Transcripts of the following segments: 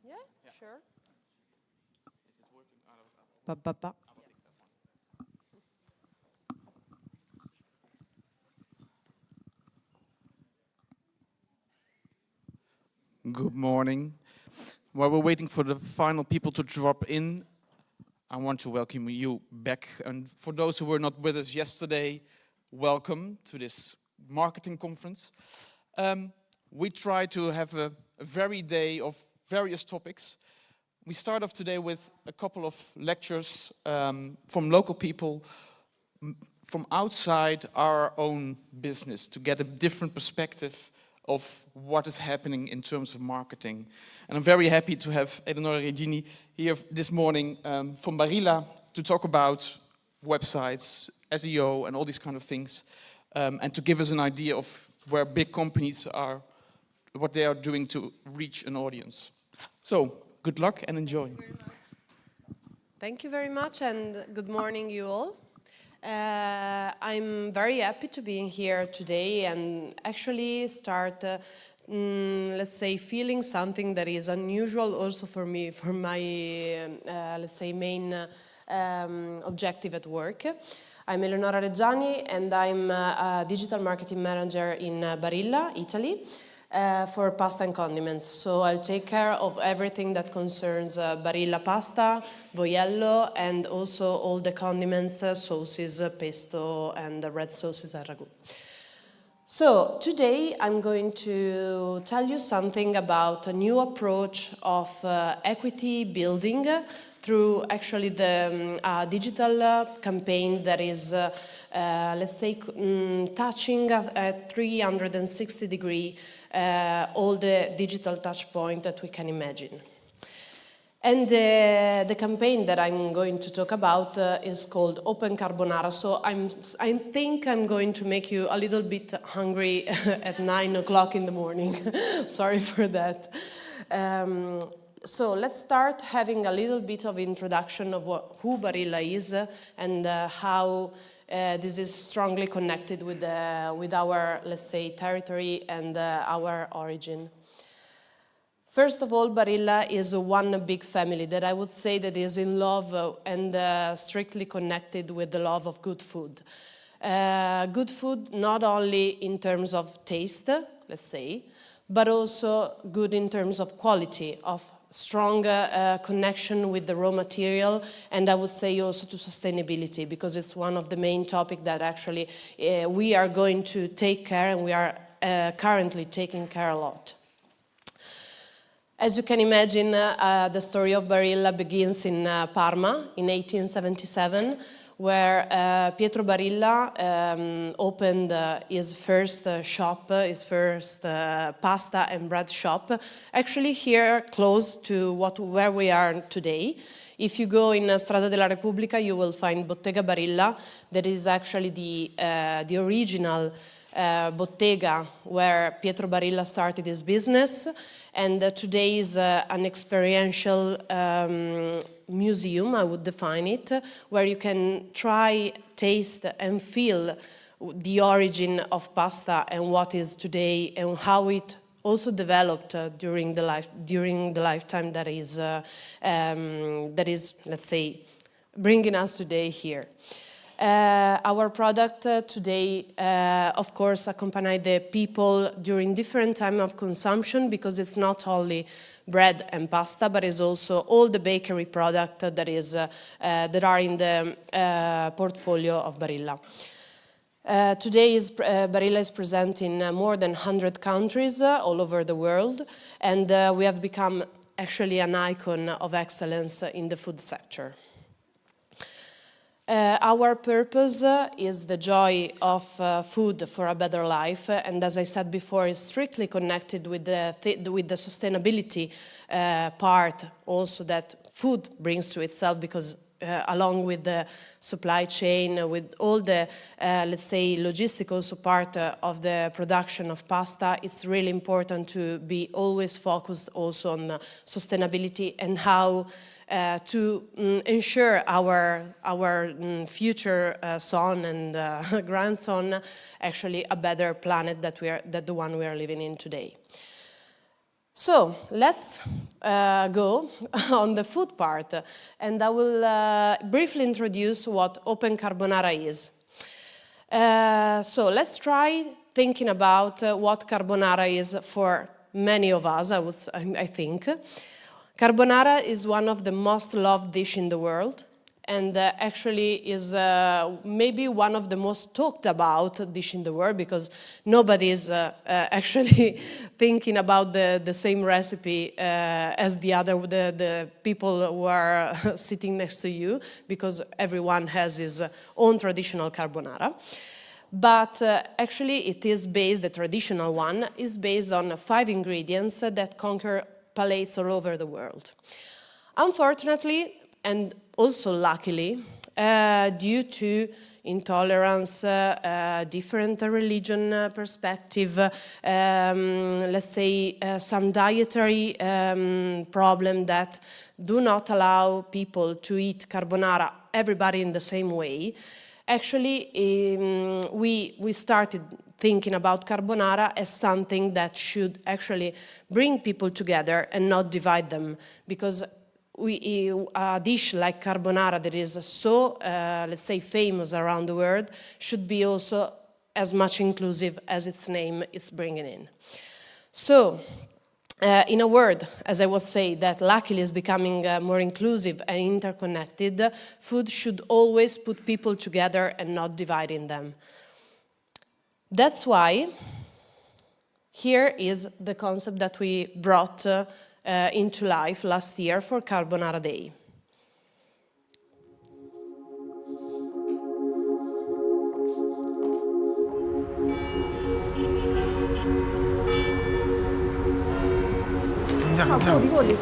Yeah, sure. Is this working? Ba, ba, ba. Good morning. While we're waiting for the final people to drop in, I want to welcome you back. And for those who were not with us yesterday, welcome to this marketing conference. We try to have a varied day of various topics. We start off today with a couple of lectures from local people from outside our own business to get a different perspective of what is happening in terms of marketing. And I'm very happy to have Eleonora Regini here this morning from Barilla to talk about websites, SEO, and all these kind of things, and to give us an idea of where big companies are, what they are doing to reach an audience. So, good luck and enjoy. Thank you very much, and good morning, you all. I'm very happy to be here today and actually start, let's say, feeling something that is unusual also for me, for my, let's say, main objective at work. I'm Eleonora Reggiani, and I'm a digital marketing manager in Barilla, Italy. For pasta and condiments. So I'll take care of everything that concerns Barilla pasta, voiello, and also all the condiments, sauces, pesto, and the red sauces and ragu. So today I'm going to tell you something about a new approach of equity building through actually the digital campaign that is let's say touching at 360-degree all the digital touch point that we can imagine. And the campaign that I'm going to talk about is called Open Carbonara. So I think I'm going to make you a little bit hungry at 9 o'clock in the morning. Sorry for that. So let's start having a little bit of introduction of who Barilla is and how this is strongly connected with our, let's say, territory and our origin. First of all, Barilla is one big family that I would say that is in love and strictly connected with the love of good food. Good food not only in terms of taste, let's say, but also good in terms of quality, of strong connection with the raw material, and I would say also to sustainability, because it's one of the main topics that actually we are going to take care, and we are currently taking care a lot. As you can imagine, the story of Barilla begins in Parma in 1877, where Pietro Barilla opened his first shop, his first pasta and bread shop, actually here close to where we are today. If you go in Strada della Repubblica, you will find Bottega Barilla, that is actually the original bottega where Pietro Barilla started his business. And today is an experiential museum, I would define it, where you can try, taste, and feel the origin of pasta and what is today and how it also developed during the lifetime that is, let's say, bringing us today here. Our product today, of course, accompany the people during different time of consumption, because it's not only bread and pasta, but it's also all the bakery product that are in the portfolio of Barilla. Today Barilla is present in more than 100 countries all over the world, and we have become actually an icon of excellence in the food sector. Our purpose is the joy of food for a better life, and as I said before, is strictly connected with the sustainability part also that food brings to itself, because along with the supply chain, with all the, let's say, logistic also part of the production of pasta, it's really important to be always focused also on sustainability and how to ensure our future son and grandson actually a better planet that the one we are living in today. So let's go on the food part, and I will briefly introduce what open carbonara is. So let's try thinking about what carbonara is for many of us, I think. Carbonara is one of the most loved dishes in the world, and actually is maybe one of the most talked about dish in the world, because nobody is actually thinking about the same recipe as the people who are sitting next to you, because everyone has his own traditional carbonara. But actually it is based, the traditional one, is based on 5 ingredients that conquer palates all over the world. Unfortunately, and also luckily, due to intolerance, different religion perspective, let's say some dietary problem that do not allow people to eat carbonara, everybody in the same way, actually we started thinking about carbonara as something that should actually bring people together and not divide them, because a dish like carbonara that is so, let's say, famous around the world should be also as much inclusive as its name is bringing in. So, in a word, as I was saying, that luckily is becoming more inclusive and interconnected, food should always put people together and not dividing them. That's why here is the concept that we brought into life last year for Carbonara Day. Ciao, corri.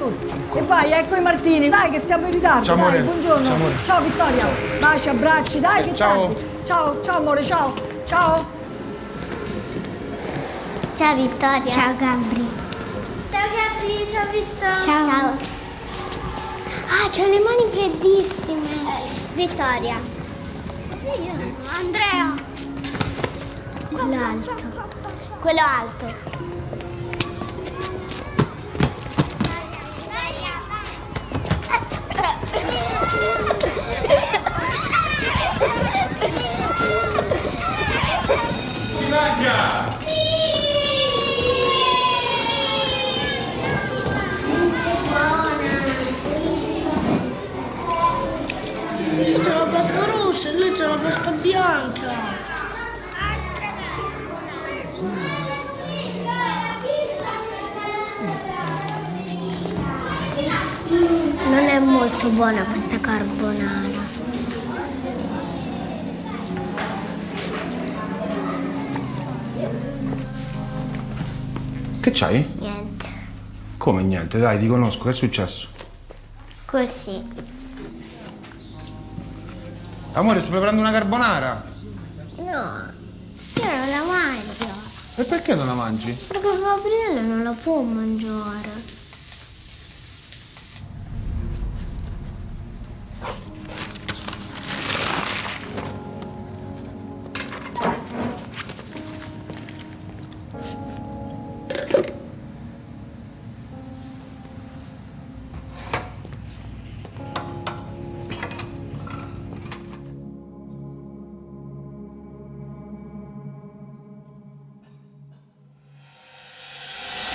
E vai, ecco i Martini, dai che siamo in ritardo, ciao, dai, amore. buongiorno. Ciao, amore. Ciao Vittoria, baci, abbracci, dai che ciao. tardi. Ciao amore, ciao. Ciao Vittoria. Ciao Gabri. Ciao Gabri, ciao Vittoria. Ciao. Ah, c'ho le mani freddissime. Vittoria. Andrea. Quello alto. Lì c'è la pasta rossa e lì c'è la pasta bianca. Non è molto buona questa carbonara. Che c'hai? Niente. Come niente? Dai, ti conosco, che è successo? Così. Amore, stai preparando una carbonara? No, io non la mangio. E perché non la mangi? Perché Gabriele non la può mangiare.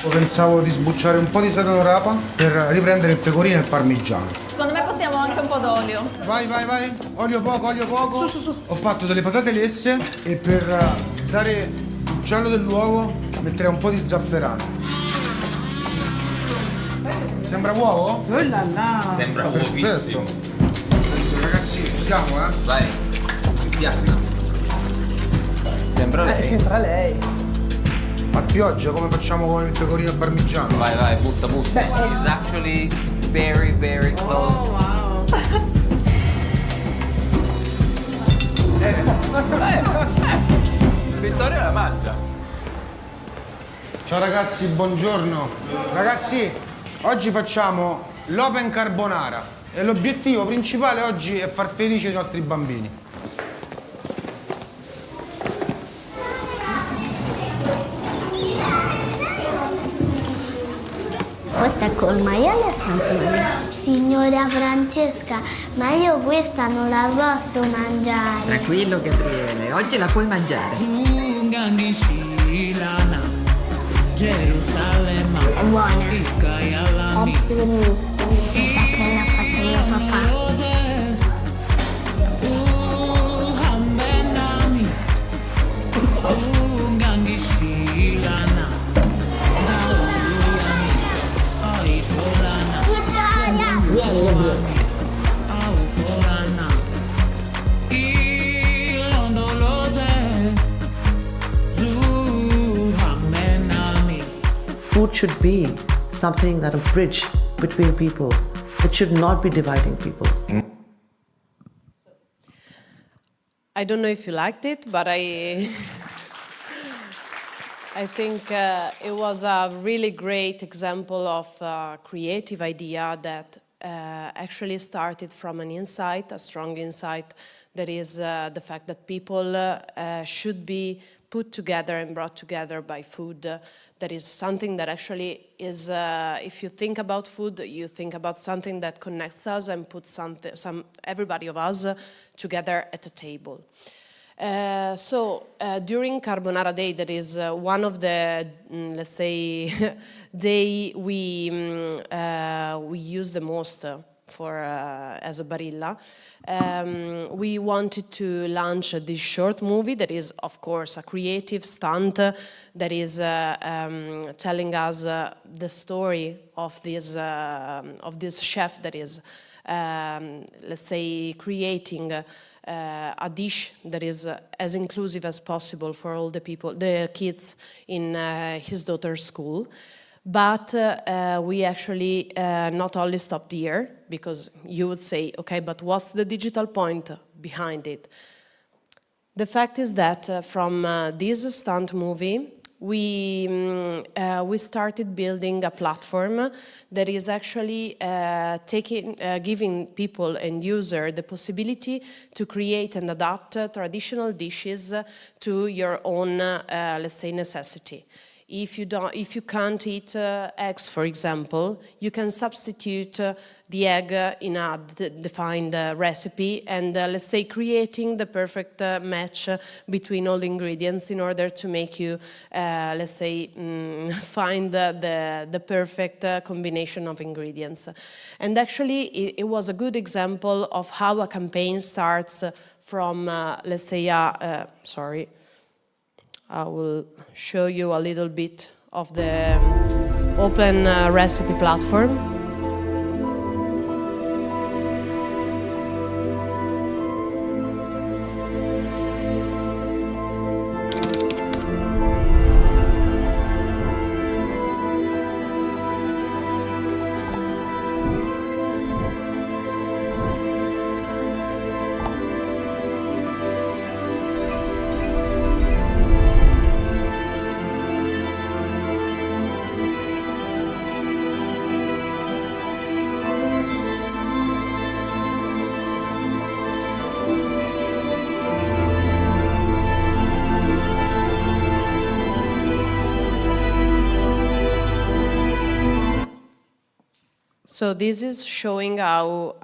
Pensavo di sbucciare un po' di satano rapa per riprendere il pecorino e il parmigiano. Secondo me possiamo anche un po' d'olio. Vai. Olio poco. Su. Ho fatto delle patate lesse e per dare il giallo dell'uovo metterei un po' di zafferano. Sembra uovo? Oh là là. Sembra Perfetto. uovissimo. Ragazzi, siamo, Vai, in piatta. Sembra lei. Sembra lei. A pioggia come facciamo con il pecorino e il parmigiano? Vai, butta. It's actually very, very close. Oh, wow. Vittoria la mangia. Ciao ragazzi, buongiorno. Ragazzi, oggi facciamo l'open carbonara e l'obiettivo principale oggi è far felice i nostri bambini. questa è col maiale e frantoio. Signora Francesca, ma io questa non la posso mangiare. Tranquillo Gabriele, oggi la puoi mangiare. È buona. È buonissima. Mi sa che l'ha fatta mio papà. Food should be something that a bridge between people. It should not be dividing people. I don't know if you liked it, but I think it was a really great example of a creative idea that actually started from an insight, a strong insight, that is the fact that people should be put together and brought together by food. That is something that actually is, if you think about food, you think about something that connects us and puts everybody of us together at a table. During Carbonara Day, that is one of the, let's say, day we use the most for as a barilla. We wanted to launch this short movie that is, of course, a creative stunt that is telling us the story of this chef that is, let's say, creating a dish that is as inclusive as possible for all the people, the kids in his daughter's school. But we actually not only stopped here, because you would say, okay, but what's the digital point behind it? The fact is that from this stunt movie, we started building a platform that is actually giving people and users the possibility to create and adapt traditional dishes to your own, let's say, necessity. If you can't eat eggs, for example, you can substitute the egg in a defined recipe and, let's say, creating the perfect match between all the ingredients in order to make you, let's say, find the perfect combination of ingredients. And actually, it was a good example of how a campaign starts from, let's say, sorry. I will show you a little bit of the open recipe platform. So this is showing how,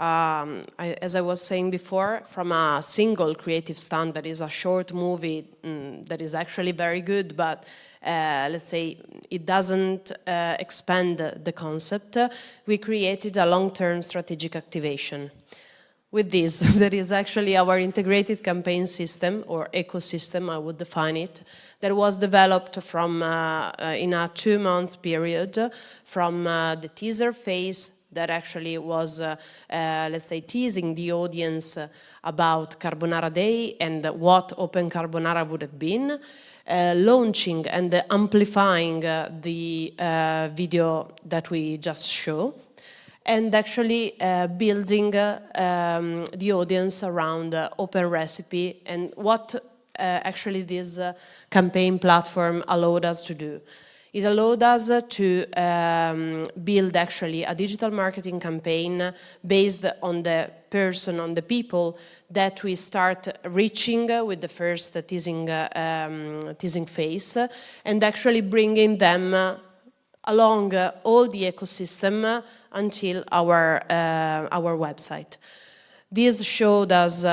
as I was saying before, from a single creative stunt that is a short movie that is actually very good, but let's say it doesn't expand the concept, we created a long-term strategic activation. With this, that is actually our integrated campaign system, or ecosystem, I would define it, that was developed from in a 2-month period from the teaser phase that actually was, let's say, teasing the audience about Carbonara Day and what Open Carbonara would have been, launching and amplifying the video that we just showed, and actually building the audience around open recipe and what actually this campaign platform allowed us to do. It allowed us to build actually a digital marketing campaign based on the person, on the people that we start reaching with the first teasing phase, and actually bringing them along all the ecosystem until our website. This showed us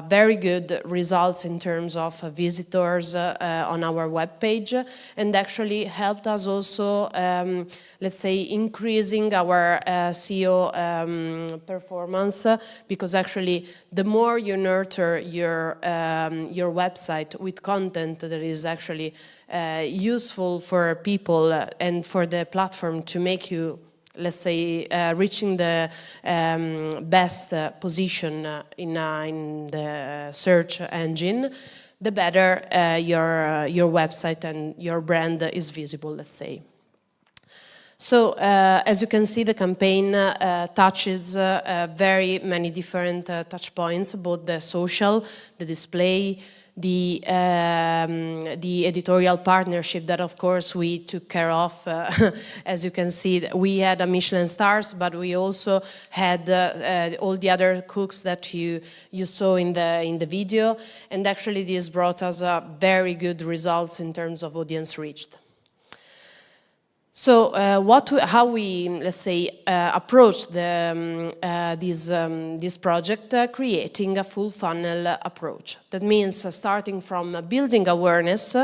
very good results in terms of visitors on our webpage, and actually helped us also, let's say, increasing our SEO performance, because actually the more you nurture your website with content that is actually useful for people and for the platform to make you, let's say, reaching the best position in the search engine, the better your website and your brand is visible, let's say. So, as you can see, the campaign touches very many different touch points, both the social, the display, the editorial partnership that, of course, we took care of. As you can see, we had a Michelin stars, but we also had all the other cooks that you saw in the video, and actually this brought us very good results in terms of audience reached. So how we, let's say, approached this project, creating a full funnel approach. That means starting from building awareness,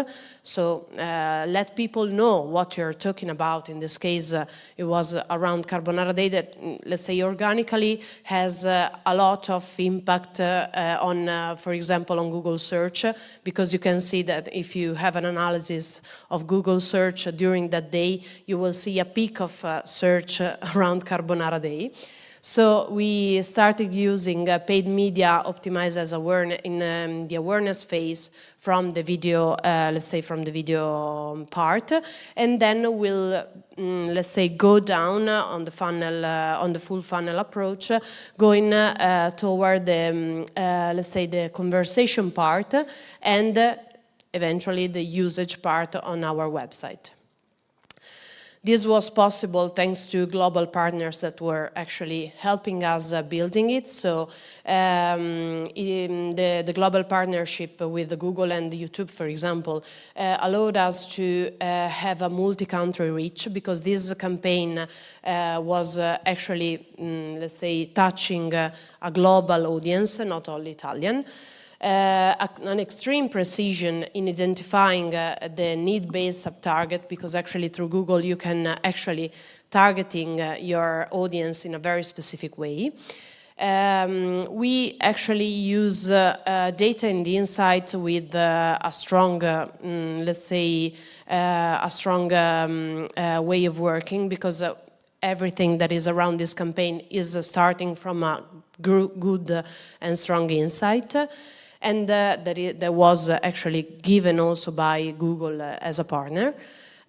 so let people know what you're talking about. In this case, it was around Carbonara Day that, let's say, organically has a lot of impact on, for example, on Google search, because you can see that if you have an analysis of Google search during that day, you will see a peak of search around Carbonara Day. So we started using paid media optimized as awareness in the awareness phase from the video, let's say from the video part, and then we'll, let's say, go down on the funnel, on the full funnel approach, going toward the, let's say, the conversation part, and eventually the usage part on our website. This was possible thanks to global partners that were actually helping us building it. So the global partnership with Google and YouTube, for example, allowed us to have a multi-country reach, because this campaign was actually, let's say, touching a global audience, not only Italian. An extreme precision in identifying the need-based sub-target, because actually through Google you can actually targeting your audience in a very specific way. We actually use data and the insight with a strong, let's say, a strong way of working, because everything that is around this campaign is starting from a good and strong insight. And that was actually given also by Google as a partner.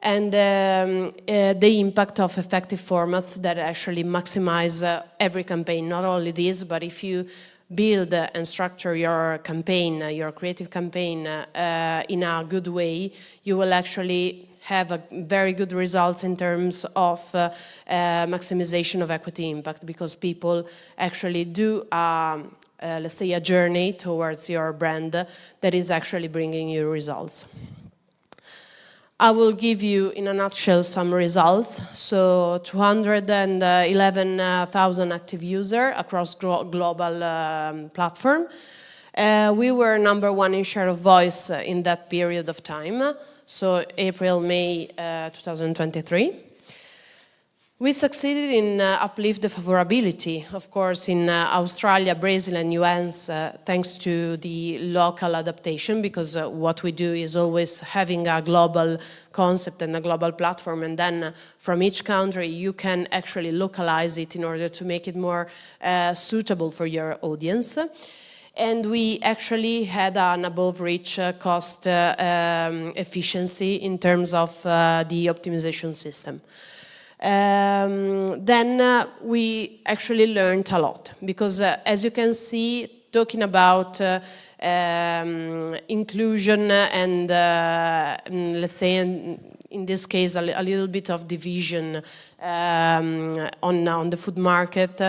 And the impact of effective formats that actually maximize every campaign, not only this, but if you build and structure your campaign, your creative campaign in a good way, you will actually have a very good results in terms of maximization of equity impact, because people actually do let's say, a journey towards your brand that is actually bringing you results. I will give you, in a nutshell, some results. So 211,000 active users across global platform. We were #1 in share of voice in that period of time, so April, May 2023. We succeeded in uplift the favorability, of course, in Australia, Brazil and US, thanks to the local adaptation, because what we do is always having a global concept and a global platform, and then from each country you can actually localize it in order to make it more suitable for your audience. And we actually had an above reach cost efficiency in terms of the optimization system. Then we actually learned a lot, because as you can see, talking about inclusion and let's say in this case a little bit of division on the food market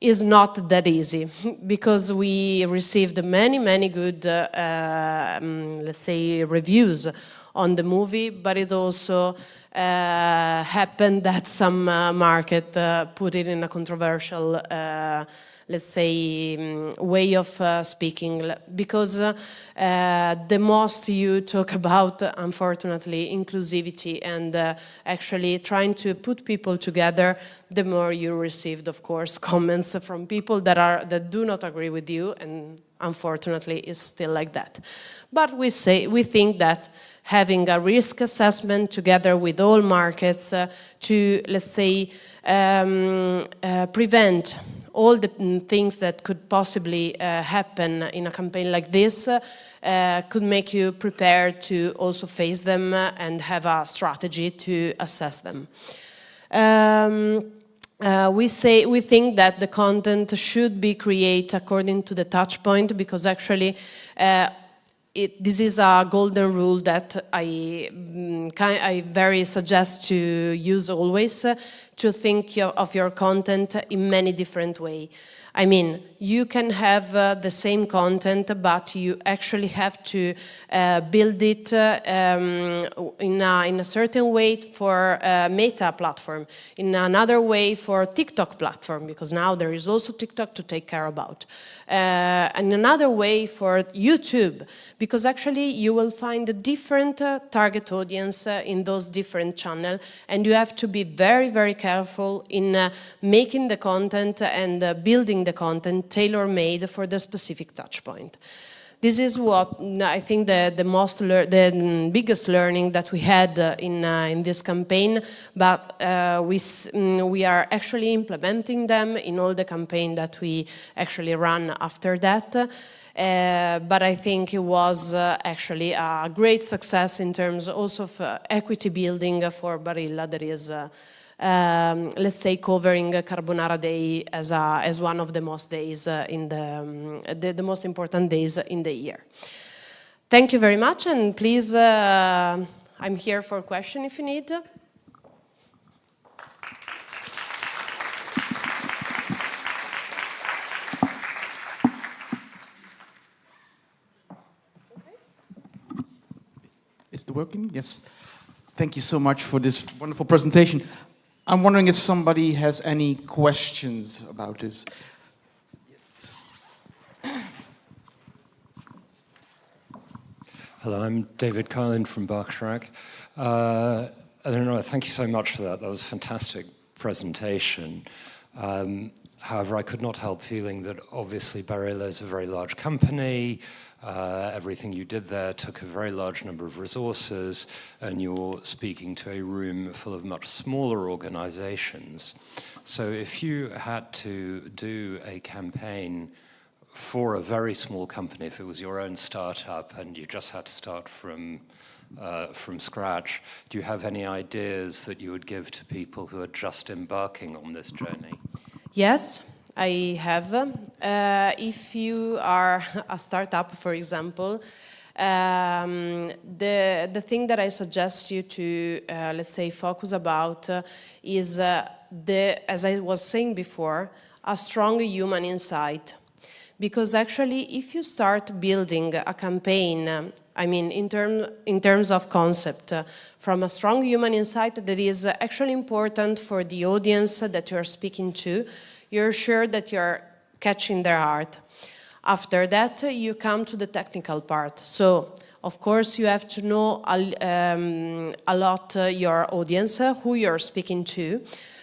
is not that easy, because we received many good let's say reviews on the movie, but it also happened that some market put it in a controversial let's say, way of speaking, because the most you talk about, unfortunately, inclusivity and actually trying to put people together, the more you received, of course, comments from people that do not agree with you, and unfortunately, it's still like that. But we think that having a risk assessment together with all markets to, let's say, prevent all the things that could possibly happen in a campaign like this could make you prepared to also face them and have a strategy to assess them. We think that the content should be created according to the touch point, because actually this is a golden rule that I very suggest to use always, to think of your content in many different ways. I mean, you can have the same content, but you actually have to build it in a certain way for Meta platform, in another way for TikTok platform, because now there is also TikTok to take care about. And another way for YouTube, because actually you will find a different target audience in those different channels, and you have to be very, very careful in making the content and building the content tailor-made for the specific touch point. This is what I think the biggest learning that we had in this campaign, but we are actually implementing them in all the campaign that we actually run after that. But I think it was actually a great success in terms also of equity building for Barilla, that is let's say covering Carbonara Day as one of the most days in the most important days in the year. Thank you very much, and please, I'm here for question if you need. Is it working? Yes. Thank you so much for this wonderful presentation. I'm wondering if somebody has any questions about this. Yes. Hello, I'm David Carlin from Berkshire. I don't know, thank you so much for that. That was a fantastic presentation. However, I could not help feeling that obviously Barilla is a very large company. Everything you did there took a very large number of resources, and you're speaking to a room full of much smaller organizations. So if you had to do a campaign for a very small company, if it was your own startup and you just had to start from scratch, do you have any ideas that you would give to people who are just embarking on this journey? Yes, I have. If you are a startup, for example, the thing that I suggest you to, let's say, focus about is, as I was saying before, a strong human insight. Because actually, if you start building a campaign, I mean, in terms of concept, from a strong human insight that is actually important for the audience that you are speaking to, you're sure that you're catching their heart. After that, you come to the technical part. So, of course, you have to know a lot your audience, who you're speaking to.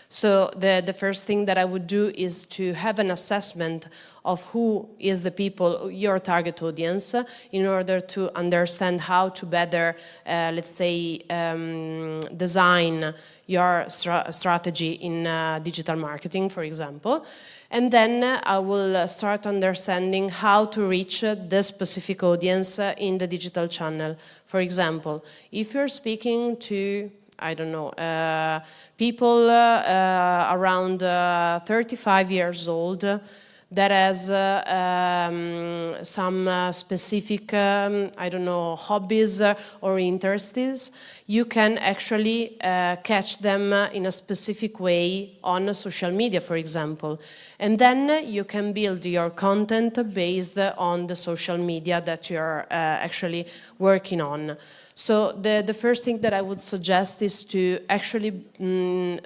So the first thing that I would do is to have an assessment of who is the people, your target audience, in order to understand how to better, let's say, design your strategy in digital marketing, for example. And then I will start understanding how to reach the specific audience in the digital channel. For example, if you're speaking to, I don't know, people around 35 years old, that has some specific, I don't know, hobbies or interests, you can actually catch them in a specific way on social media, for example. And then you can build your content based on the social media that you're actually working on. So the first thing that I would suggest is to actually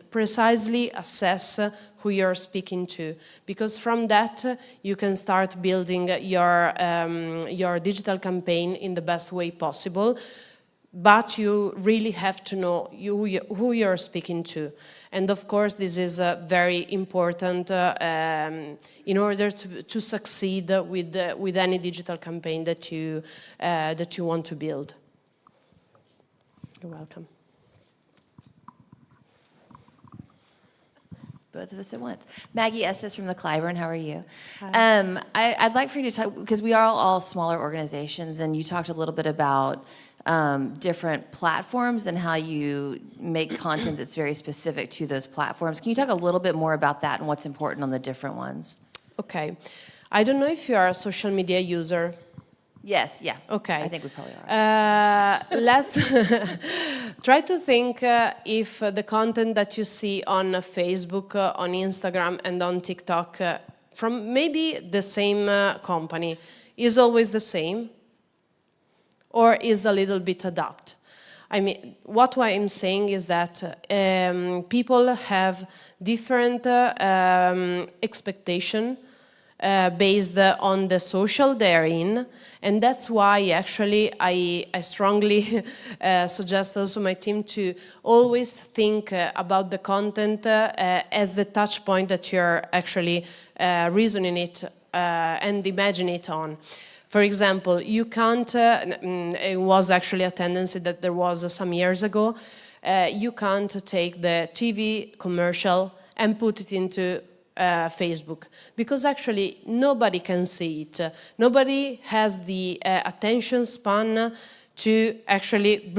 precisely assess who you're speaking to, because from that you can start building your digital campaign in the best way possible. But you really have to know who you're speaking to. And of course, this is very important in order to succeed with any digital campaign that you want to build. You're welcome. Both of us at once. Maggie Estes from the Clyburn, how are you? I'd like for you to talk, because we are all smaller organizations, and you talked a little bit about different platforms and how you make content that's very specific to those platforms. Can you talk a little bit more about that and what's important on the different ones? Okay. I don't know if you are a social media user. Yes, yeah. Okay. I think we probably are. Let's try to think if the content that you see on Facebook, on Instagram, and on TikTok from maybe the same company is always the same, or is a little bit adapted. I mean, what I'm saying is that people have different expectation based on the social they're in, and that's why actually I strongly suggest also my team to always think about the content as the touch point that you're actually reasoning it and imagine it on. For example, you can't, it was actually a tendency that there was some years ago, you can't take the TV commercial and put it into Facebook, because actually nobody can see it. Nobody has the attention span to actually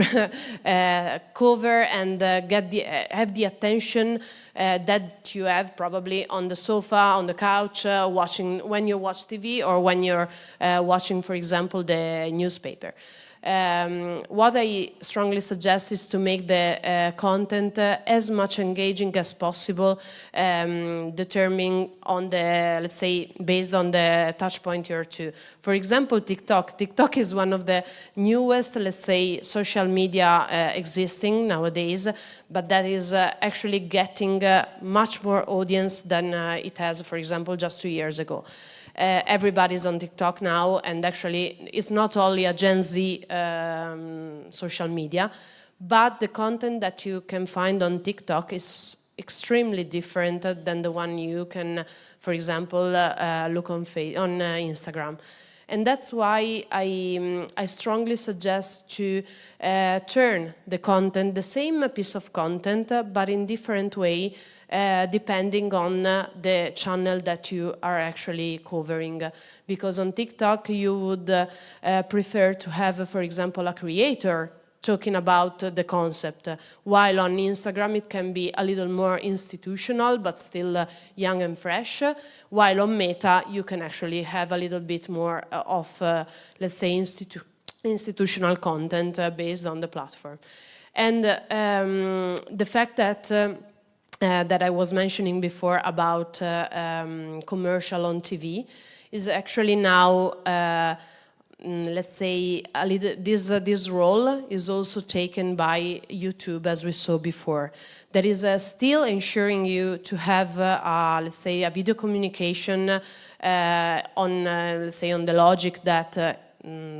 cover and have the attention that you have probably on the sofa, on the couch, watching when you watch TV or when you're watching, for example, the newspaper. What I strongly suggest is to make the content as much engaging as possible, determining on the, let's say, based on the touch point you're to. For example, TikTok. TikTok is one of the newest, let's say, social media existing nowadays, but that is actually getting much more audience than it has, for example, just 2 years ago. Everybody's on TikTok now, and actually it's not only a Gen Z social media, but the content that you can find on TikTok is extremely different than the one you can, for example, look on Instagram. And that's why I strongly suggest to turn the content, the same piece of content, but in different way, depending on the channel that you are actually covering. Because on TikTok you would prefer to have, for example, a creator talking about the concept, while on Instagram it can be a little more institutional but still young and fresh, while on Meta you can actually have a little bit more of, let's say, institutional content based on the platform. And the fact that that I was mentioning before about commercial on TV is actually now, let's say, a little, this role is also taken by YouTube, as we saw before. That is still ensuring you to have, let's say, a video communication on, let's say, on the logic that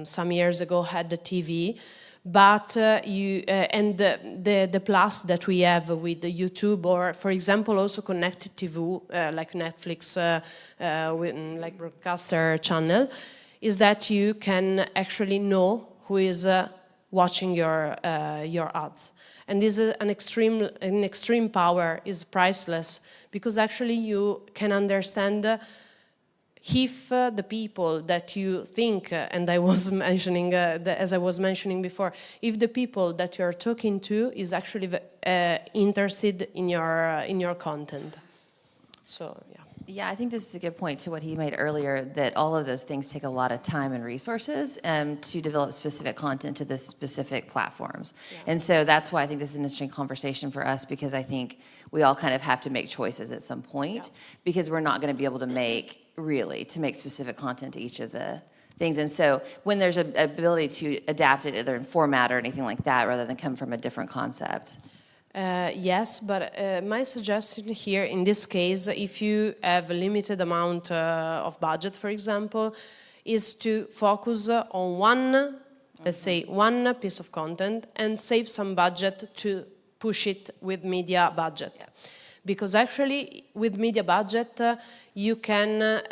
some years ago had the TV. But and the plus that we have with the YouTube, or for example also connected TV like Netflix, like broadcaster channel, is that you can actually know who is watching your ads. And this is an extreme power, is priceless, because actually you can understand if the people that you think, and I was mentioning, as I was mentioning before, if the people that you are talking to is actually interested in your content. So, yeah. Yeah, I think this is a good point to what he made earlier, that all of those things take a lot of time and resources to develop specific content to the specific platforms. Yeah. And so that's why I think this is an interesting conversation for us, because I think we all kind of have to make choices at some point, because we're not going to be able to make specific content to each of the things. And so when there's an ability to adapt it either in format or anything like that, rather than come from a different concept. Yes, but my suggestion here in this case, if you have a limited amount of budget, for example, is to focus on one, let's say, one piece of content and save some budget to push it with media budget. Yeah. Because actually, with media budget, you can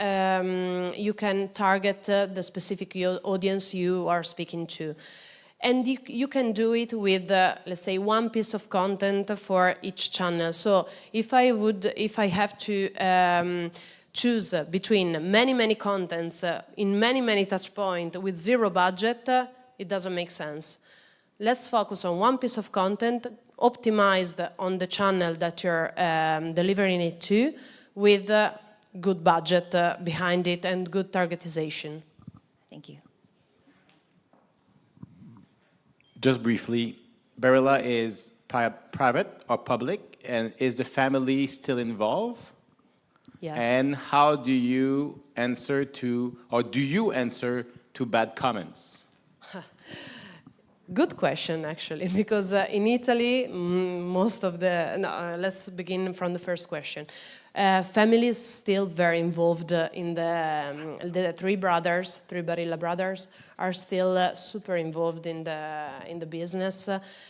target the specific audience you are speaking to. And you can do it with, let's say, one piece of content for each channel. So if I have to choose between many contents in many touch points with zero budget, it doesn't make sense. Let's focus on one piece of content, optimized on the channel that you're delivering it to, with good budget behind it and good targetization. Thank you. Just briefly, Barilla is private or public, and is the family still involved? Yes. And how do you answer to, or do you answer to bad comments? Good question, actually, because in Italy, most of the, let's begin from the first question. Family is still very involved in the three Barilla brothers are still super involved in the business,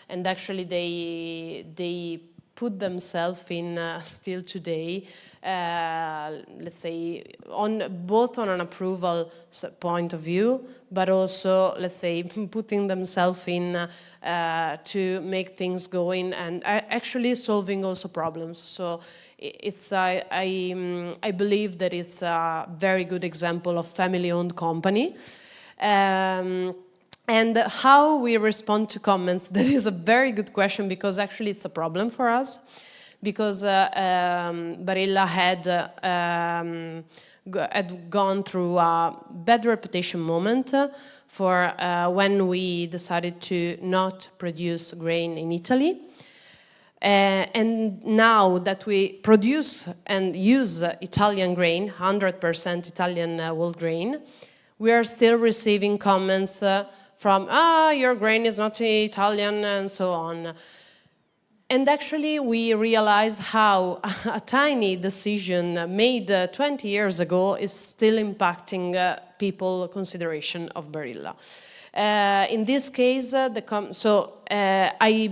and actually they put themselves in still today, let's say, both on an approval point of view, but also, let's say, putting themselves in to make things going and actually solving also problems. So it's I believe that it's a very good example of family-owned company. And how we respond to comments, that is a very good question, because actually it's a problem for us, because Barilla had gone through a bad reputation moment for when we decided to not produce grain in Italy. And now that we produce and use Italian grain, 100% Italian whole grain, we are still receiving comments from, your grain is not Italian, and so on. And actually, we realized how a tiny decision made 20 years ago is still impacting people's consideration of Barilla. In this case, I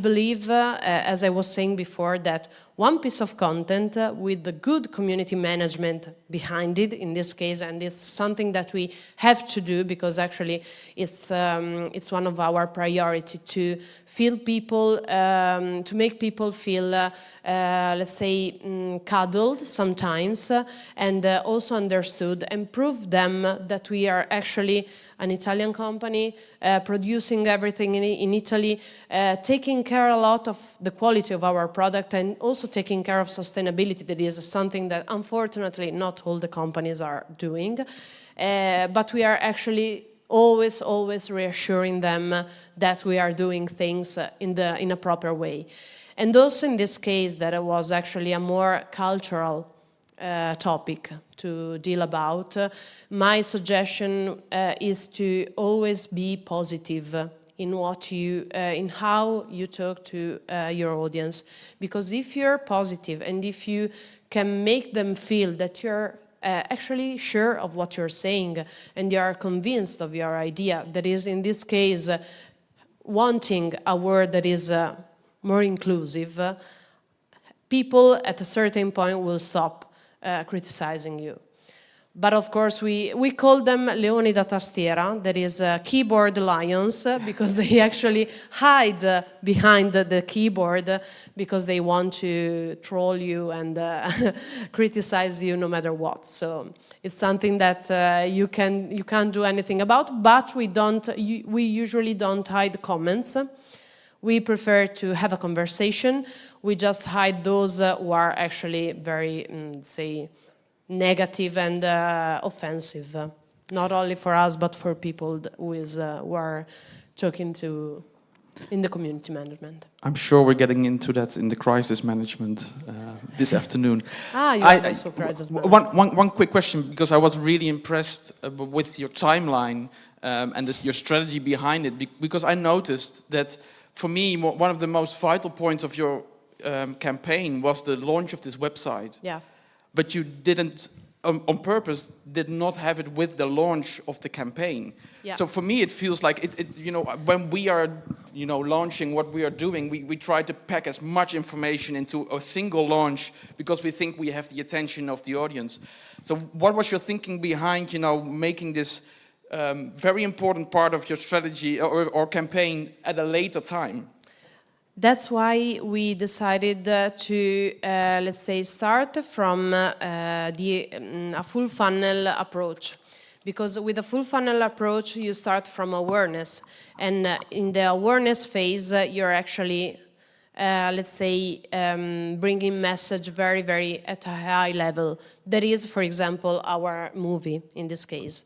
believe, as I was saying before, that one piece of content with the good community management behind it, in this case, and it's something that we have to do, because actually it's one of our priority to feel people, to make people feel, let's say, cuddled sometimes, and also understood, and prove them that we are actually an Italian company, producing everything in Italy, taking care a lot of the quality of our product, and also taking care of sustainability. That is something that unfortunately not all the companies are doing. But we are actually always reassuring them that we are doing things in a proper way. And also in this case, that it was actually a more cultural topic to deal about. My suggestion is to always be positive in what in how you talk to your audience, because if you're positive and if you can make them feel that you're actually sure of what you're saying and you are convinced of your idea, that is in this case wanting a word that is more inclusive, people at a certain point will stop criticizing you. But of course, we call them leoni da tastiera, that is keyboard lions, because they actually hide behind the keyboard because they want to troll you and criticize you no matter what. So it's something that you can't do anything about, but we usually don't hide comments. We prefer to have a conversation. We just hide those who are actually very, say, negative and offensive, not only for us but for people who are talking to in the community management. I'm sure we're getting into that in the crisis management this afternoon. You also crisis management. One quick question, because I was really impressed with your timeline and your strategy behind it, because I noticed that for me, one of the most vital points of your campaign was the launch of this website. Yeah. But you didn't, on purpose, did not have it with the launch of the campaign. Yeah. So for me, it feels like when we are, launching what we are doing, we try to pack as much information into a single launch because we think we have the attention of the audience. So what was your thinking behind, making this very important part of your strategy or campaign at a later time? That's why we decided to, let's say, start from a full funnel approach. Because with a full funnel approach, you start from awareness. And in the awareness phase, you're actually, let's say, bringing message very, very at a high level. That is, for example, our movie in this case.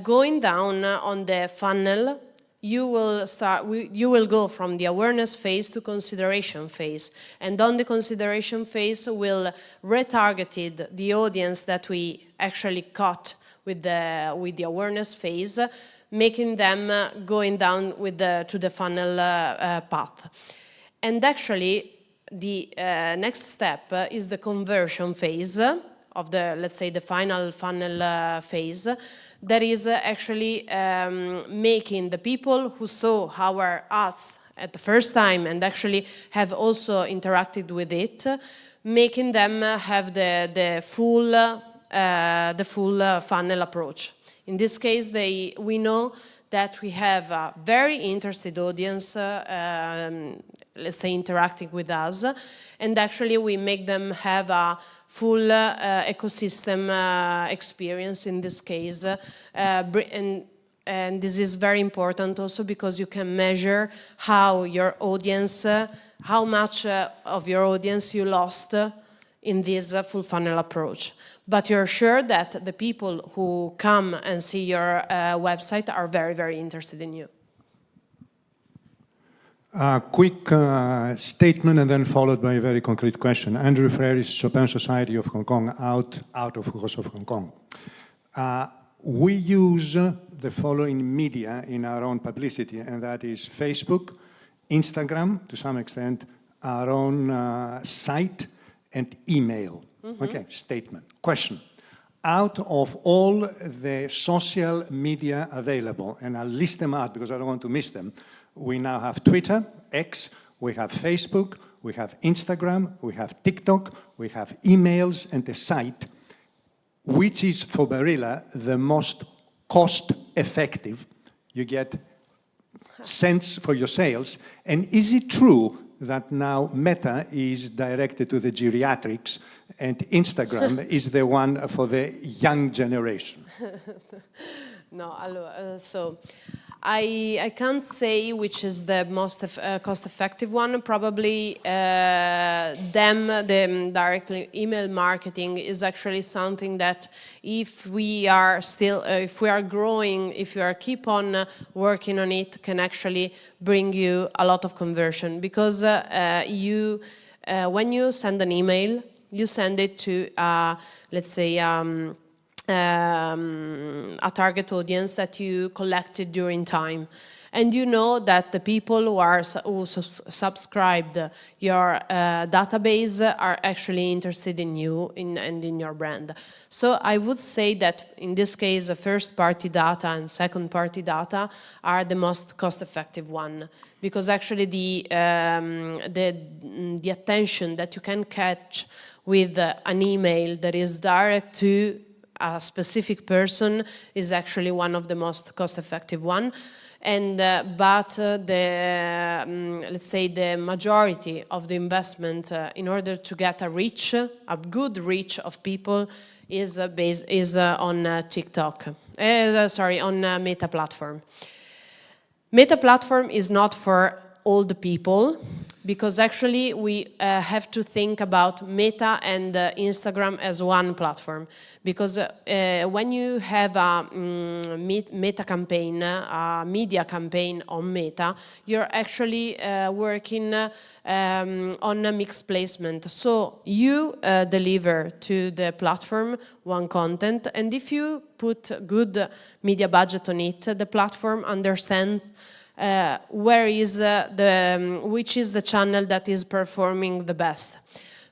Going down on the funnel, you will go from the awareness phase to consideration phase, and on the consideration phase we'll retargeted the audience that we actually caught with the awareness phase, making them going down to the funnel path. And actually the next step is the conversion phase of the, let's say, the final funnel phase. That is actually making the people who saw our ads at the first time and actually have also interacted with it, making them have the full funnel approach. In this case, we know that we have a very interested audience, let's say, interacting with us, and actually we make them have a full ecosystem experience in this case. And this is very important also because you can measure how your audience, how much of your audience you lost in this full funnel approach. But you're sure that the people who come and see your website are very, very interested in you. A quick statement and then followed by a very concrete question. Andrew Freris, Chopin Society of Hong Kong, out of course of Hong Kong. We use the following media in our own publicity, and that is Facebook, Instagram, to some extent, our own site, and email. Mm-hmm. Okay, statement. Question. Out of all the social media available, and I'll list them out because I don't want to miss them, we now have Twitter, X, we have Facebook, we have Instagram, we have TikTok, we have emails and a site. Which is for Barilla the most cost-effective? You get cents for your sales. And is it true that now Meta is directed to the geriatrics and Instagram is the one for the young generation? No, so I can't say which is the most cost-effective one. Probably the directly email marketing is actually something that if we are still, if we are growing, if you are keep on working on it, can actually bring you a lot of conversion. Because when you send an email, you send it to, let's say, a target audience that you collected during time, and you know that the people who subscribed your database are actually interested in you and in your brand. So I would say that in this case, the first-party data and second-party data are the most cost-effective one, because actually the attention that you can catch with an email that is direct to a specific person is actually one of the most cost-effective one. And let's say the majority of the investment in order to get a good reach of people is on TikTok. On Meta platform. Meta platform is not for all the people. because actually we have to think about Meta and Instagram as one platform. Because when you have a Meta campaign, a media campaign on Meta, you're actually working on a mixed placement. So you deliver to the platform one content, and if you put good media budget on it, the platform understands which is the channel that is performing the best.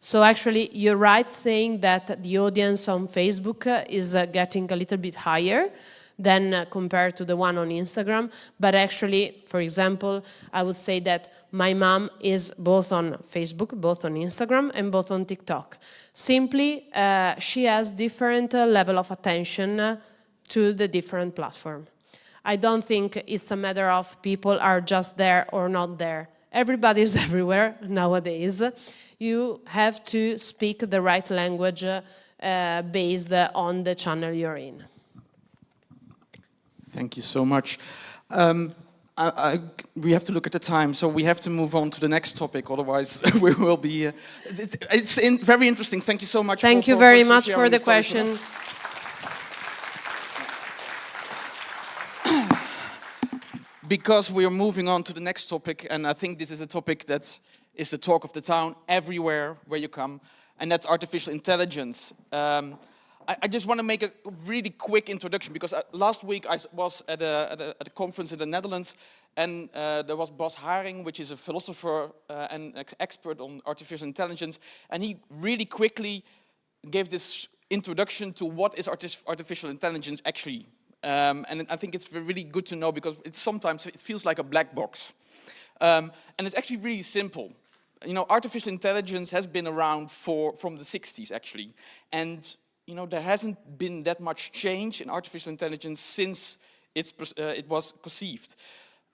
So actually, you're right saying that the audience on Facebook is getting a little bit higher than compared to the one on Instagram. But actually, for example, I would say that my mom is both on Facebook, both on Instagram, and both on TikTok. Simply, she has different level of attention to the different platform. I don't think it's a matter of people are just there or not there. Everybody is everywhere nowadays. You have to speak the right language based on the channel you're in. Thank you so much. We have to look at the time, so we have to move on to the next topic, otherwise we will be... it's very interesting. Thank you so much. Thank you very much for the question. Because we are moving on to the next topic, and I think this is a topic that is the talk of the town everywhere where you come, and that's artificial intelligence. I just want to make a really quick introduction, because last week I was at a conference in the Netherlands, and there was Bas Haring, which is a philosopher and expert on artificial intelligence, and he really quickly gave this introduction to what is artificial intelligence actually. And I think it's really good to know, because sometimes it feels like a black box. And it's actually really simple. You know, artificial intelligence has been around from the 60s, actually. And, you know, there hasn't been that much change in artificial intelligence since it was conceived.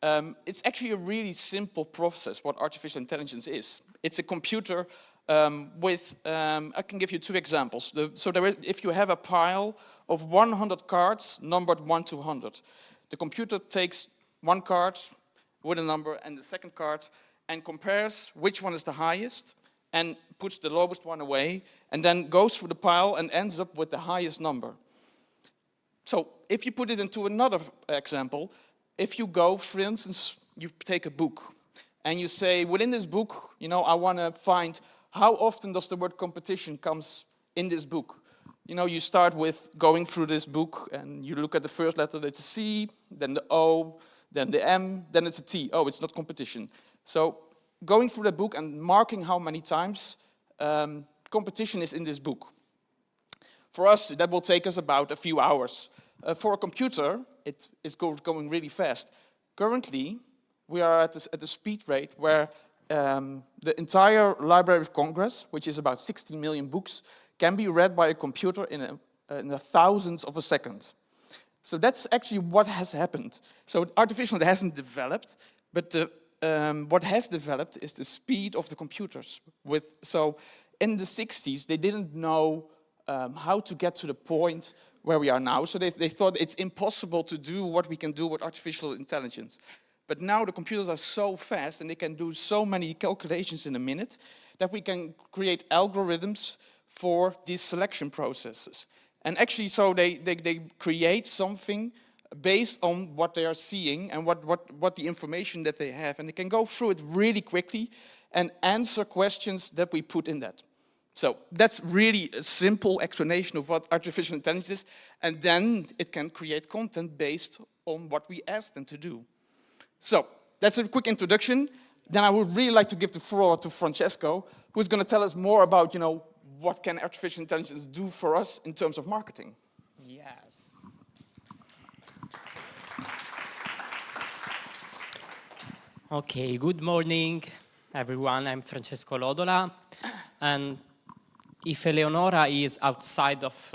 It's actually a really simple process, what artificial intelligence is. It's a computer I can give you two examples. If you have a pile of 100 cards numbered 1 to 100, the computer takes one card with a number and the second card and compares which one is the highest and puts the lowest one away, and then goes through the pile and ends up with the highest number. So if you put it into another example, if you go, for instance, you take a book and you say, within this book, you know, I want to find how often does the word competition comes in this book. You know, you start with going through this book and you look at the first letter, it's a C, then the O, then the M, then it's a T. Oh, it's not competition. So going through the book and marking how many times competition is in this book. For us, that will take us about a few hours. For a computer, it is going really fast. Currently, we are at the speed rate where the entire Library of Congress, which is about 16 million books, can be read by a computer in the thousandths of a second. So that's actually what has happened. So artificial hasn't developed, but what has developed is the speed of the computers. So in the 60s, they didn't know how to get to the point where we are now. So they thought it's impossible to do what we can do with artificial intelligence. But now the computers are so fast and they can do so many calculations in a minute that we can create algorithms for these selection processes. And actually, so they create something based on what they are seeing and what the information that they have. And they can go through it really quickly and answer questions that we put in that. So that's really a simple explanation of what artificial intelligence is. And then it can create content based on what we ask them to do. So that's a quick introduction. Then I would really like to give the floor to Francesco, who's going to tell us more about, you know, what can artificial intelligence do for us in terms of marketing. Yes. Okay, good morning, everyone. I'm Francesco Lodola. And if Eleonora is outside of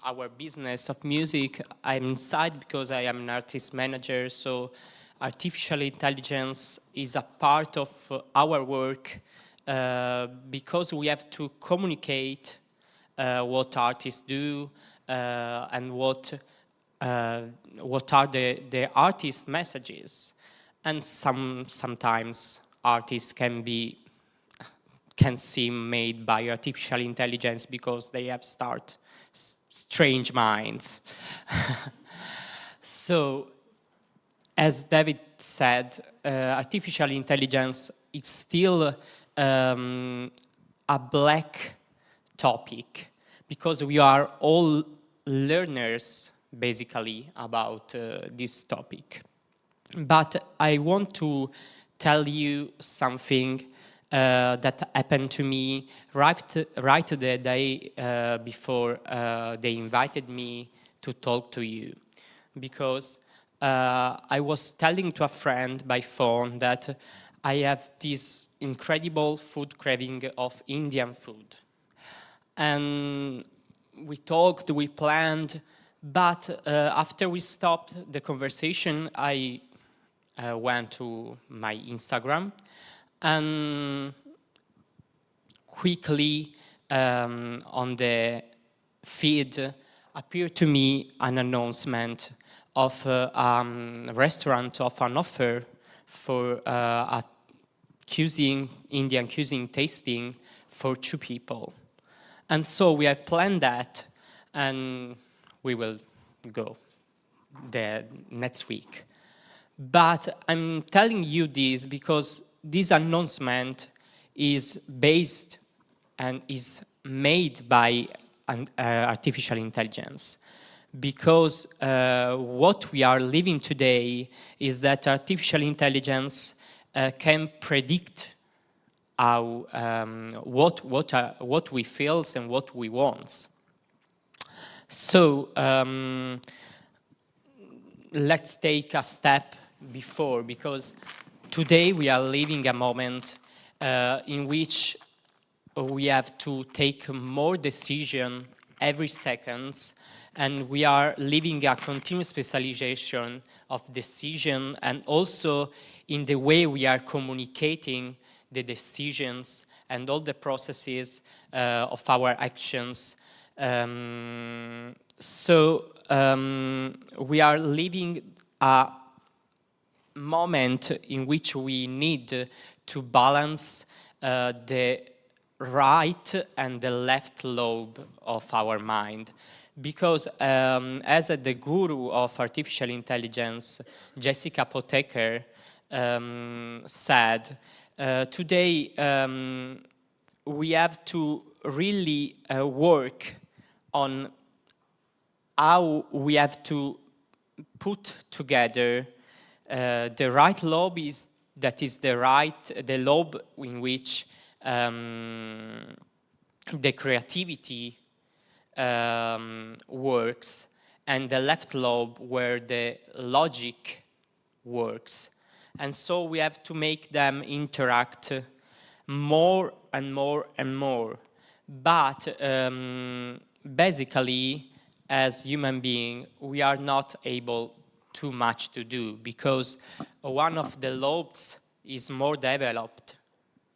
our business of music, I'm inside because I am an artist manager. So artificial intelligence is a part of our work because we have to communicate what artists do and what are the artist messages. And sometimes artists can seem made by artificial intelligence because they have strange minds. So, as David said, artificial intelligence is still a black topic because we are all learners, basically, about this topic. But I want to tell you something that happened to me right the day before they invited me to talk to you. Because I was telling to a friend by phone that I have this incredible food craving of Indian food. And we talked, we planned, but after we stopped the conversation, I went to my Instagram and quickly on the feed appeared to me an announcement of a restaurant of an offer for a Indian cuisine tasting for 2 people. And so we have planned that, and we will go there next week. But I'm telling you this because this announcement is based and is made by artificial intelligence. Because what we are living today is that artificial intelligence can predict how, what we feel and what we want. So let's take a step before, because today we are living a moment in which we have to take more decision every second, and we are living a continuous specialization of decision, and also in the way we are communicating the decisions and all the processes of our actions. We are living a moment in which we need to balance the right and the left lobe of our mind. Because as the guru of artificial intelligence, Jessica Potecker, said, today we have to really work on how we have to put together the right lobe that is the lobe in which the creativity works, and the left lobe where the logic works. And so we have to make them interact more and more and more. But basically, as human beings, we are not able too much to do, because one of the lobes is more developed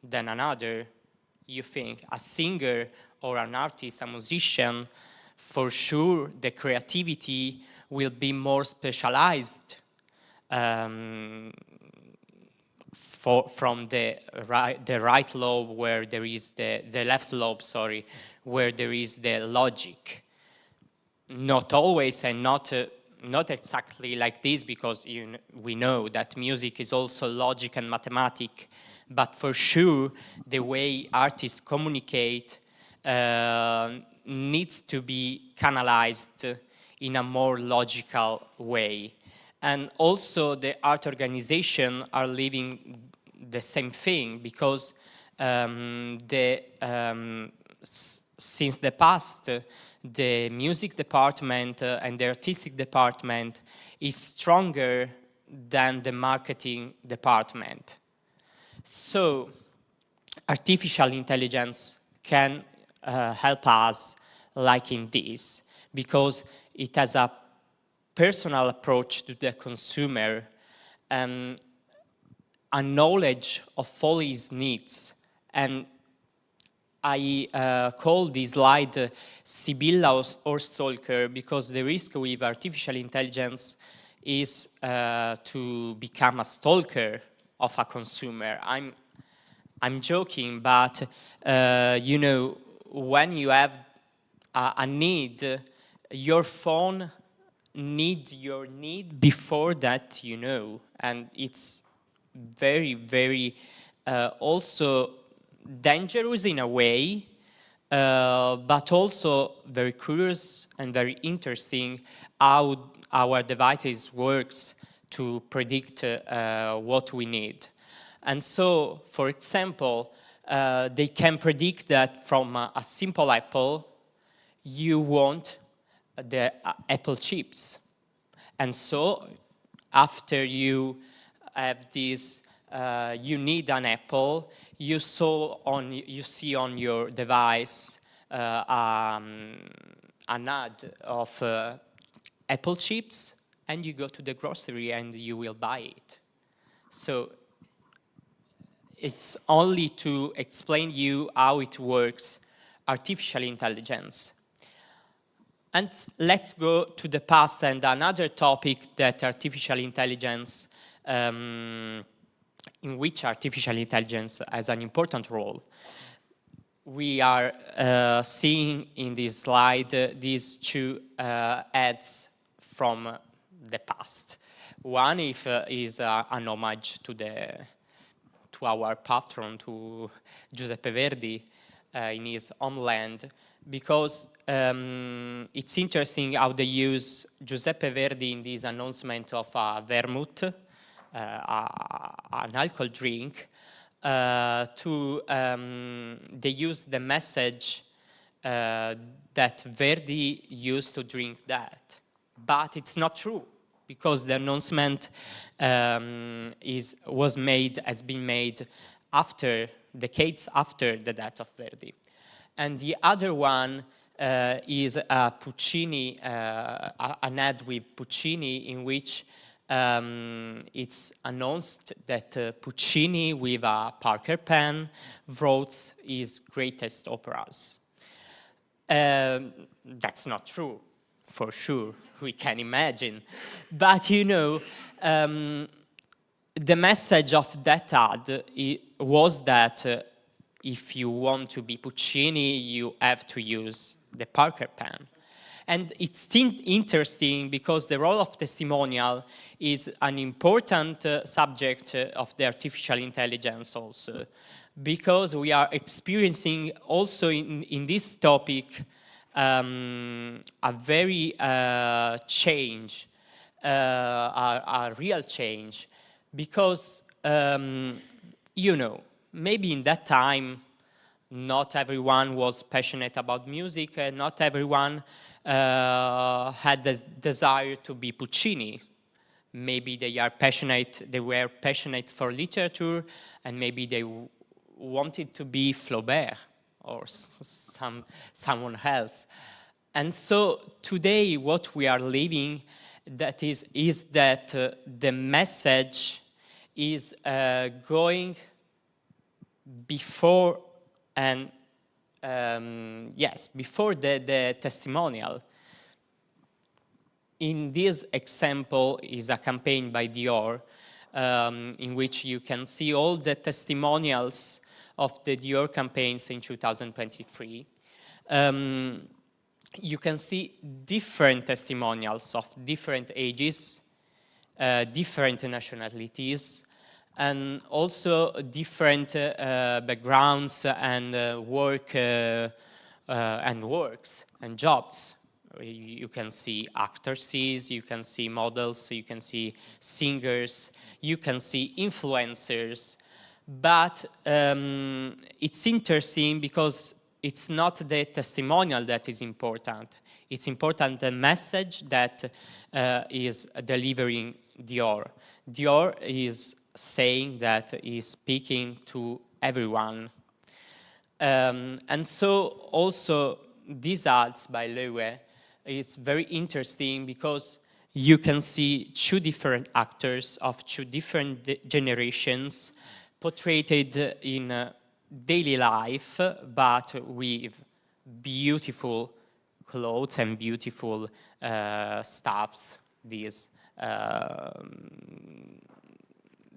than another. You think a singer or an artist, a musician, for sure the creativity will be more specialized from the right lobe, where there is the left lobe, sorry, where there is the logic. Not always, and not exactly like this, because we know that music is also logic and mathematics, but for sure the way artists communicate needs to be canalized in a more logical way. And also the art organization are living the same thing, because since the past, the music department and the artistic department is stronger than the marketing department. So artificial intelligence can help us like in this, because it has a personal approach to the consumer, and a knowledge of all his needs. And I call this slide Sibylla or Stalker, because the risk with artificial intelligence is to become a stalker of a consumer. I'm joking, but you know, when you have a need, your phone needs your need before that, you know, and it's very, very also dangerous in a way, but also very curious and very interesting how our devices works to predict what we need. And so, for example, they can predict that from a simple apple, you want the apple chips. And so, after you have this, you need an apple, you see on your device an ad of apple chips, and you go to the grocery and you will buy it. So it's only to explain you how it works, artificial intelligence. And let's go to the past and another topic that artificial intelligence, in which artificial intelligence has an important role. We are seeing in this slide these two ads from the past. One is an homage to our patron, to Giuseppe Verdi, in his homeland, because it's interesting how they use Giuseppe Verdi in this announcement of vermouth, an alcohol drink, they use the message that Verdi used to drink that. But it's not true, because the announcement has been made after, decades after the death of Verdi. And the other one is Puccini, an ad with Puccini, in which it's announced that Puccini, with a Parker pen, wrote his greatest operas. That's not true, for sure, we can imagine. But you know, the message of that ad was that if you want to be Puccini, you have to use the Parker pen. And it's interesting because the role of testimonial is an important subject of the artificial intelligence also, because we are experiencing also in this topic a very change, a real change, because, you know, maybe in that time, not everyone was passionate about music, and not everyone had the desire to be Puccini. Maybe they were passionate for literature, and maybe they wanted to be Flaubert or someone else. And so today, what we are living is that the message is going before and before the testimonial. In this example is a campaign by Dior, in which you can see all the testimonials of the Dior campaigns in 2023. You can see different testimonials of different ages, different nationalities, and also different backgrounds and works and jobs. You can see actresses, you can see models, you can see singers, you can see influencers. But it's interesting because it's not the testimonial that is important. It's important the message that is delivering Dior. Dior is saying that he's speaking to everyone. And so also these ads by Loewe is very interesting because you can see two different actors of two different generations portrayed in daily life, but with beautiful clothes and beautiful stuffs, these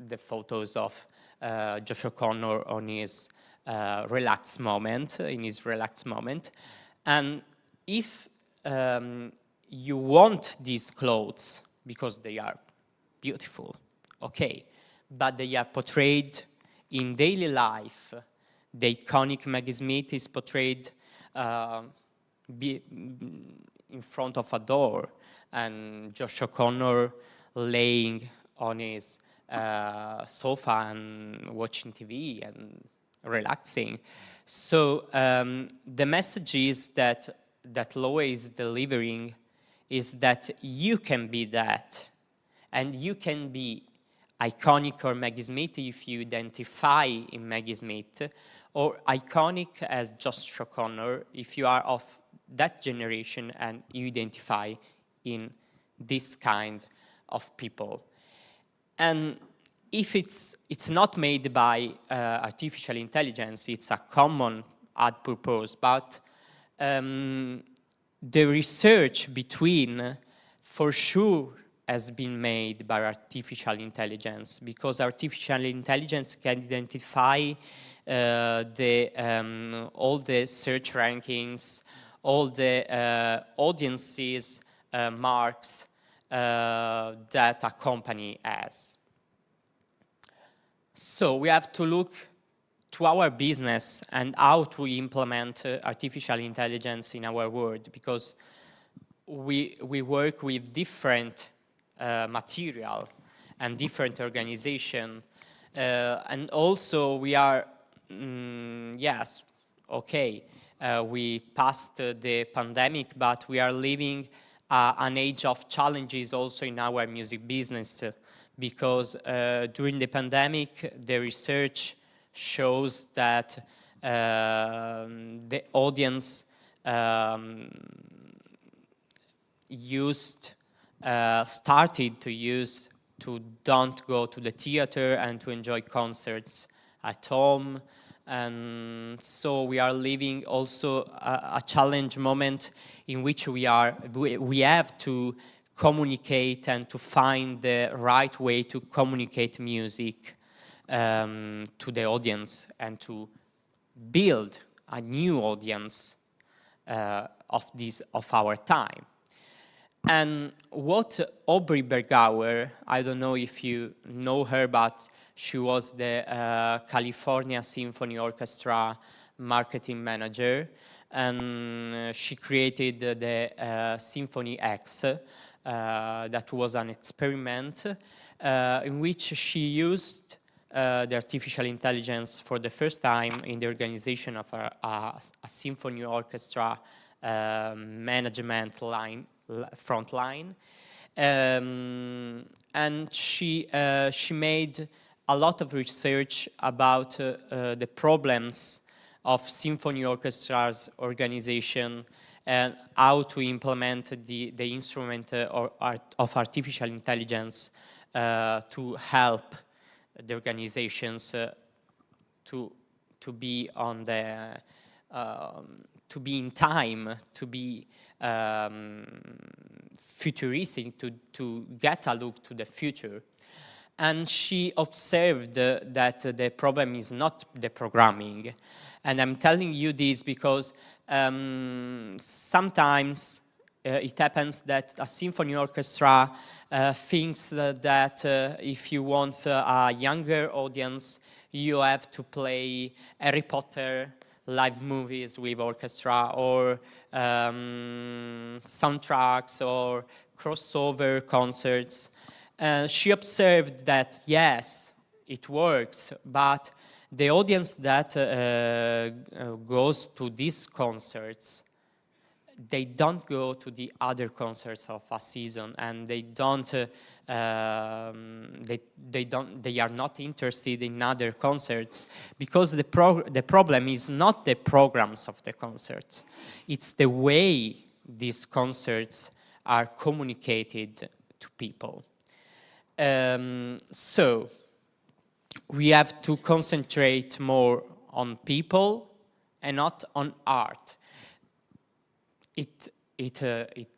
the photos of Josh O'Connor on his relaxed moment, And if you want these clothes because they are beautiful, okay, but they are portrayed in daily life. The iconic Maggie Smith is portrayed in front of a door, and Josh O'Connor laying on his sofa and watching TV and relaxing. So the message is that Lowe is delivering is that you can be that, and you can be iconic or Maggie Smith if you identify in Maggie Smith, or iconic as Josh O'Connor if you are of that generation and you identify in this kind of people. And if it's not made by artificial intelligence, it's a common ad purpose, but the research between, for sure, has been made by artificial intelligence, because artificial intelligence can identify all the search rankings, all the audiences marks that a company has. So we have to look to our business and how to implement artificial intelligence in our world, because we work with different material and different organization, and also we are, yes, okay, we passed the pandemic, but we are living an age of challenges also in our music business, because during the pandemic, the research shows that the audience started to don't go to the theater and to enjoy concerts at home. And so we are living also a challenge moment in which we have to communicate and to find the right way to communicate music to the audience and to build a new audience of our time. And what Aubrey Bergauer, I don't know if you know her, but she was the California Symphony Orchestra marketing manager, and she created the Symphony X. That was an experiment in which she used the artificial intelligence for the first time in the organization of a symphony orchestra management line, front line. And she made a lot of research about the problems of symphony orchestras organization and how to implement the instrument of artificial intelligence to help the organizations to be on the to be in time, to be futuristic, to get a look to the future. And she observed that the problem is not the programming. And I'm telling you this because sometimes it happens that a symphony orchestra thinks that if you want a younger audience, you have to play Harry Potter live movies with orchestra, or soundtracks, or crossover concerts. She observed that, yes, it works, but the audience that goes to these concerts, they don't go to the other concerts of a season, and they are not interested in other concerts, because the problem is not the programs of the concerts, it's the way these concerts are communicated to people. So we have to concentrate more on people and not on art. It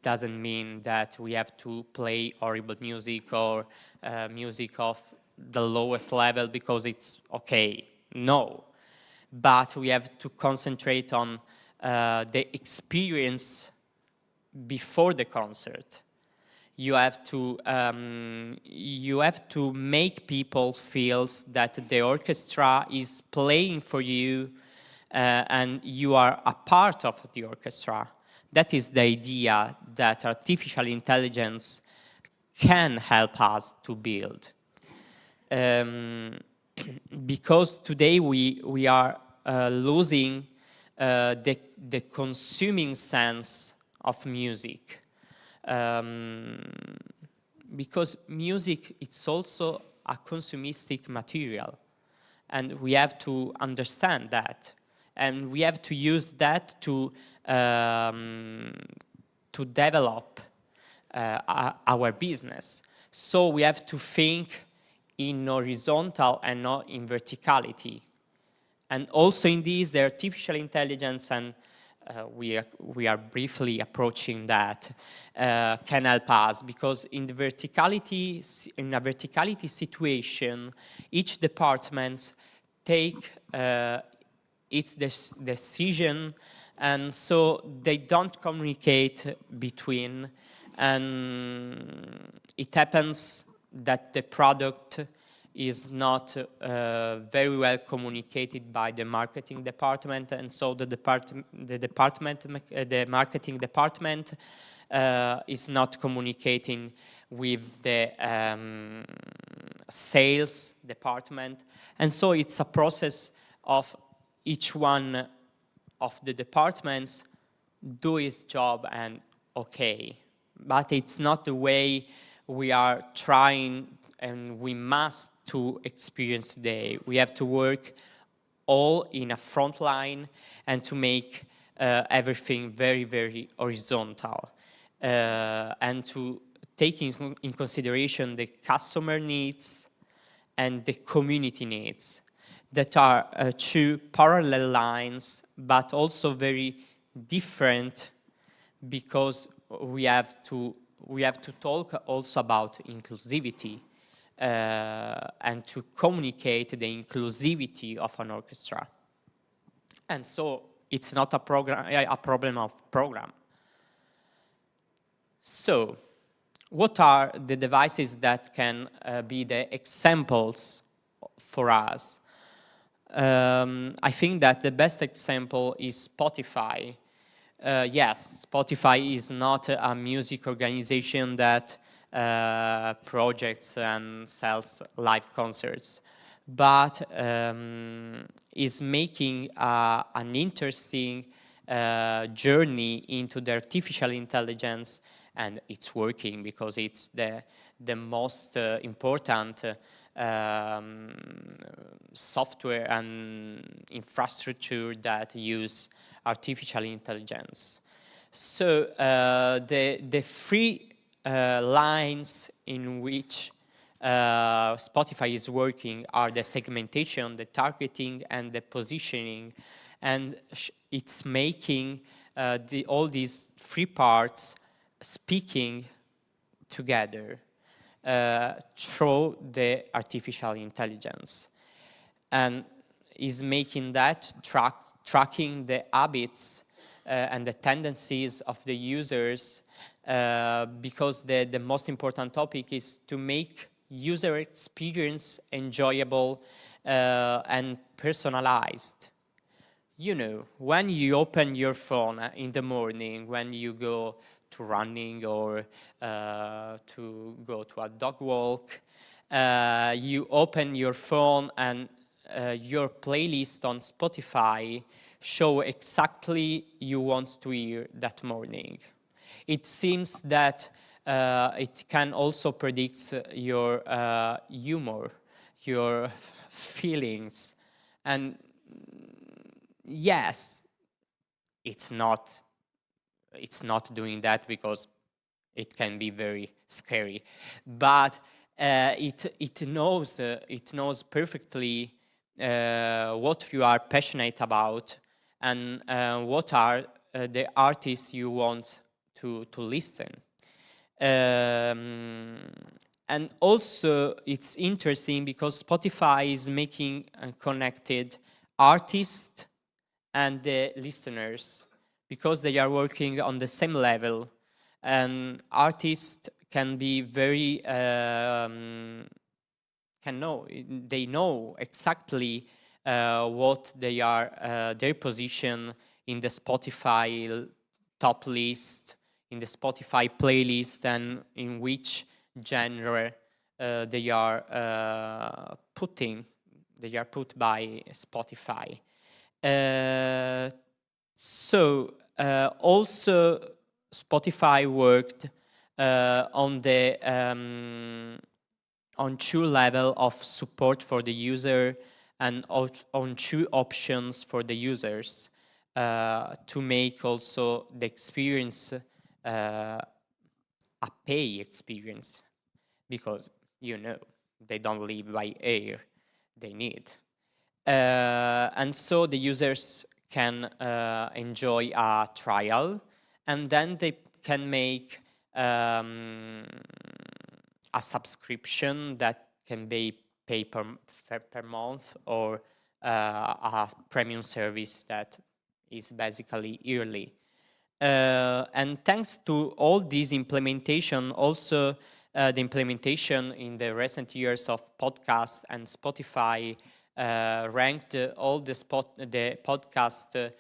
doesn't mean that we have to play horrible music or music of the lowest level because it's okay. No, but we have to concentrate on the experience before the concert. You have to make people feel that the orchestra is playing for you and you are a part of the orchestra. That is the idea that artificial intelligence can help us to build. Because today we are losing the consuming sense of music. Because music, it's also a consumistic material. And we have to understand that. And we have to use that to develop our business. So we have to think in horizontal and not in verticality. And also in this, the artificial intelligence, and we are briefly approaching that, can help us, because in a verticality situation, each department take its decision, and so they don't communicate between, and it happens that the product is not very well communicated by the marketing department, and so the marketing department is not communicating with the sales department, and so it's a process of each one of the departments do his job and okay, but it's not the way we are trying and we must to experience today. We have to work all in a front line and to make everything very, very horizontal and to take in consideration the customer needs and the community needs that are two parallel lines, but also very different, because we have to talk also about inclusivity and to communicate the inclusivity of an orchestra. And so it's not a problem of program. So what are the devices that can be the examples for us? I think that the best example is Spotify. Yes, Spotify is not a music organization that projects and sells live concerts, but is making an interesting journey into the artificial intelligence, and it's working because it's the most important software and infrastructure that use artificial intelligence. So the three lines in which Spotify is working are the segmentation, the targeting, and the positioning, and it's making all these three parts speaking together through the artificial intelligence, and is making that tracking the habits and the tendencies of the users, because the most important topic is to make user experience enjoyable and personalized. You know, when you open your phone in the morning, when you go to running or to go to a dog walk, you open your phone and your playlist on Spotify show exactly you want to hear that morning. It seems that it can also predict your humor, your feelings, and yes, it's not doing that because it can be very scary, but it knows perfectly what you are passionate about and what are the artists you want to listen. and also it's interesting because Spotify is making connected artists and the listeners, because they are working on the same level, and artists can be very they know exactly what they are their position in the Spotify top list, in the Spotify playlist, and in which genre they are put by Spotify. Also Spotify worked on the on two level of support for the user and on two options for the users to make also the experience a pay experience, because they don't live by air, they need. And so the users can enjoy a trial, and then they can make a subscription that can be paid per month, or a premium service that is basically yearly. And thanks to all this implementation, also the implementation in the recent years of podcasts and Spotify ranked all the podcast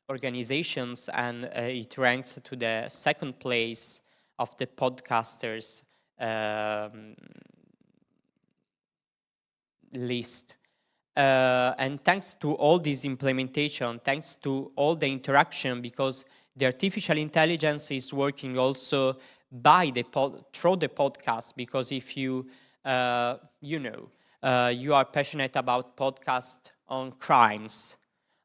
organizations, and it ranks to the second place of the podcasters list. And thanks to all this implementation, thanks to all the interaction, because the artificial intelligence is working also by through the podcast, because if you you are passionate about podcast on crimes,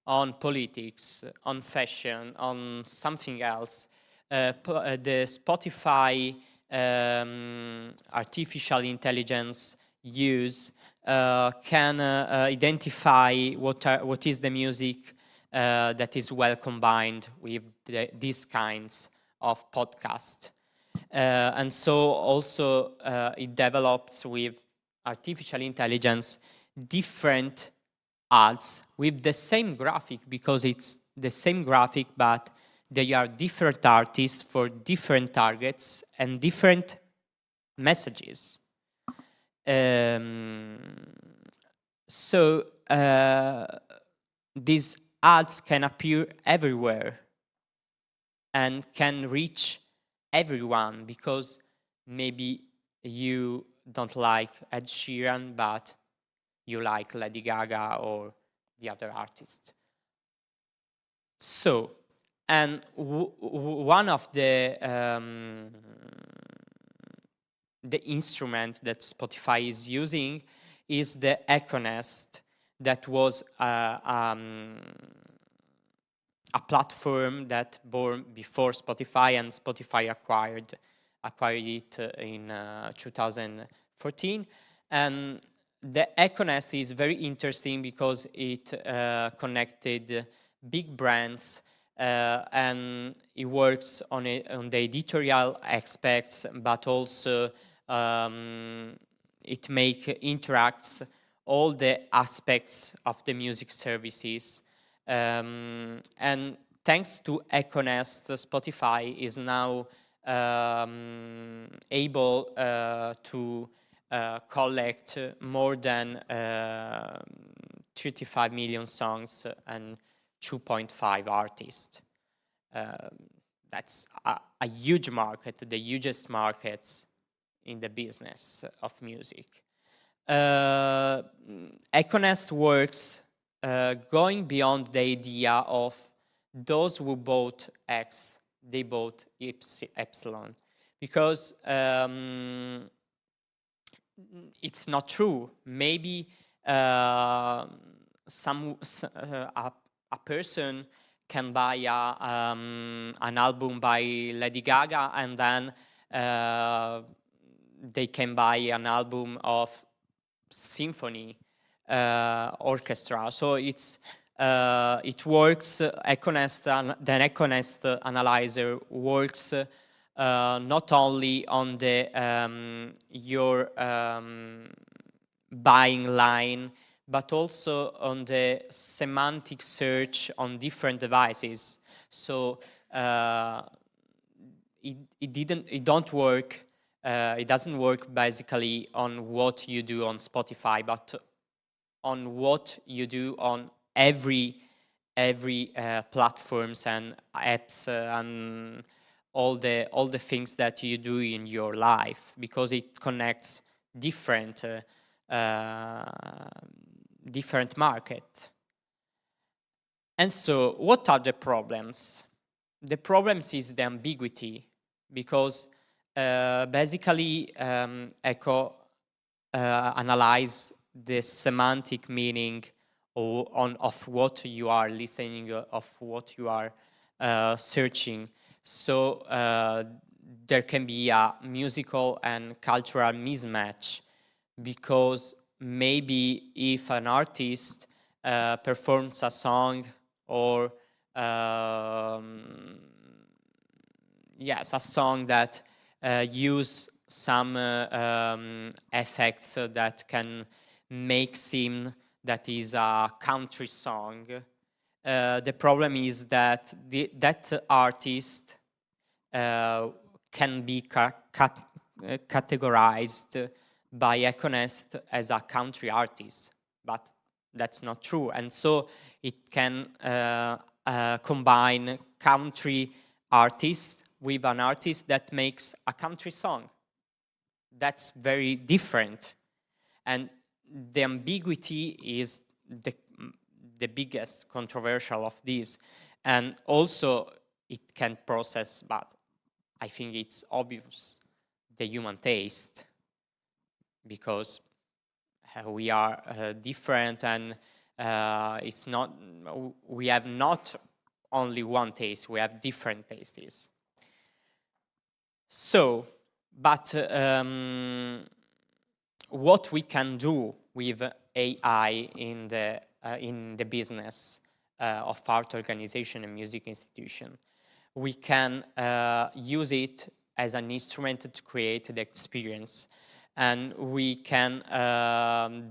on politics, on fashion, on something else, the Spotify artificial intelligence use can identify what is the music that is well combined with these kinds of podcast. And so also it develops with artificial intelligence different ads with the same graphic, because it's the same graphic, but they are different artists for different targets and different messages. So these ads can appear everywhere and can reach everyone, because maybe you don't like Ed Sheeran, but you like Lady Gaga or the other artist. So, and one of the instrument that Spotify is using is the Econest, that was a platform that born before Spotify, and Spotify acquired it in 2014. And the Econest is very interesting because it connected big brands, and it works on the editorial aspects, but also it interacts all the aspects of the music services. And thanks to Econest, Spotify is now able to collect more than 35 million songs and 2.5 artists. That's a huge market, the hugest markets in the business of music. Econest works going beyond the idea of those who bought X, they bought Epsilon, because it's not true. Maybe a person can buy an album by Lady Gaga, and then they can buy an album of symphony orchestra. So it works. The Econest analyzer works not only on the your buying line, but also on the semantic search on different devices. So it doesn't work basically on what you do on Spotify, but on what you do on every platforms and apps and all the things that you do in your life, because it connects different market. And so what are the problems? The problems is the ambiguity, because basically Echo analyze the semantic meaning of what you are listening, of what you are searching. So there can be a musical and cultural mismatch, because maybe if an artist performs a song or yes, a song that use some effects that can make seem that is a country song. The problem is that that artist can be categorized by Econest as a country artist, but that's not true. And so it can combine country artists with an artist that makes a country song. That's very different. And the ambiguity is the biggest controversial of this. And also it can process, but I think it's obvious, the human taste, because we are different, and it's not, we have not only one taste, we have different tastes. So, but what we can do with AI in the business of art organization and music institution, we can use it as an instrument to create the experience. And we can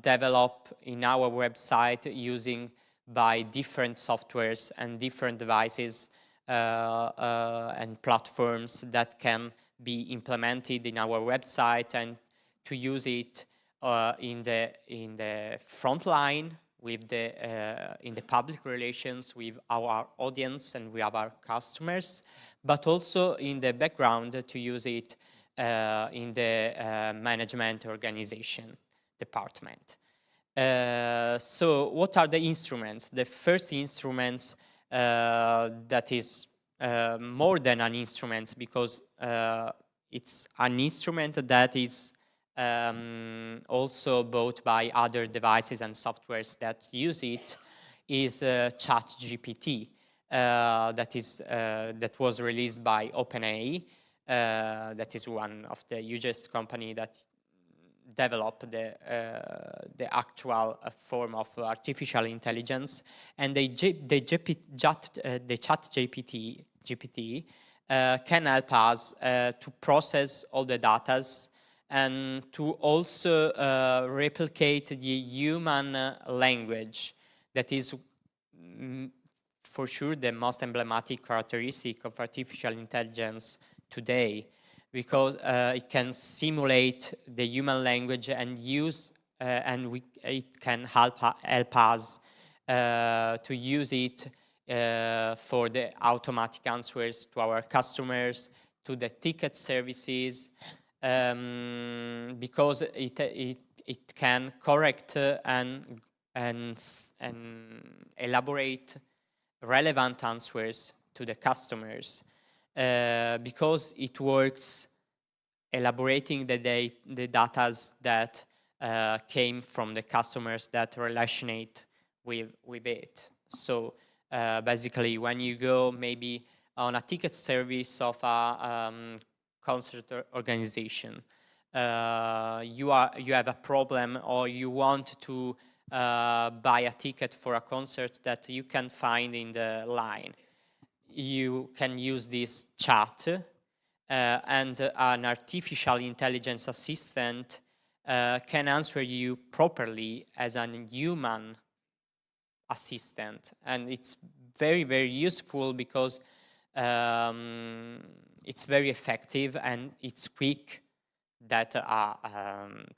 develop in our website using by different softwares and different devices and platforms that can be implemented in our website, and to use it in the front line with in the public relations with our audience and with our customers, but also in the background to use it in the management organization department. So what are the instruments? The first instruments that is more than an instrument, because it's an instrument that is also bought by other devices and softwares that use it, is ChatGPT, that was released by OpenAI. That is one of the hugest company that developed the actual form of artificial intelligence. And the ChatGPT can help us to process all the data and to also replicate the human language. That is for sure the most emblematic characteristic of artificial intelligence today, because it can simulate the human language and use it can help us to use it for the automatic answers to our customers, to the ticket services, because it can correct and elaborate relevant answers to the customers, because it works elaborating the data that came from the customers that relationate with it. So basically, when you go maybe on a ticket service of a concert organization, you have a problem, or you want to buy a ticket for a concert that you can find in the line. You can use this chat and an artificial intelligence assistant can answer you properly as a human assistant. And it's very, very useful because it's very effective and it's quick that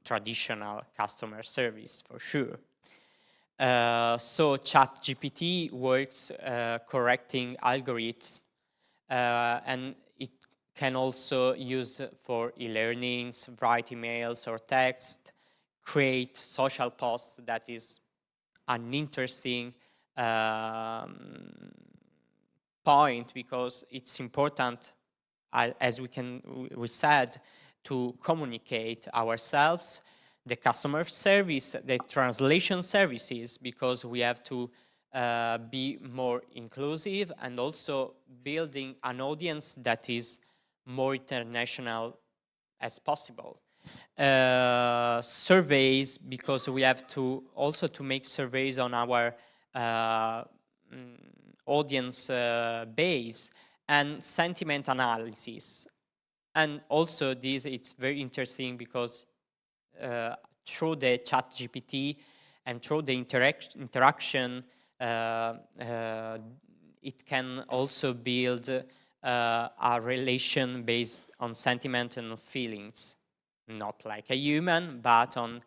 traditional customer service, for sure. So ChatGPT works correcting algorithms, and it can also use for e-learnings, write emails or text, create social posts. That is an interesting point, because it's important, as we said, to communicate ourselves, the customer service, the translation services, because we have to be more inclusive, and also building an audience that is more international as possible. Surveys, because we have to also to make surveys on our audience base, and sentiment analysis. And also this, it's very interesting because through the ChatGPT and through the interaction, it can also build a relation based on sentiment and feelings, not like a human, but on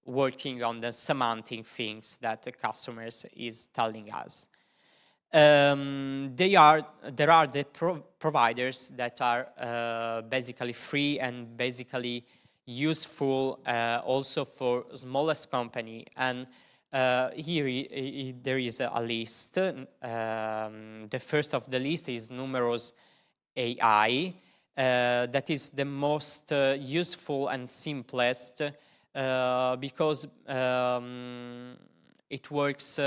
working on the semantic things that the customers is telling us. There are the providers that are basically free and basically useful also for smallest company, and here there is a list. The first of the list is Numerous AI. That is the most useful and simplest because it works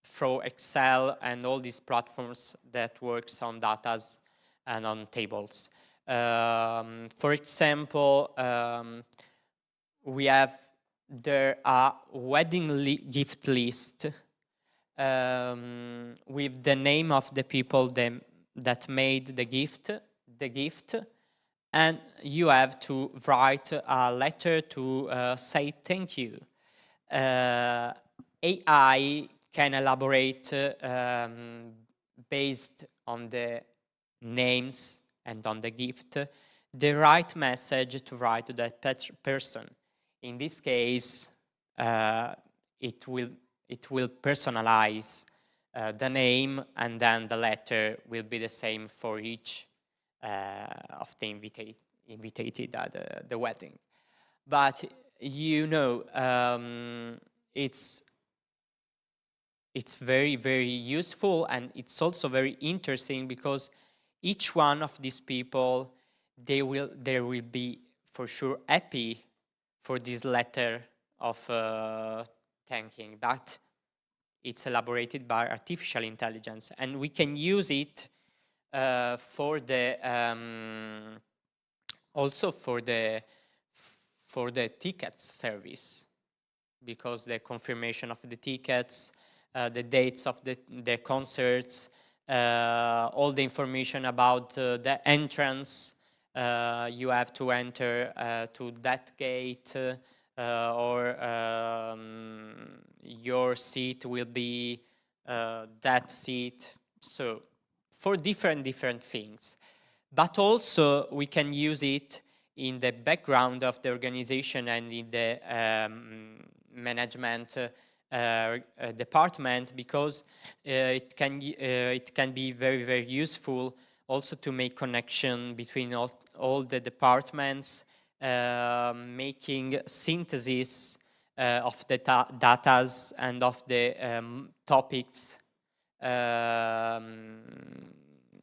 through Excel and all these platforms that works on datas and on tables. For example, there are wedding gift list with the name of the people that made the gift, and you have to write a letter to say thank you. AI can elaborate based on the names and on the gift, the right message to write to that person. In this case, it will personalize the name, and then the letter will be the same for each of the invitated at the wedding. But you know, it's very, very useful, and it's also very interesting because each one of these people, they will be for sure happy for this letter of thanking, but it's elaborated by artificial intelligence, and we can use it for the also for the tickets service, because the confirmation of the tickets, the dates of the concerts, all the information about the entrance, you have to enter to that gate, or your seat will be that seat. So for different things. But also we can use it in the background of the organization and in the management department, because it can be very, very useful also to make connection between all the departments, making synthesis of the datas and of the topics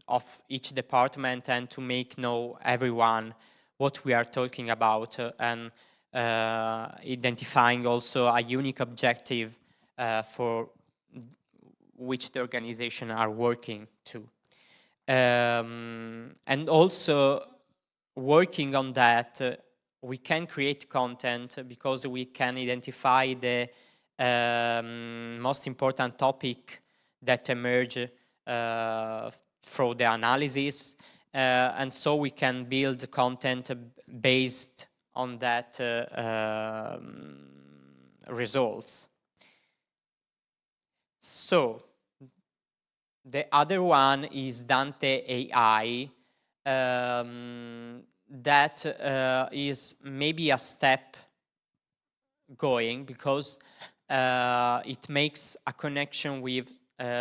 of each department, and to make know everyone what we are talking about, and identifying also a unique objective for which the organization are working to. And also working on that, we can create content because we can identify the most important topic that emerge through the analysis, and so we can build content based on that results. So the other one is Dante AI. That is maybe a step going, because it makes a connection with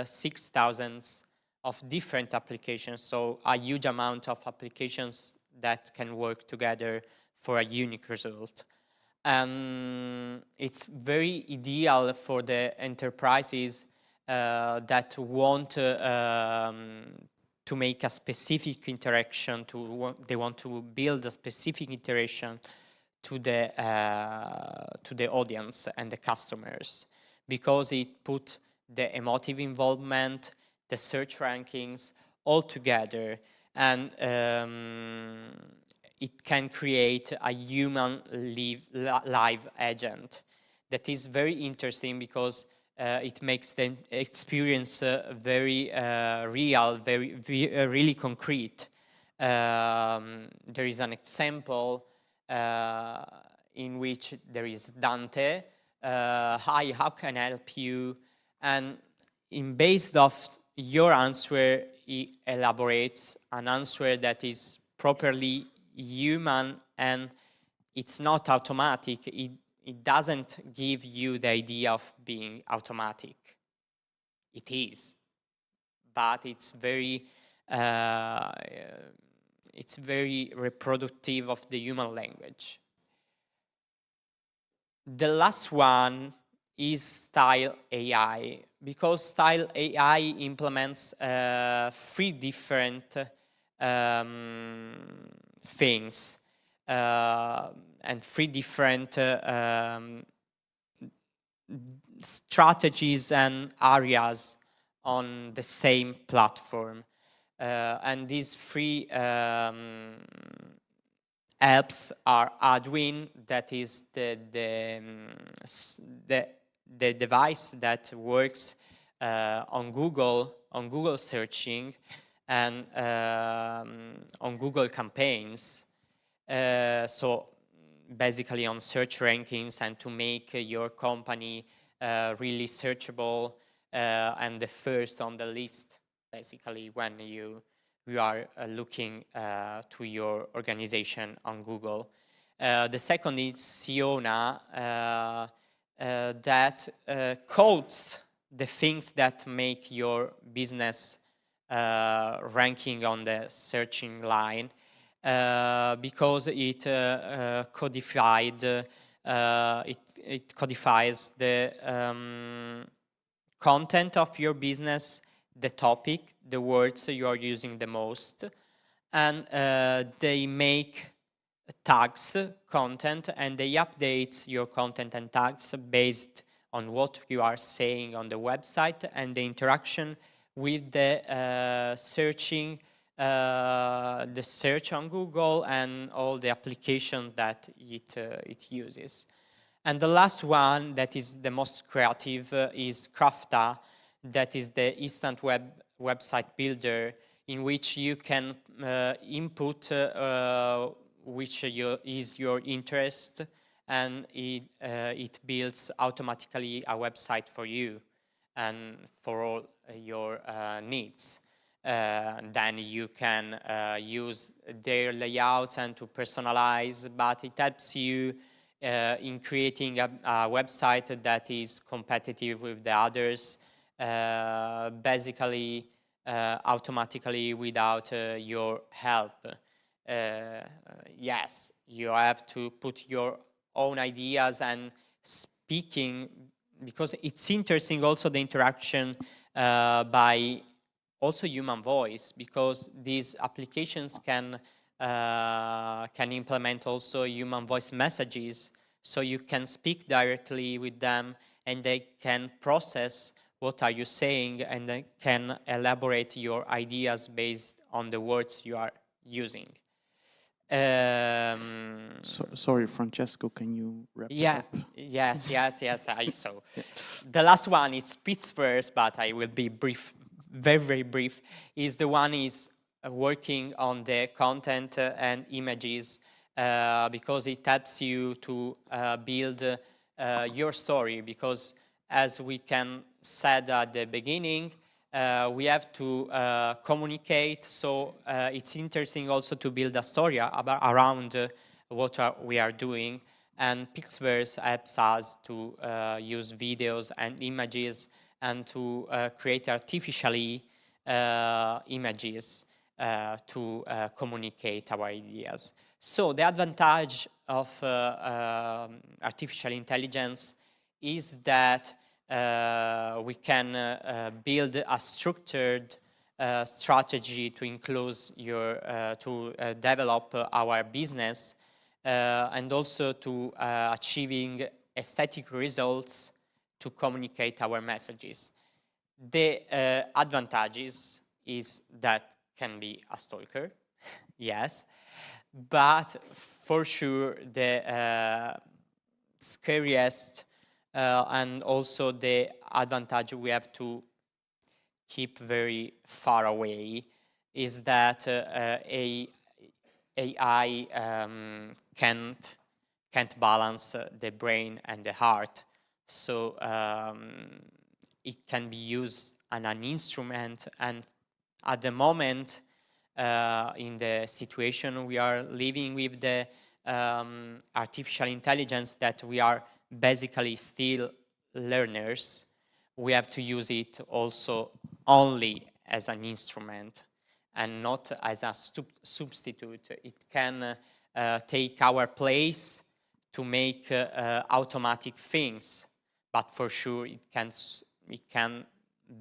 6,000 of different applications, so a huge amount of applications that can work together for a unique result. And it's very ideal for the enterprises that want to make a specific interaction, they want to build a specific interaction to the audience and the customers, because it put the emotive involvement, the search rankings all together, and it can create a human live agent that is very interesting, because it makes the experience very real, really concrete. There is an example in which there is Dante. Hi, how can I help you? And based off your answer, he elaborates an answer that is properly human, and it's not automatic. It doesn't give you the idea of being automatic. It is, but it's very reproductive of the human language. The last one is Style AI, because Style AI implements 3 different things and 3 different strategies and areas on the same platform. And these 3 apps are Adwin, that is the device that works on Google searching and on Google campaigns. So basically on search rankings, and to make your company really searchable and the first on the list, basically, when you are looking to your organization on Google. The second is Siona, that codes the things that make your business ranking on the searching line, because it codifies the content of your business, the topic, the words you are using the most, and they make tags, content, and they update your content and tags based on what you are saying on the website and the interaction with the the search on Google and all the applications that it uses. And the last one, that is the most creative, is Crafta, that is the instant website builder, in which you can input which is your interest, and it builds automatically a website for you and for all your needs. Then you can use their layouts and to personalize, but it helps you in creating a website that is competitive with the others, basically automatically without your help. Yes, you have to put your own ideas and speaking, because it's interesting also the interaction by also human voice, because these applications can implement also human voice messages, so you can speak directly with them and they can process what are you saying, and they can elaborate your ideas based on the words you are using. Sorry, Francesco, can you wrap it up? Yes, I saw. Yeah. The last one is Pittsburgh, but I will be brief, very brief, is the one is working on the content and images because it helps you to build your story. Because as we can said at the beginning, we have to communicate. So it's interesting also to build a story around what we are doing. And Pixverse helps us to use videos and images and to create artificially images to communicate our ideas. So the advantage of artificial intelligence is that we can build a structured strategy to develop our business and also to achieving aesthetic results to communicate our messages. The advantages is that can be a stalker, yes, but for sure the scariest and also the advantage we have to keep very far away is that AI can't balance the brain and the heart. So it can be used as an instrument, and at the moment, in the situation we are living with the artificial intelligence, that we are basically still learners, we have to use it also only as an instrument and not as a substitute. It can take our place to make automatic things, but for sure it can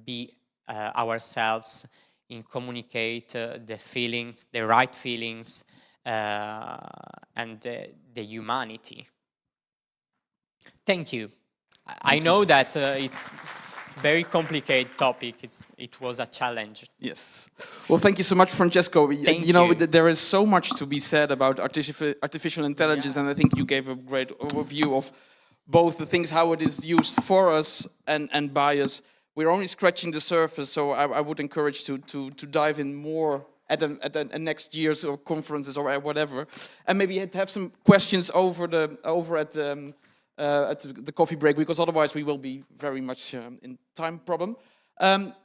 be ourselves in communicate the feelings, the right feelings, and the humanity. Thank you. I know that it's very complicated topic. It was a challenge. Yes. Well, thank you so much, Francesco. Thank you know, you. there is so much to be said about artificial intelligence, and I think you gave a great overview of both the things, how it is used for us and by us. We're only scratching the surface, so I would encourage to dive in more at a next year's or conferences or whatever, and maybe have some questions over at the coffee break, because otherwise we will be very much in time problem.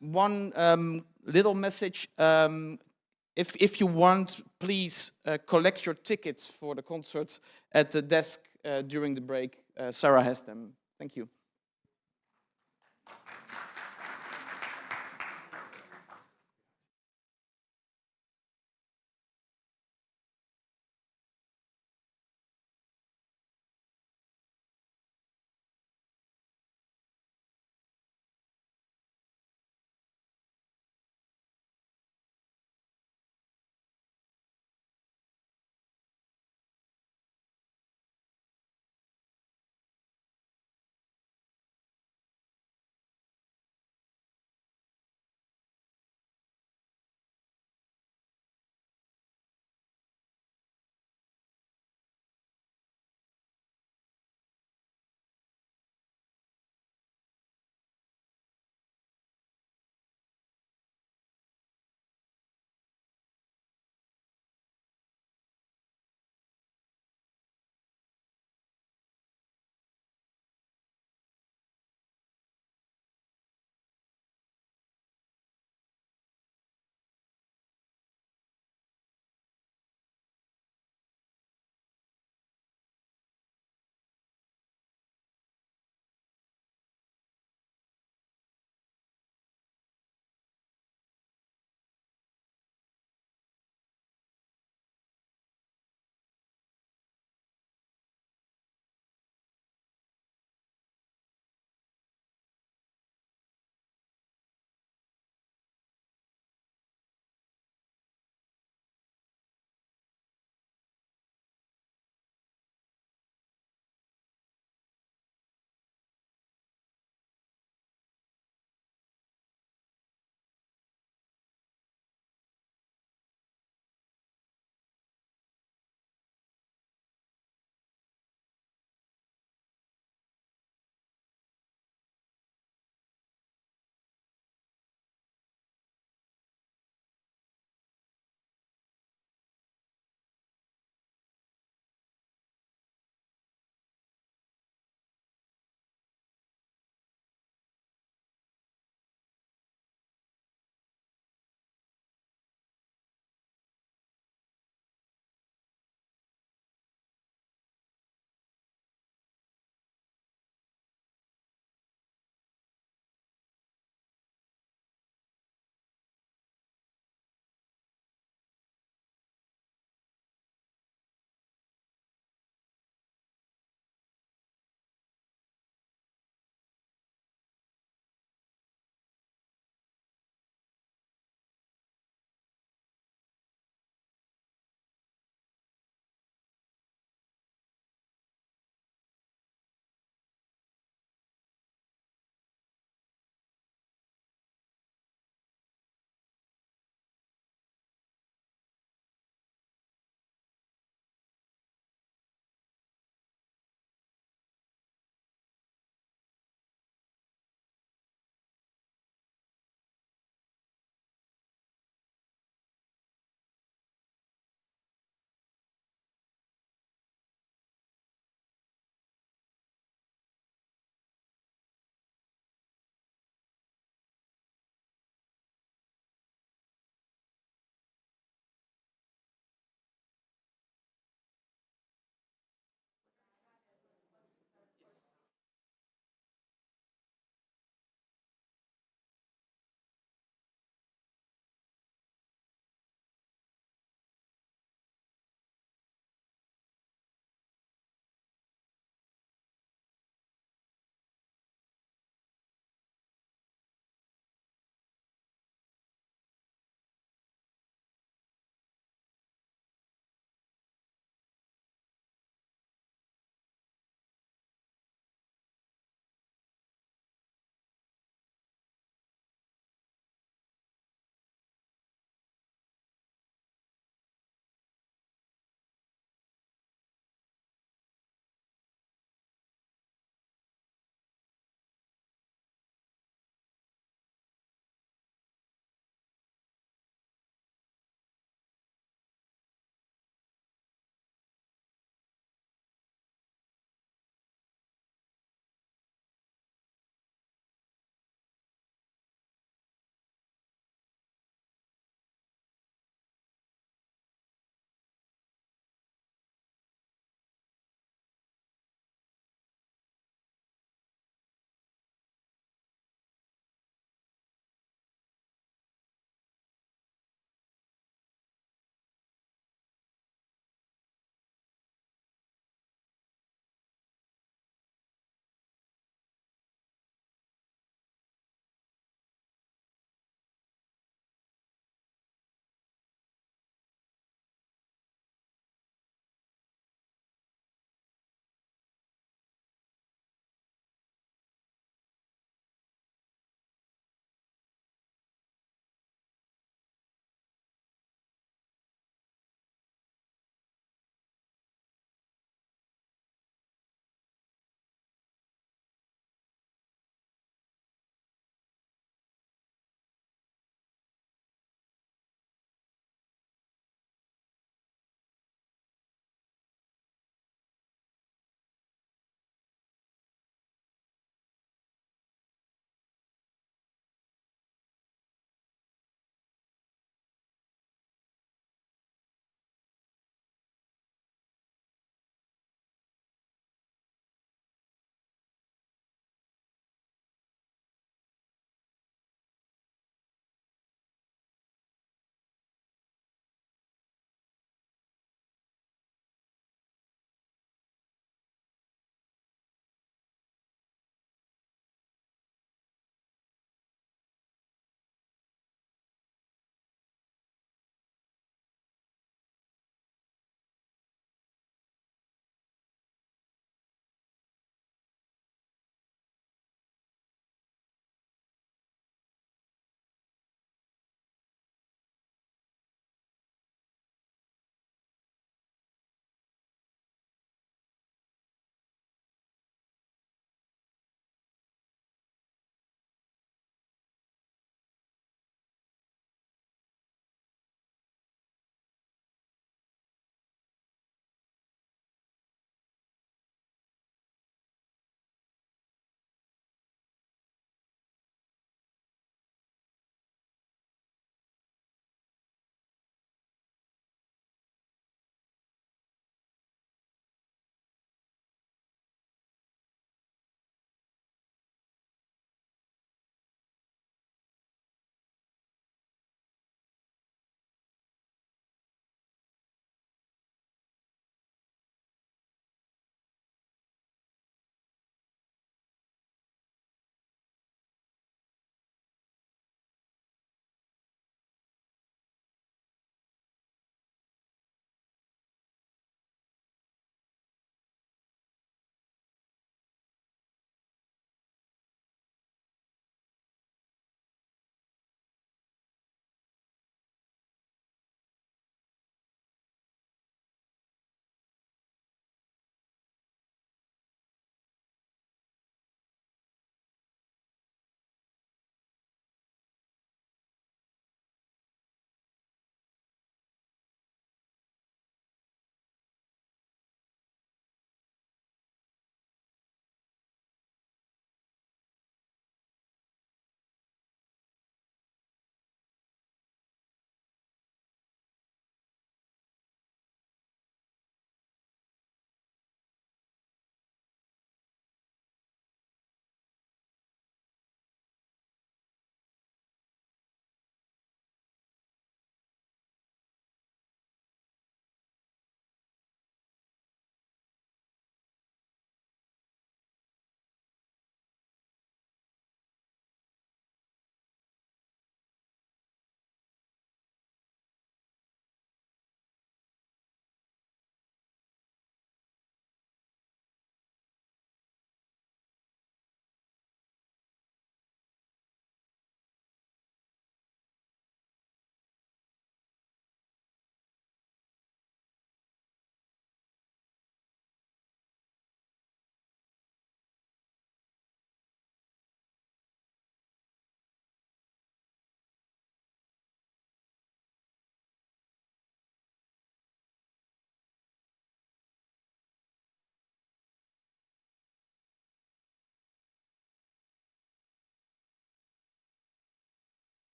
One little message: if you want, please collect your tickets for the concert at the desk during the break. Sarah has them. Thank you.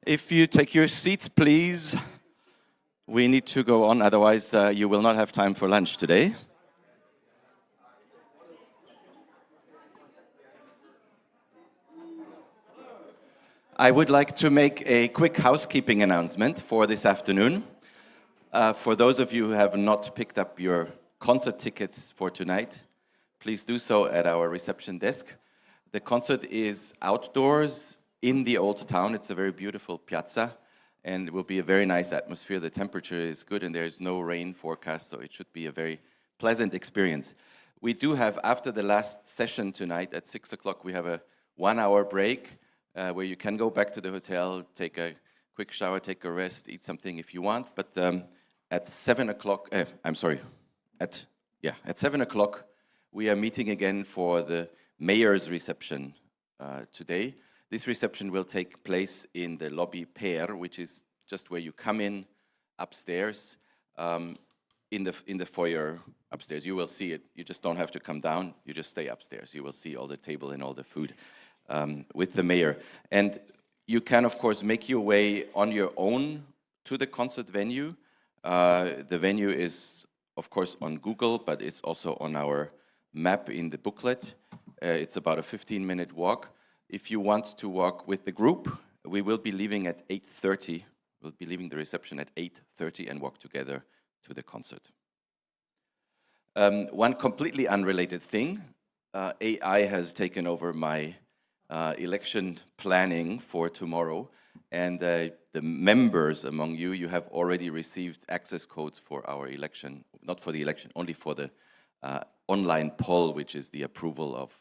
If you take your seats, please. We need to go on, otherwise you will not have time for lunch today. I would like to make a quick housekeeping announcement for this afternoon. For those of you who have not picked up your concert tickets for tonight, please do so at our reception desk. The concert is outdoors in the old town. It's a very beautiful piazza, and it will be a very nice atmosphere. The temperature is good, and there is no rain forecast, so it should be a very pleasant experience. We do have, after the last session tonight at 6 o'clock, we have a 1-hour break where you can go back to the hotel, take a quick shower, take a rest, eat something if you want. But at 7 o'clock, at 7 o'clock, we are meeting again for the mayor's reception today. This reception will take place in the lobby pair, which is just where you come in upstairs, in the foyer upstairs. You will see it. You just don't have to come down. You just stay upstairs. You will see all the table and all the food with the mayor. And you can, of course, make your way on your own to the concert venue. The venue is, of course, on Google, but it's also on our map in the booklet. It's about a 15-minute walk. If you want to walk with the group, we will be leaving at 8:30. We'll be leaving the reception at 8:30 and walk together to the concert. One completely unrelated thing, AI has taken over my election planning for tomorrow, and the members among you, you have already received access codes for our election, not for the election, only for the online poll, which is the approval of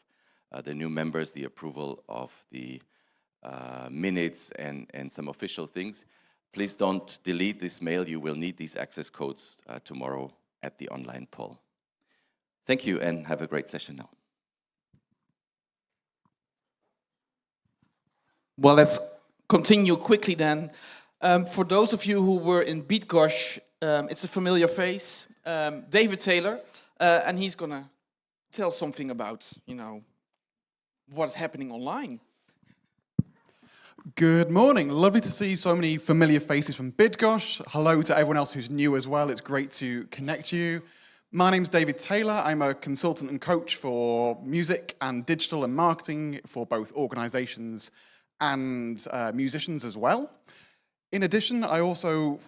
the new members, the approval of the minutes and some official things. Please don't delete this mail. You will need these access codes tomorrow at the online poll. Thank you and have a great session now. Well, let's continue quickly then. For those of you who were in Bydgoszcz, it's a familiar face, David Taylor, and he's gonna tell something about, what's happening online. Good morning. Lovely to see so many familiar faces from Bydgoszcz. Hello to everyone else who's new as well. It's great to connect you. My name's David Taylor. I'm a consultant and coach for music and digital and marketing for both organizations and musicians as well. In addition, I also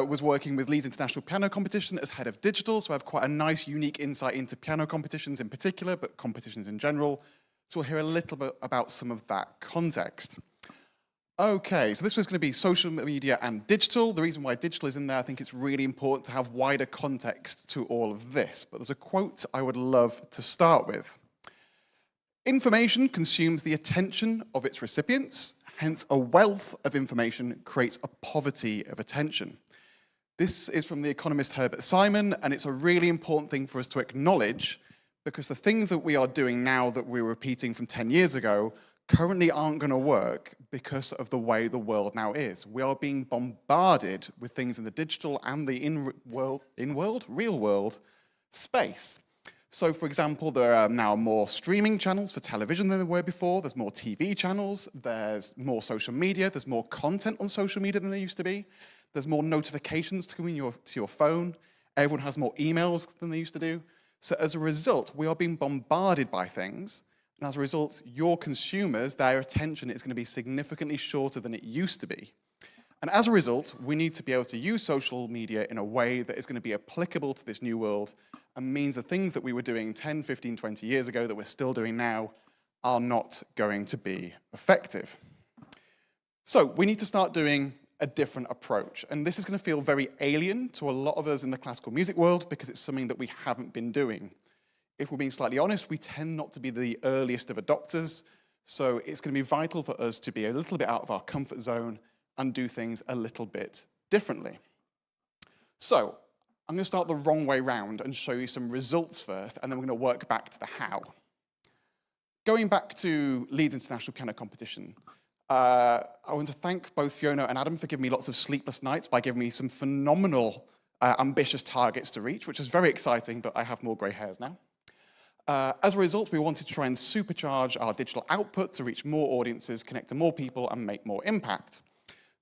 was working with Leeds International Piano Competition as head of digital, so I have quite a nice, unique insight into piano competitions in particular, but competitions in general. So we'll hear a little bit about some of that context. Okay, so this was going to be social media and digital. The reason why digital is in there, I think it's really important to have wider context to all of this. But there's a quote I would love to start with. Information consumes the attention of its recipients. Hence, a wealth of information creates a poverty of attention. This is from the economist Herbert Simon, and it's a really important thing for us to acknowledge because the things that we are doing now that we're repeating from 10 years ago currently aren't going to work because of the way the world now is. We are being bombarded with things in the digital and the real world space. So, for example, there are now more streaming channels for television than there were before. There's more TV channels. There's more social media. There's more content on social media than there used to be. There's more notifications to come in to your phone. Everyone has more emails than they used to do. So as a result, we are being bombarded by things. And as a result, your consumers, their attention is going to be significantly shorter than it used to be. And as a result, we need to be able to use social media in a way that is going to be applicable to this new world and means the things that we were doing 10, 15, 20 years ago that we're still doing now are not going to be effective. So we need to start doing a different approach. And this is going to feel very alien to a lot of us in the classical music world because it's something that we haven't been doing. If we're being slightly honest, we tend not to be the earliest of adopters. So it's going to be vital for us to be a little bit out of our comfort zone and do things a little bit differently. So I'm going to start the wrong way round and show you some results first, and then we're going to work back to the how. Going back to Leeds International Piano Competition, I want to thank both Fiona and Adam for giving me lots of sleepless nights by giving me some phenomenal, ambitious targets to reach, which is very exciting, but I have more grey hairs now. As a result, we wanted to try and supercharge our digital output to reach more audiences, connect to more people, and make more impact.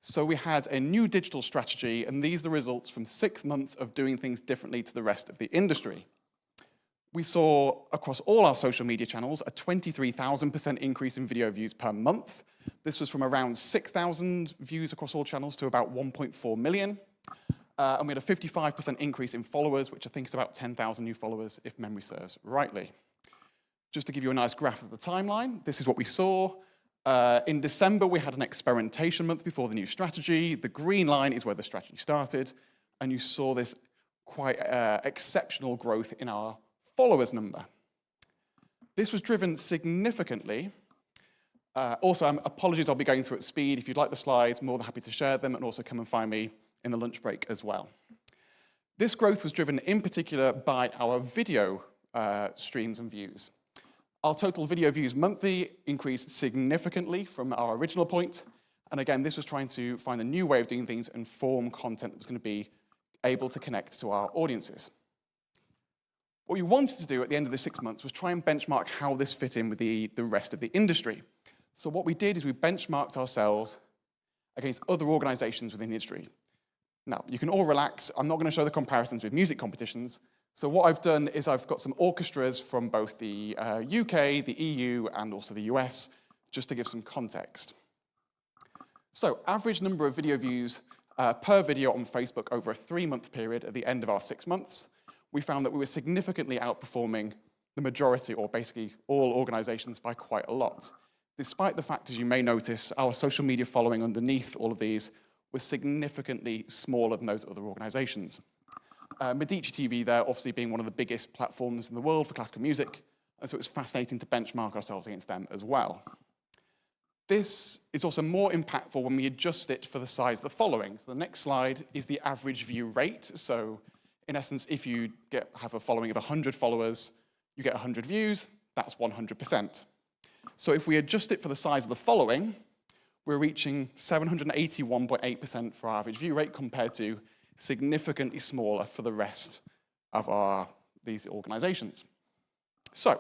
So we had a new digital strategy, and these are the results from 6 months of doing things differently to the rest of the industry. We saw across all our social media channels a 23,000% increase in video views per month. This was from around 6,000 views across all channels to about 1.4 million. And we had a 55% increase in followers, which I think is about 10,000 new followers, if memory serves rightly. Just to give you a nice graph of the timeline, this is what we saw. In December, we had an experimentation month before the new strategy. The green line is where the strategy started, and you saw this quite exceptional growth in our followers number. This was driven significantly. Also, apologies, I'll be going through at speed. If you'd like the slides, more than happy to share them, and also come and find me in the lunch break as well. This growth was driven in particular by our video streams and views. Our total video views monthly increased significantly from our original point. And again, this was trying to find a new way of doing things and form content that was going to be able to connect to our audiences. What we wanted to do at the end of the 6 months was try and benchmark how this fit in with the rest of the industry. So what we did is we benchmarked ourselves against other organizations within the industry. Now, you can all relax. I'm not going to show the comparisons with music competitions. So what I've done is I've got some orchestras from both the UK, the EU, and also the US, just to give some context. So average number of video views per video on Facebook over a 3-month period at the end of our 6 months, we found that we were significantly outperforming the majority, or basically all organizations, by quite a lot. Despite the fact, as you may notice, our social media following underneath all of these was significantly smaller than those other organizations. Medici TV there obviously being one of the biggest platforms in the world for classical music, and so it was fascinating to benchmark ourselves against them as well. This is also more impactful when we adjust it for the size of the following. So the next slide is the average view rate. So in essence, if you have a following of 100 followers, you get 100 views, that's 100%. So if we adjust it for the size of the following, we're reaching 781.8% for our average view rate compared to significantly smaller for the rest of these organizations. So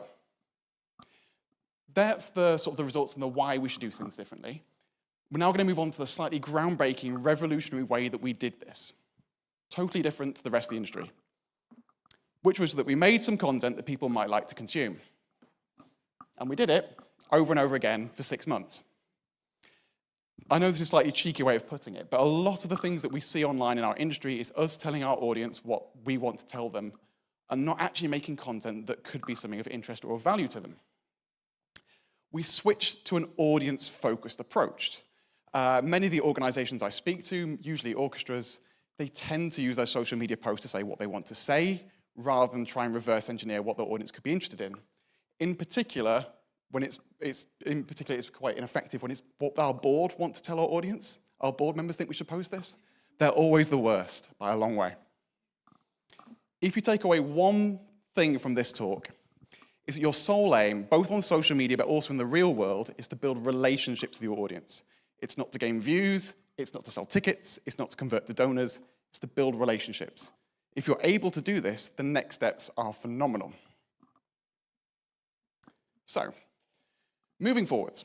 that's the sort of the results and the why we should do things differently. We're now going to move on to the slightly groundbreaking, revolutionary way that we did this. Totally different to the rest of the industry, which was that we made some content that people might like to consume. And we did it over and over again for 6 months. I know this is a slightly cheeky way of putting it, but a lot of the things that we see online in our industry is us telling our audience what we want to tell them and not actually making content that could be something of interest or of value to them. We switched to an audience-focused approach. Many of the organizations I speak to, usually orchestras, they tend to use their social media posts to say what they want to say rather than try and reverse engineer what the audience could be interested in. In particular, it's quite ineffective when it's what our board want to tell our audience. Our board members think we should post this. They're always the worst by a long way. If you take away one thing from this talk, is that your sole aim, both on social media but also in the real world, is to build relationships with your audience. It's not to gain views, it's not to sell tickets, it's not to convert to donors, it's to build relationships. If you're able to do this, the next steps are phenomenal. So, moving forwards,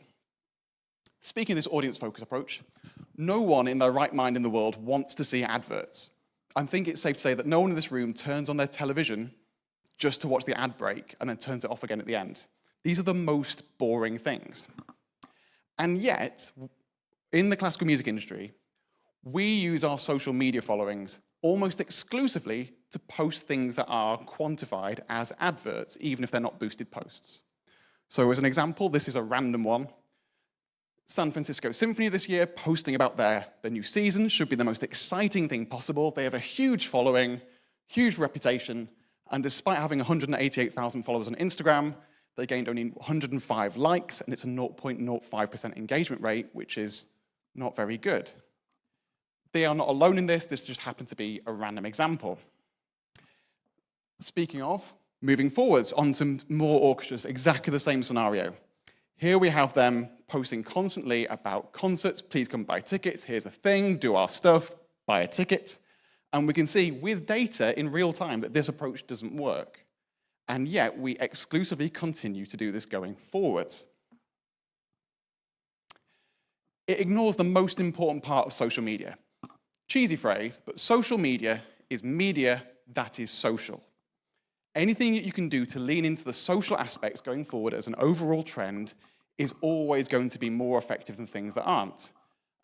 speaking of this audience-focused approach, no one in their right mind in the world wants to see adverts. I think it's safe to say that no one in this room turns on their television just to watch the ad break and then turns it off again at the end. These are the most boring things. And yet, in the classical music industry, we use our social media followings almost exclusively to post things that are quantified as adverts, even if they're not boosted posts. So as an example, this is a random one. San Francisco Symphony this year posting about their new season should be the most exciting thing possible. They have a huge following, huge reputation, and despite having 188,000 followers on Instagram, they gained only 105 likes, and it's a 0.05% engagement rate, which is not very good. They are not alone in this. This just happened to be a random example. Speaking of, moving forwards on to more orchestras, exactly the same scenario. Here we have them posting constantly about concerts. Please come buy tickets. Here's a thing. Do our stuff. Buy a ticket. And we can see with data in real time that this approach doesn't work. And yet we exclusively continue to do this going forwards. It ignores the most important part of social media. Cheesy phrase, but social media is media that is social. Anything that you can do to lean into the social aspects going forward as an overall trend is always going to be more effective than things that aren't.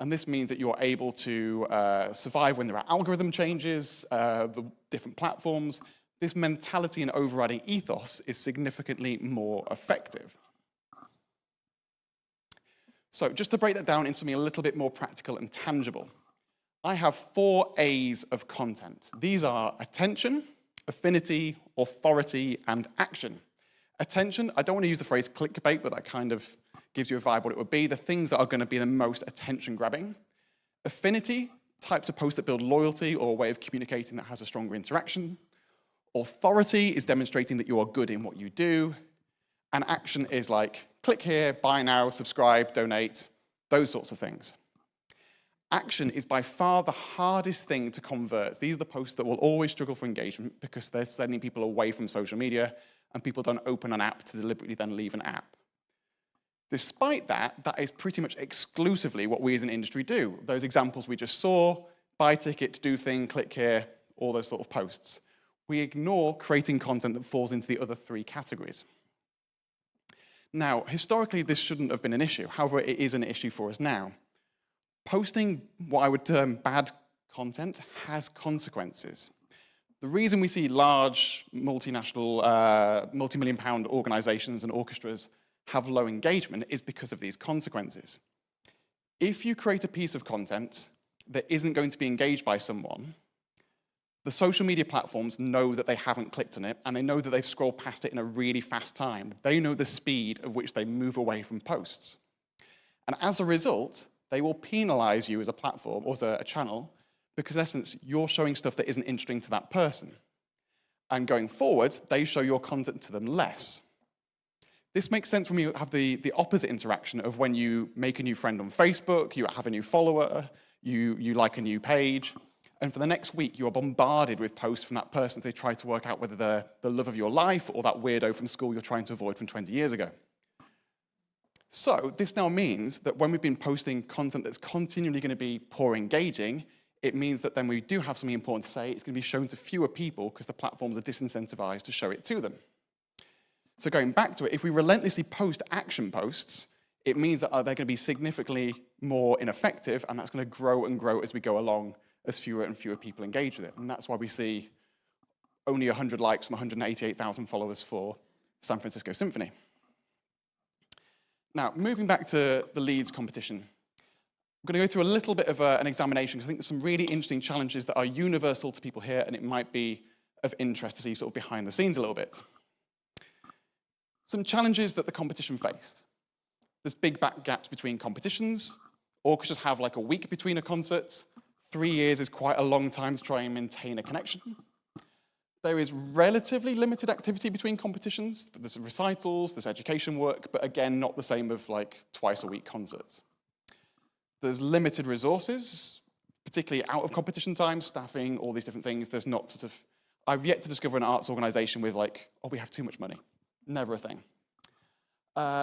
And this means that you're able to survive when there are algorithm changes, the different platforms. This mentality and overriding ethos is significantly more effective. So just to break that down into something a little bit more practical and tangible, I have 4 A's of content. These are attention, affinity, authority, and action. Attention, I don't want to use the phrase clickbait, but that kind of gives you a vibe what it would be. The things that are going to be the most attention-grabbing. Affinity, types of posts that build loyalty or a way of communicating that has a stronger interaction. Authority is demonstrating that you are good in what you do. And action is like, click here, buy now, subscribe, donate, those sorts of things. Action is by far the hardest thing to convert. These are the posts that will always struggle for engagement because they're sending people away from social media and people don't open an app to deliberately then leave an app. Despite that, that is pretty much exclusively what we as an industry do. Those examples we just saw, buy ticket, do thing, click here, all those sort of posts. We ignore creating content that falls into the other 3 categories. Now, historically, this shouldn't have been an issue. However, it is an issue for us now. Posting what I would term bad content has consequences. The reason we see large multinational, multi-million-pound organizations and orchestras have low engagement is because of these consequences. If you create a piece of content that isn't going to be engaged by someone, the social media platforms know that they haven't clicked on it, and they know that they've scrolled past it in a really fast time. They know the speed at which they move away from posts. And as a result, they will penalize you as a platform or as a channel because, in essence, you're showing stuff that isn't interesting to that person. And going forward, they show your content to them less. This makes sense when you have the opposite interaction of when you make a new friend on Facebook, you have a new follower, you like a new page, and for the next week, you're bombarded with posts from that person as they try to work out whether they're the love of your life or that weirdo from school you're trying to avoid from 20 years ago. So this now means that when we've been posting content that's continually going to be poor engaging, it means that then we do have something important to say, it's going to be shown to fewer people because the platforms are disincentivized to show it to them. So going back to it, if we relentlessly post action posts, it means that they're going to be significantly more ineffective, and that's going to grow and grow as we go along as fewer and fewer people engage with it. And that's why we see only 100 likes from 188,000 followers for San Francisco Symphony. Now, moving back to the Leeds competition, I'm going to go through a little bit of an examination because I think there's some really interesting challenges that are universal to people here, and it might be of interest to see sort of behind the scenes a little bit. Some challenges that the competition faced. There's big back gaps between competitions. Orchestras have like a week between a concert. 3 years is quite a long time to try and maintain a connection. There is relatively limited activity between competitions. There's recitals, there's education work, but again, not the same of like twice a week concerts. There's limited resources, particularly out of competition time, staffing, all these different things. There's not sort of, I've yet to discover an arts organization with like, oh, we have too much money. Never a thing.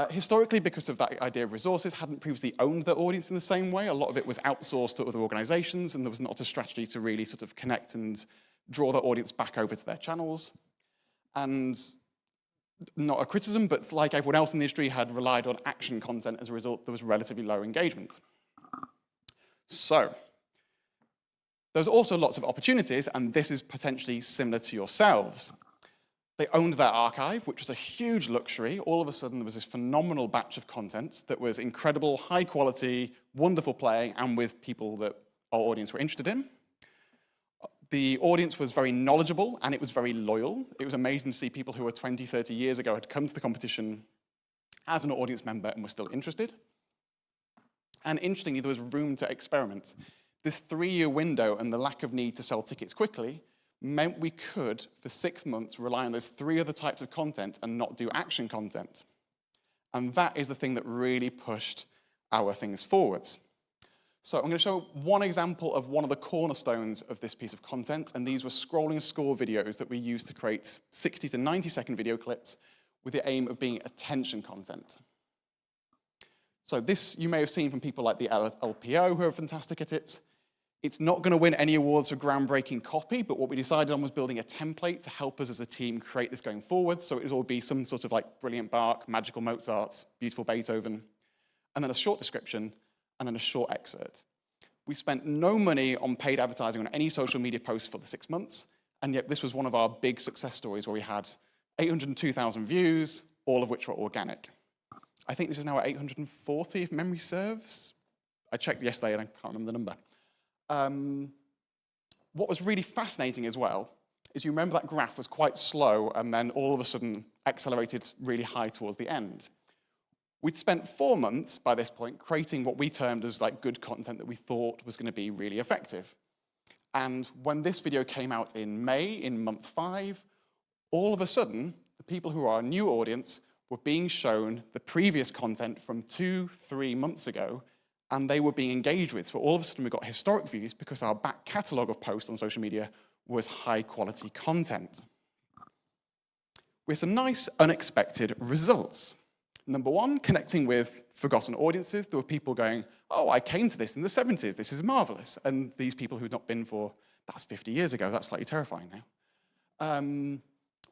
Historically, because of that idea of resources, hadn't previously owned their audience in the same way. A lot of it was outsourced to other organizations, and there was not a strategy to really sort of connect and draw their audience back over to their channels. And not a criticism, but like everyone else in the industry had relied on action content. As a result, there was relatively low engagement. So there's also lots of opportunities, and this is potentially similar to yourselves. They owned their archive, which was a huge luxury. All of a sudden, there was this phenomenal batch of content that was incredible, high quality, wonderful playing, and with people that our audience were interested in. The audience was very knowledgeable, and it was very loyal. It was amazing to see people who were 20, 30 years ago had come to the competition as an audience member and were still interested. And interestingly, there was room to experiment. This 3-year window and the lack of need to sell tickets quickly meant we could, for 6 months, rely on those 3 other types of content and not do action content. And that is the thing that really pushed our things forwards. So I'm going to show one example of one of the cornerstones of this piece of content, and these were scrolling score videos that we used to create 60 to 90-second video clips with the aim of being attention content. So this you may have seen from people like the LPO, who are fantastic at it. It's not going to win any awards for groundbreaking copy, but what we decided on was building a template to help us as a team create this going forward. So it will be some sort of like brilliant Bach, magical Mozart, beautiful Beethoven, and then a short description, and then a short excerpt. We spent no money on paid advertising on any social media posts for the 6 months, and yet this was one of our big success stories where we had 802,000 views, all of which were organic. I think this is now at 840, if memory serves. I checked yesterday and I can't remember the number. What was really fascinating as well is you remember that graph was quite slow and then all of a sudden accelerated really high towards the end. We'd spent 4 months by this point creating what we termed as like good content that we thought was going to be really effective. And when this video came out in May, in month 5, all of a sudden, the people who are our new audience were being shown the previous content from 2-3 months ago, and they were being engaged with. So all of a sudden we got historic views because our back catalogue of posts on social media was high quality content. We had some nice unexpected results. Number 1, connecting with forgotten audiences. There were people going, oh, I came to this in the 70s, this is marvelous. And these people who'd not been for, that's 50 years ago, that's slightly terrifying now.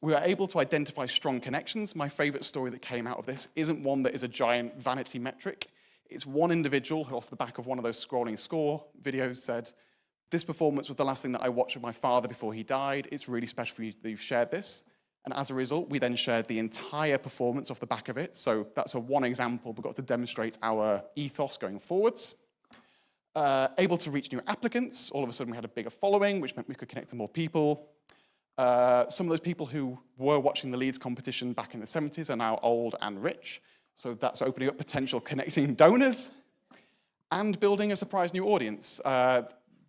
We were able to identify strong connections. My favorite story that came out of this isn't one that is a giant vanity metric. It's one individual who, off the back of one of those scrolling score videos, said, this performance was the last thing that I watched with my father before he died. It's really special for you that you've shared this. And as a result, we then shared the entire performance off the back of it. So that's one example. We've got to demonstrate our ethos going forwards. Able to reach new applicants. All of a sudden, we had a bigger following, which meant we could connect to more people. Some of those people who were watching the Leeds competition back in the 70s are now old and rich. So that's opening up potential connecting donors and building a surprise new audience.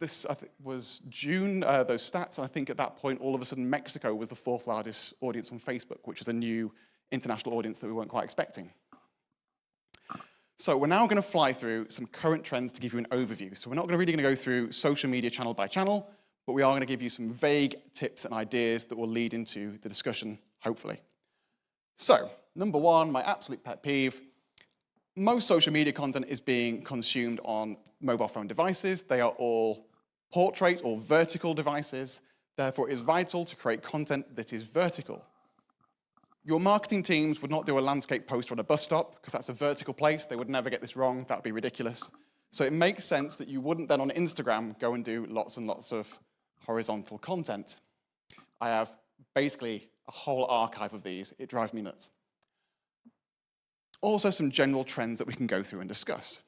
This, I think, was June, those stats, and I think at that point, all of a sudden, Mexico was the 4th largest audience on Facebook, which is a new international audience that we weren't quite expecting. So we're now going to fly through some current trends to give you an overview. So we're not really going to go through social media channel by channel, but we are going to give you some vague tips and ideas that will lead into the discussion, hopefully. So, number 1, my absolute pet peeve. Most social media content is being consumed on mobile phone devices. They are all portrait or vertical devices. Therefore, it is vital to create content that is vertical. Your marketing teams would not do a landscape poster on a bus stop because that's a vertical place. They would never get this wrong. That would be ridiculous. So it makes sense that you wouldn't then on Instagram go and do lots and lots of horizontal content. I have basically a whole archive of these. It drives me nuts. Also, some general trends that we can go through and discuss.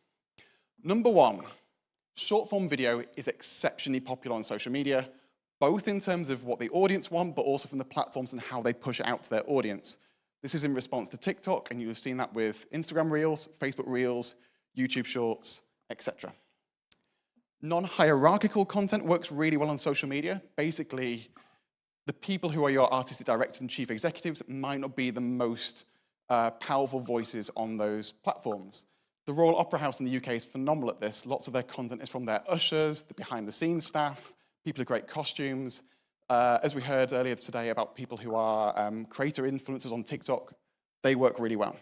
Number 1, short-form video is exceptionally popular on social media, both in terms of what the audience want, but also from the platforms and how they push it out to their audience. This is in response to TikTok, and you've seen that with Instagram Reels, Facebook Reels, YouTube Shorts, etc. Non-hierarchical content works really well on social media. Basically, the people who are your artistic directors and chief executives might not be the most powerful voices on those platforms. The Royal Opera House in the UK is phenomenal at this. Lots of their content is from their ushers, the behind-the-scenes staff, people with great costumes. As we heard earlier today about people who are creator influencers on TikTok, they work really well.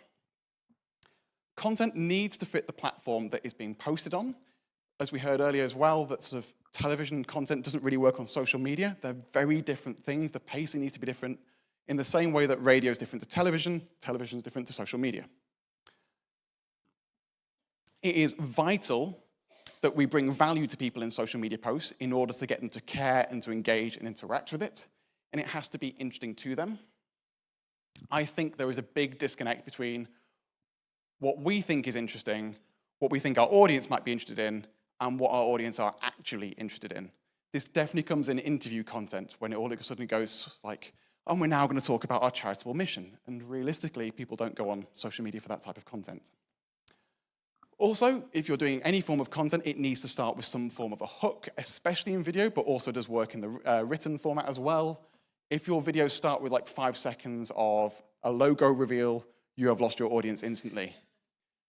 Content needs to fit the platform that is being posted on. As we heard earlier as well, that sort of television content doesn't really work on social media. They're very different things. The pacing needs to be different. In the same way that radio is different to television is different to social media. It is vital that we bring value to people in social media posts in order to get them to care and to engage and interact with it. And it has to be interesting to them. I think there is a big disconnect between what we think is interesting, what we think our audience might be interested in, and what our audience are actually interested in. This definitely comes in interview content when it all of a sudden goes like, oh, we're now going to talk about our charitable mission. And realistically, people don't go on social media for that type of content. Also, if you're doing any form of content, it needs to start with some form of a hook, especially in video, but also does work in the written format as well. If your videos start with like 5 seconds of a logo reveal, you have lost your audience instantly.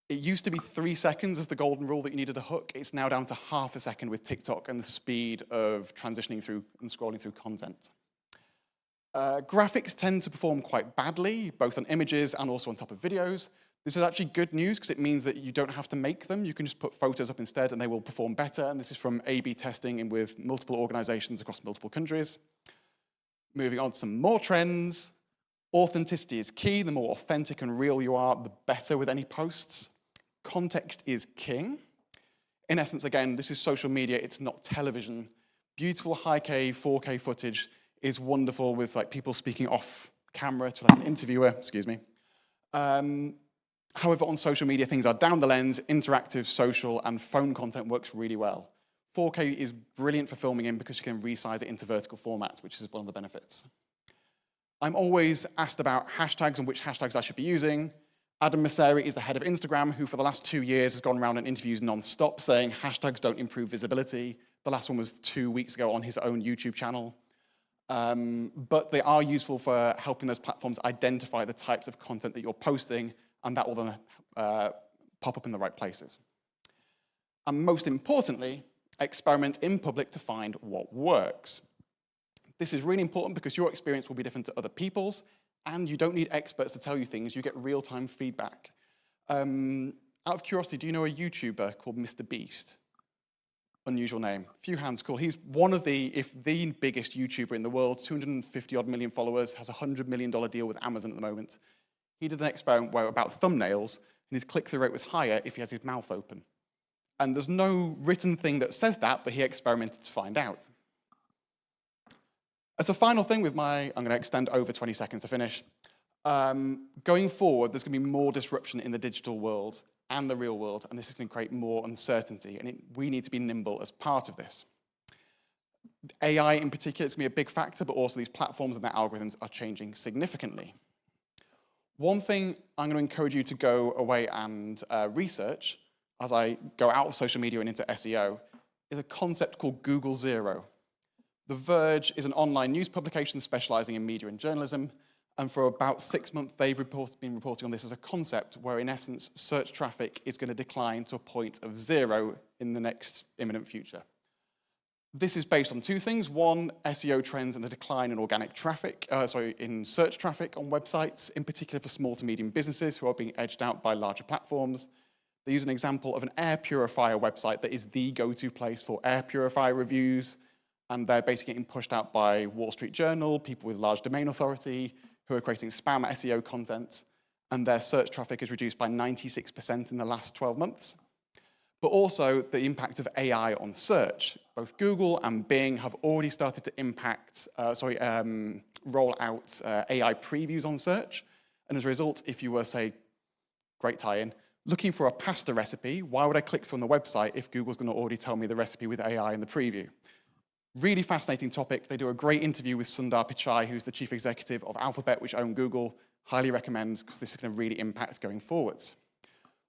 It used to be 3 seconds as the golden rule that you needed a hook. It's now down to ½ a second with TikTok and the speed of transitioning through and scrolling through content. Graphics tend to perform quite badly, both on images and also on top of videos. This is actually good news because it means that you don't have to make them. You can just put photos up instead and they will perform better. And this is from A/B testing with multiple organizations across multiple countries. Moving on to some more trends. Authenticity is key. The more authentic and real you are, the better with any posts. Context is king. In essence, again, this is social media, it's not television. Beautiful high-K, 4K footage is wonderful with like people speaking off camera to like an interviewer, excuse me. However, on social media, things are down the lens, interactive, social, and phone content works really well. 4K is brilliant for filming in because you can resize it into vertical format, which is one of the benefits. I'm always asked about hashtags and which hashtags I should be using. Adam Mosseri is the head of Instagram, who for the last 2 years has gone around and interviews non-stop saying hashtags don't improve visibility. The last one was 2 weeks ago on his own YouTube channel. But they are useful for helping those platforms identify the types of content that you're posting, and that will then pop up in the right places. And most importantly, experiment in public to find what works. This is really important because your experience will be different to other people's, and you don't need experts to tell you things, you get real-time feedback. Out of curiosity, do you know a YouTuber called Mr. Beast? Unusual name. Few hands, cool. He's one of the, if the biggest YouTuber in the world, 250 odd million followers, has a $100 million deal with Amazon at the moment. He did an experiment where about thumbnails, and his click-through rate was higher if he has his mouth open. And there's no written thing that says that, but he experimented to find out. As a final thing with I'm going to extend over 20 seconds to finish. Going forward, there's going to be more disruption in the digital world and the real world, and this is going to create more uncertainty, and we need to be nimble as part of this. AI in particular is going to be a big factor, but also these platforms and their algorithms are changing significantly. One thing I'm going to encourage you to go away and research as I go out of social media and into SEO is a concept called Google Zero. The Verge is an online news publication specializing in media and journalism, and for about 6 months they've been reporting on this as a concept where in essence search traffic is going to decline to a point of 0 in the next imminent future. This is based on 2 things. One, SEO trends and a decline in organic traffic, in search traffic on websites, in particular for small to medium businesses who are being edged out by larger platforms. They use an example of an air purifier website that is the go-to place for air purifier reviews, and they're basically getting pushed out by Wall Street Journal, people with large domain authority, who are creating spam SEO content, and their search traffic is reduced by 96% in the last 12 months. But also the impact of AI on search. Both Google and Bing have already started to roll out AI previews on search. And as a result, if you were, say, great tie-in, looking for a pasta recipe, why would I click through on the website if Google's going to already tell me the recipe with AI in the preview? Really fascinating topic. They do a great interview with Sundar Pichai, who's the chief executive of Alphabet, which own Google. Highly recommend, because this is going to really impact going forwards.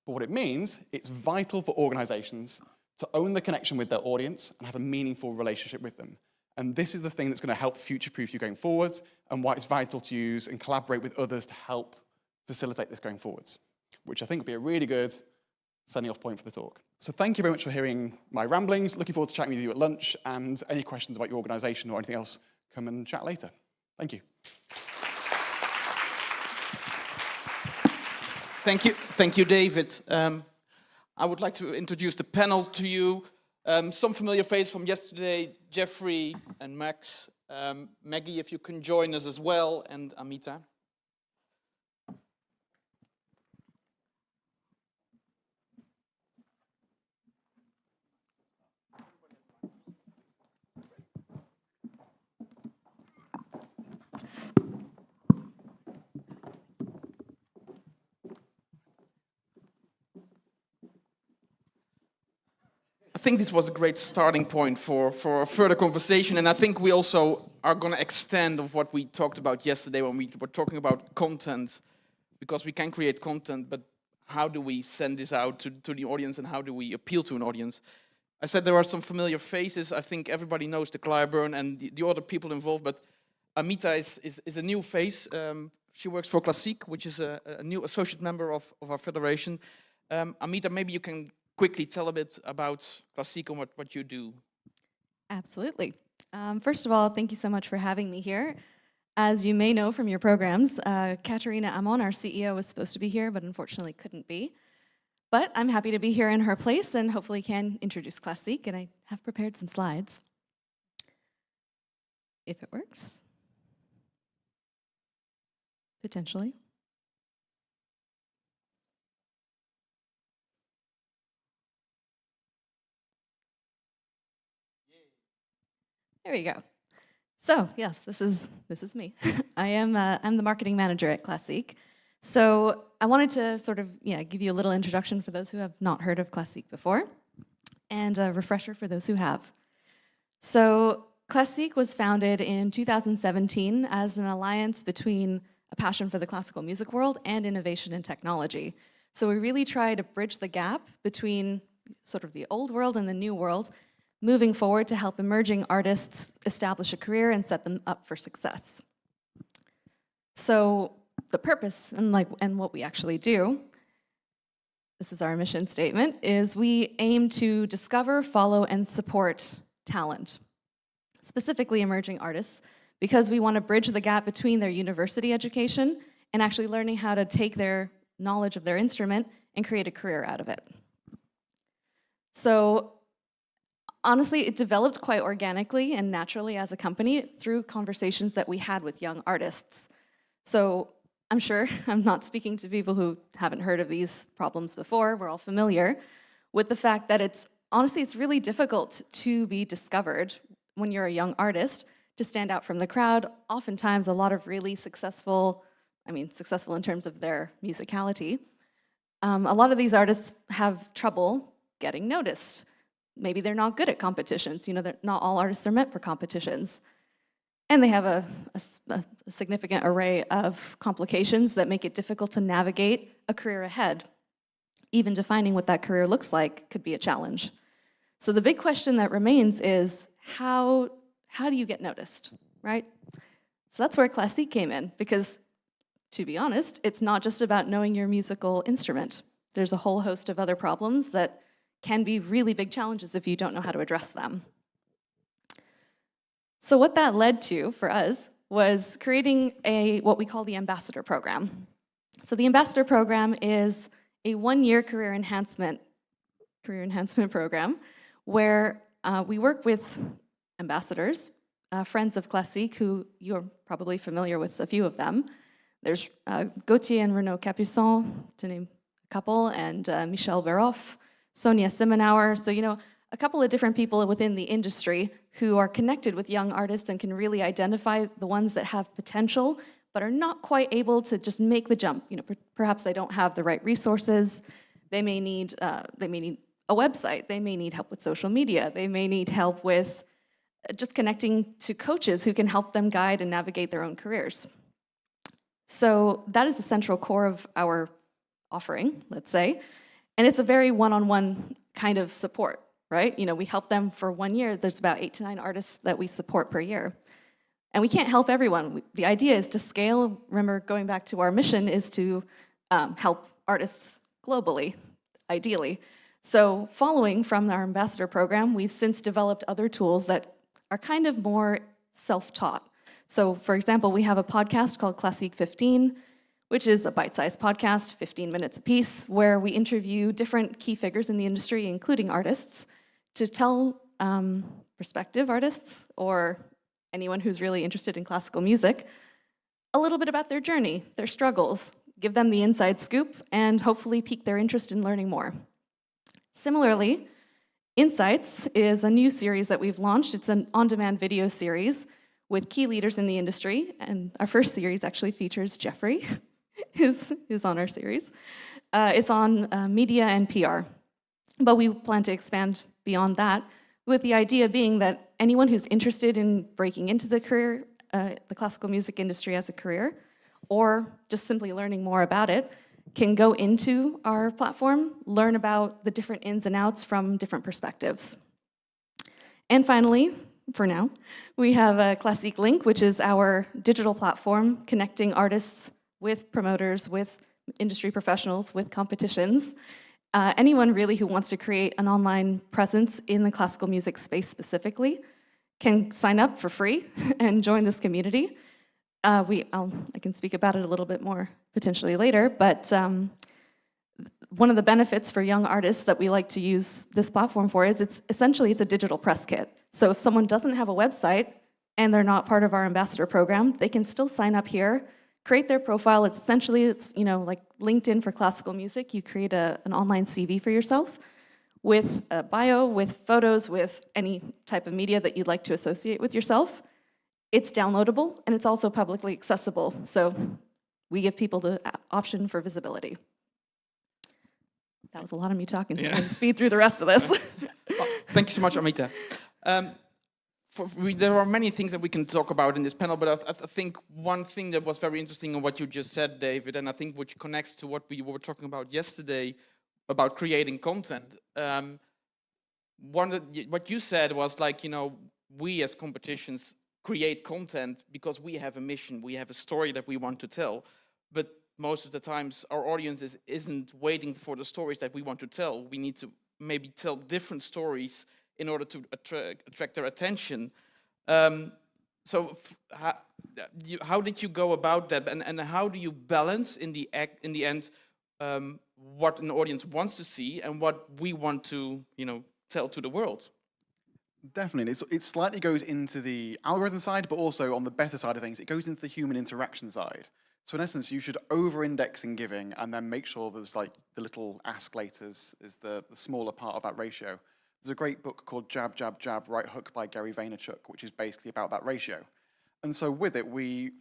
But what it means, it's vital for organizations to own the connection with their audience and have a meaningful relationship with them. And this is the thing that's going to help future-proof you going forwards, and why it's vital to use and collaborate with others to help facilitate this going forwards, which I think will be a really good sending off point for the talk. So thank you very much for hearing my ramblings. Looking forward to chatting with you at lunch, and any questions about your organization or anything else, come and chat later. Thank you. Thank you, David. I would like to introduce the panel to you. Some familiar faces from yesterday, Jeffrey and Max. Maggie, if you can join us as well, and Amita. I think this was a great starting point for a further conversation, and I think we also are going to extend of what we talked about yesterday when we were talking about content, because we can create content, but how do we send this out to the audience, and how do we appeal to an audience? I said there are some familiar faces. I think everybody knows the Clyburn and the other people involved, but Amita is a new face. She works for Classique, which is a new associate member of our federation. Amita, maybe you can quickly tell a bit about Classique and what you do. Absolutely. First of all, thank you so much for having me here. As you may know from your programs, Katerina Amon, our CEO, was supposed to be here, but unfortunately couldn't be. But I'm happy to be here in her place and hopefully can introduce Classique, and I have prepared some slides. If it works. Potentially. There you go. So yes, this is me. I'm the marketing manager at Classique. So I wanted to sort of give you a little introduction for those who have not heard of Classique before, and a refresher for those who have. So Classique was founded in 2017 as an alliance between a passion for the classical music world and innovation in technology. So we really try to bridge the gap between sort of the old world and the new world, moving forward to help emerging artists establish a career and set them up for success. So the purpose and what we actually do, this is our mission statement, is we aim to discover, follow, and support talent, specifically emerging artists, because we want to bridge the gap between their university education and actually learning how to take their knowledge of their instrument and create a career out of it. So honestly, it developed quite organically and naturally as a company through conversations that we had with young artists. So I'm sure I'm not speaking to people who haven't heard of these problems before. We're all familiar with the fact that it's really difficult to be discovered when you're a young artist, to stand out from the crowd. Oftentimes, a lot of really successful in terms of their musicality, a lot of these artists have trouble getting noticed. Maybe they're not good at competitions. Not all artists are meant for competitions. And they have a significant array of complications that make it difficult to navigate a career ahead. Even defining what that career looks like could be a challenge. So the big question that remains is, how do you get noticed, right? So that's where Classique came in, because to be honest, it's not just about knowing your musical instrument. There's a whole host of other problems that can be really big challenges if you don't know how to address them. So what that led to for us was creating what we call the Ambassador Program. So the Ambassador Program is a one-year career enhancement program where we work with ambassadors, friends of Classique, who you're probably familiar with a few of them. There's Gauthier and Renaud Capuçon, to name a couple, and Michel Veroff, Sonia Simonauer. So, a couple of different people within the industry who are connected with young artists and can really identify the ones that have potential, but are not quite able to just make the jump. Perhaps they don't have the right resources. They may need a website. They may need help with social media. They may need help with just connecting to coaches who can help them guide and navigate their own careers. So that is the central core of our offering, let's say. And it's a very one-on-one kind of support, right? We help them for 1 year. There's about 8 to 9 artists that we support per year. And we can't help everyone. The idea is to scale. Remember, going back to our mission is to help artists globally, ideally. So following from our ambassador program, we've since developed other tools that are kind of more self-taught. So for example, we have a podcast called Classique 15, which is a bite-sized podcast, 15 minutes apiece, where we interview different key figures in the industry, including artists, to tell prospective artists or anyone who's really interested in classical music a little bit about their journey, their struggles, give them the inside scoop, and hopefully pique their interest in learning more. Similarly, Insights is a new series that we've launched. It's an on-demand video series with key leaders in the industry, and our first series actually features Jeffrey, is on our series. It's on media and PR, but we plan to expand beyond that, with the idea being that anyone who's interested in breaking into the classical music industry as a career, or just simply learning more about it, can go into our platform, learn about the different ins and outs from different perspectives. And finally, for now, we have a Classique Link, which is our digital platform connecting artists with promoters, with industry professionals, with competitions. Anyone really who wants to create an online presence in the classical music space specifically can sign up for free and join this community. I can speak about it a little bit more potentially later, but one of the benefits for young artists that we like to use this platform for is it's a digital press kit. So if someone doesn't have a website and they're not part of our ambassador program, they can still sign up here, create their profile. It's like LinkedIn for classical music. You create an online CV for yourself with a bio, with photos, with any type of media that you'd like to associate with yourself. It's downloadable, and it's also publicly accessible. So we give people the option for visibility. That was a lot of me talking, so I'm going to speed through the rest of this. Well, thank you so much, Amita. There are many things that we can talk about in this panel, but I think one thing that was very interesting in what you just said, David, and I think which connects to what we were talking about yesterday about creating content. What you said was like, we as competitions create content because we have a mission, we have a story that we want to tell, but most of the times our audience isn't waiting for the stories that we want to tell. We need to maybe tell different stories in order to attract their attention. So how did you go about that, and how do you balance in the end what an audience wants to see and what we want to tell to the world? Definitely. It slightly goes into the algorithm side, but also on the better side of things, it goes into the human interaction side. So in essence, you should over-index in giving and then make sure there's like the little ask laters is the smaller part of that ratio. There's a great book called Jab, Jab, Jab, Right Hook by Gary Vaynerchuk, which is basically about that ratio. And so with it,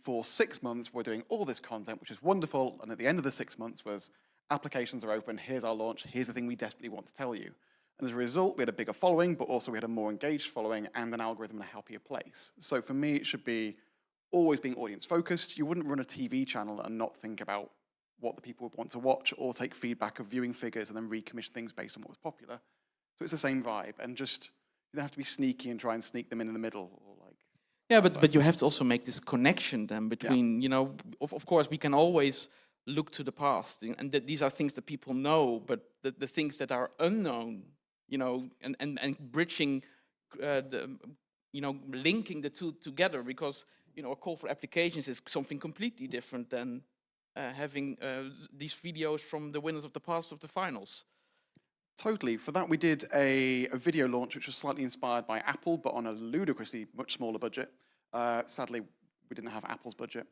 for 6 months, we're doing all this content, which is wonderful. And at the end of the 6 months was applications are open, here's our launch, here's the thing we desperately want to tell you. And as a result, we had a bigger following, but also we had a more engaged following and an algorithm in a happier place. So for me, it should be always being audience focused. You wouldn't run a TV channel and not think about what the people would want to watch or take feedback of viewing figures and then recommission things based on what was popular. So it's the same vibe, and just you don't have to be sneaky and try and sneak them in the middle. Or like. Yeah, but you have to also make this connection then between, of course we can always look to the past, and that these are things that people know, but the things that are unknown, and bridging, linking the two together, because a call for applications is something completely different than having these videos from the winners of the past of the finals. Totally. For that, we did a video launch, which was slightly inspired by Apple, but on a ludicrously much smaller budget. Sadly, we didn't have Apple's budget.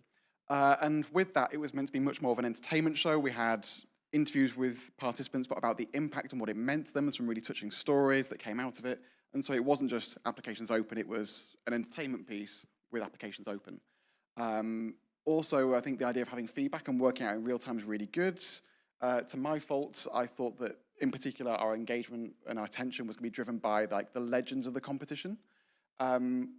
And with that, it was meant to be much more of an entertainment show. We had interviews with participants, but about the impact and what it meant to them. There's some really touching stories that came out of it. And so it wasn't just applications open, it was an entertainment piece with applications open. Also, I think the idea of having feedback and working out in real time is really good. To my fault, I thought that in particular our engagement and our attention was going to be driven by like the legends of the competition. And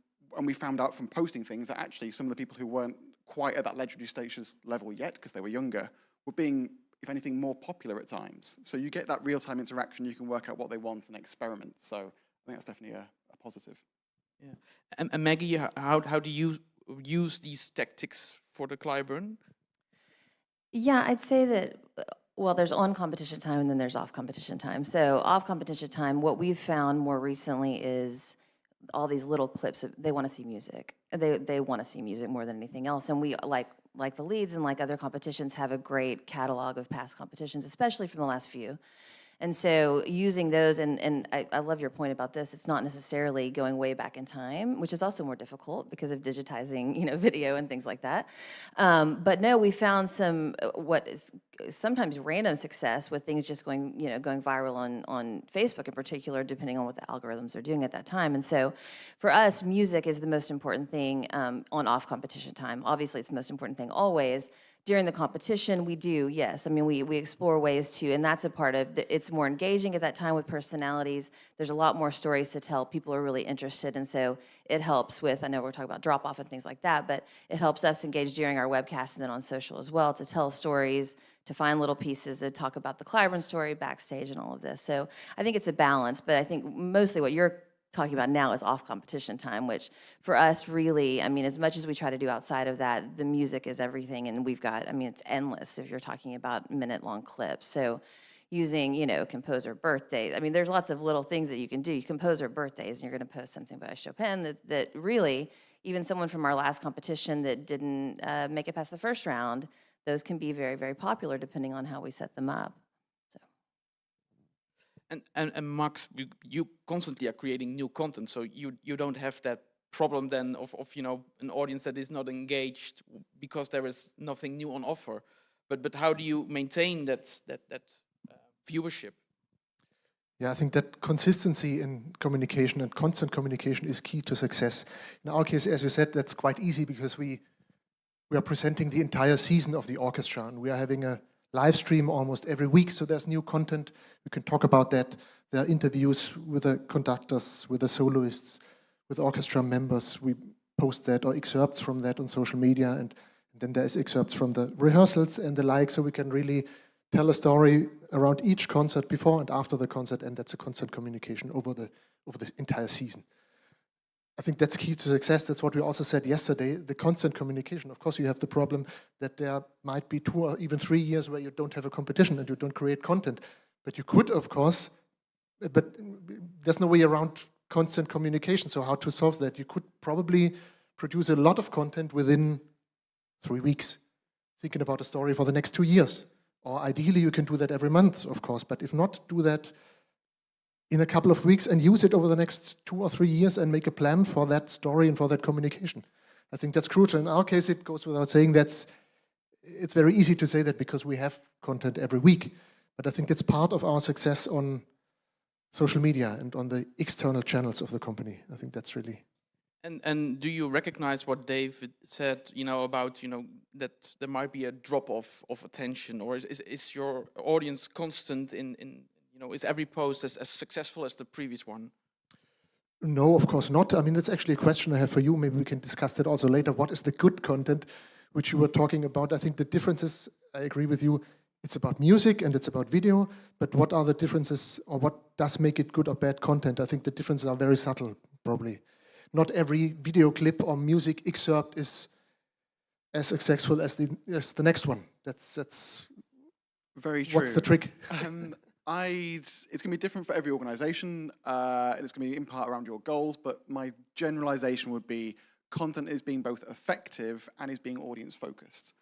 we found out from posting things that actually some of the people who weren't quite at that legendary status level yet, because they were younger, were being, if anything, more popular at times. So you get that real-time interaction, you can work out what they want and experiment. So I think that's definitely a positive. Yeah. And Maggie, how do you use these tactics for the Clyburn? Yeah, I'd say that, well, there's on competition time and then there's off competition time. So off competition time, what we've found more recently is all these little clips they want to see music. They want to see music more than anything else. And we, like the Leads and like other competitions, have a great catalog of past competitions, especially from the last few. And so using those, and I love your point about this, it's not necessarily going way back in time, which is also more difficult because of digitizing, video and things like that. But no, we found some, what is sometimes random success with things just going, going viral on Facebook in particular, depending on what the algorithms are doing at that time. And so for us, music is the most important thing on off competition time. Obviously, it's the most important thing always. During the competition, we do, yes. I mean, we explore ways to, and that's a part of, it's more engaging at that time with personalities. There's a lot more stories to tell. People are really interested, and so it helps with, I know we're talking about drop-off and things like that, but it helps us engage during our webcast and then on social as well to tell stories, to find little pieces, to talk about the Clyburn story, backstage, and all of this. So I think it's a balance, but I think mostly what you're talking about now is off competition time, which for us really, I mean, as much as we try to do outside of that, the music is everything, and we've got, I mean, it's endless if you're talking about minute-long clips. So using, composer birthdays, I mean, there's lots of little things that you can do. You composer birthdays, and you're going to post something by Chopin that really, even someone from our last competition that didn't make it past the first round, those can be very, very popular depending on how we set them up. And Max, you constantly are creating new content, so you don't have that problem then of an audience that is not engaged because there is nothing new on offer. But how do you maintain that viewership? Yeah, I think that consistency in communication and constant communication is key to success. In our case, as you said, that's quite easy because we are presenting the entire season of the orchestra, and we are having a live stream almost every week, so there's new content. We can talk about that. There are interviews with the conductors, with the soloists, with orchestra members. We post that or excerpts from that on social media, and then there's excerpts from the rehearsals and the like, so we can really tell a story around each concert before and after the concert, and that's a constant communication over the entire season. I think that's key to success. That's what we also said yesterday, the constant communication. Of course, you have the problem that there might be 2 or even 3 years where you don't have a competition and you don't create content. But you could, of course, but there's no way around constant communication. So how to solve that? You could probably produce a lot of content within 3 weeks, thinking about a story for the next 2 years. Or ideally, you can do that every month, of course. But if not, do that in a couple of weeks and use it over the next 2 or 3 years and make a plan for that story and for that communication. I think that's crucial. In our case, it goes without saying it's very easy to say that because we have content every week. But I think that's part of our success on social media and on the external channels of the company. I think that's really... And do you recognize what David said, about, that there might be a drop-off of attention, or is your audience constant in is every post as successful as the previous one? No, of course not. I mean, that's actually a question I have for you. Maybe we can discuss that also later. What is the good content which you were talking about? I think the differences, I agree with you, it's about music and it's about video, but what are the differences, or what does make it good or bad content? I think the differences are very subtle, probably. Not every video clip or music excerpt is as successful as the next one. That's very true. What's the trick? It's going to be different for every organization, and it's going to be in part around your goals, but my generalization would be content is being both effective and is being audience focused.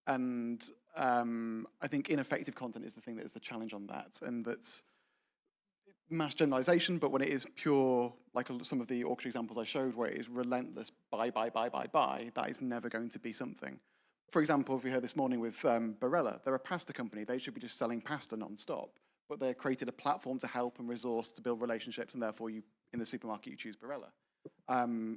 And I think ineffective content is the thing that is the challenge on that, and that's mass generalization, but when it is pure, like some of the orchestra examples I showed, where it is relentless buy, that is never going to be something. For example, if we heard this morning with Barella, they're a pasta company. They should be just selling pasta non-stop, but they created a platform to help and resource to build relationships, and therefore you, in the supermarket, you choose Barella.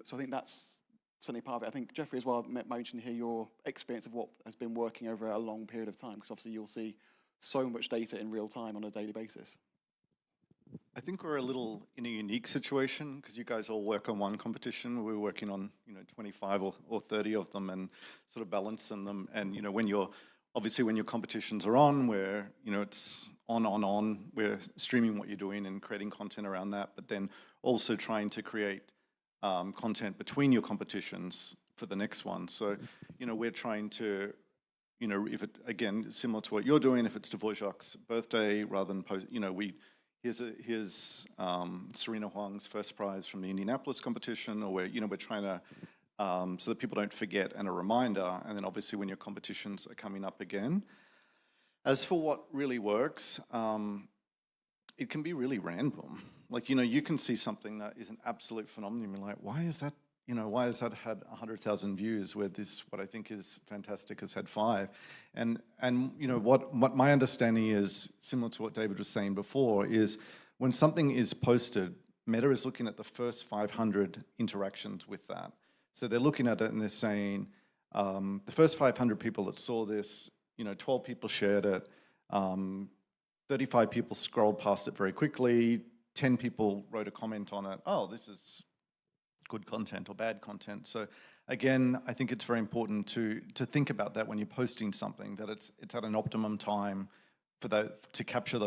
So I think that's certainly part of it. I think Jeffrey as well mentioned here your experience of what has been working over a long period of time, because obviously you'll see so much data in real time on a daily basis. I think we're a little in a unique situation because you guys all work on one competition. We're working on 25 or 30 of them and sort of balancing them. And when your competitions are on, where it's on, we're streaming what you're doing and creating content around that. But then also trying to create content between your competitions for the next one. So we're trying to if it again similar to what you're doing, if it's Dvorak's birthday, rather than post, Here's Serena Huang's first prize from the Indianapolis competition, or we're trying to, so that people don't forget, and a reminder, and then obviously when your competitions are coming up again. As for what really works, it can be really random. Like, you can see something that is an absolute phenomenon, and you're like, why is that had 100,000 views where this, what I think is fantastic, has had 5? And what my understanding is, similar to what David was saying before, is when something is posted, Meta is looking at the first 500 interactions with that. So they're looking at it and they're saying, the first 500 people that saw this, 12 people shared it, 35 people scrolled past it very quickly, 10 people wrote a comment on it, oh, this is good content or bad content. So again, I think it's very important to think about that when you're posting something, that it's at an optimum time for to capture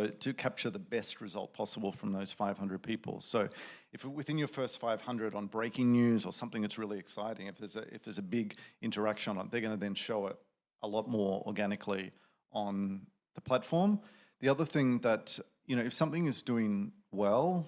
the best result possible from those 500 people. So if within your first 500 on breaking news or something that's really exciting, if there's a big interaction on it, they're going to then show it a lot more organically on the platform. The other thing that if something is doing well,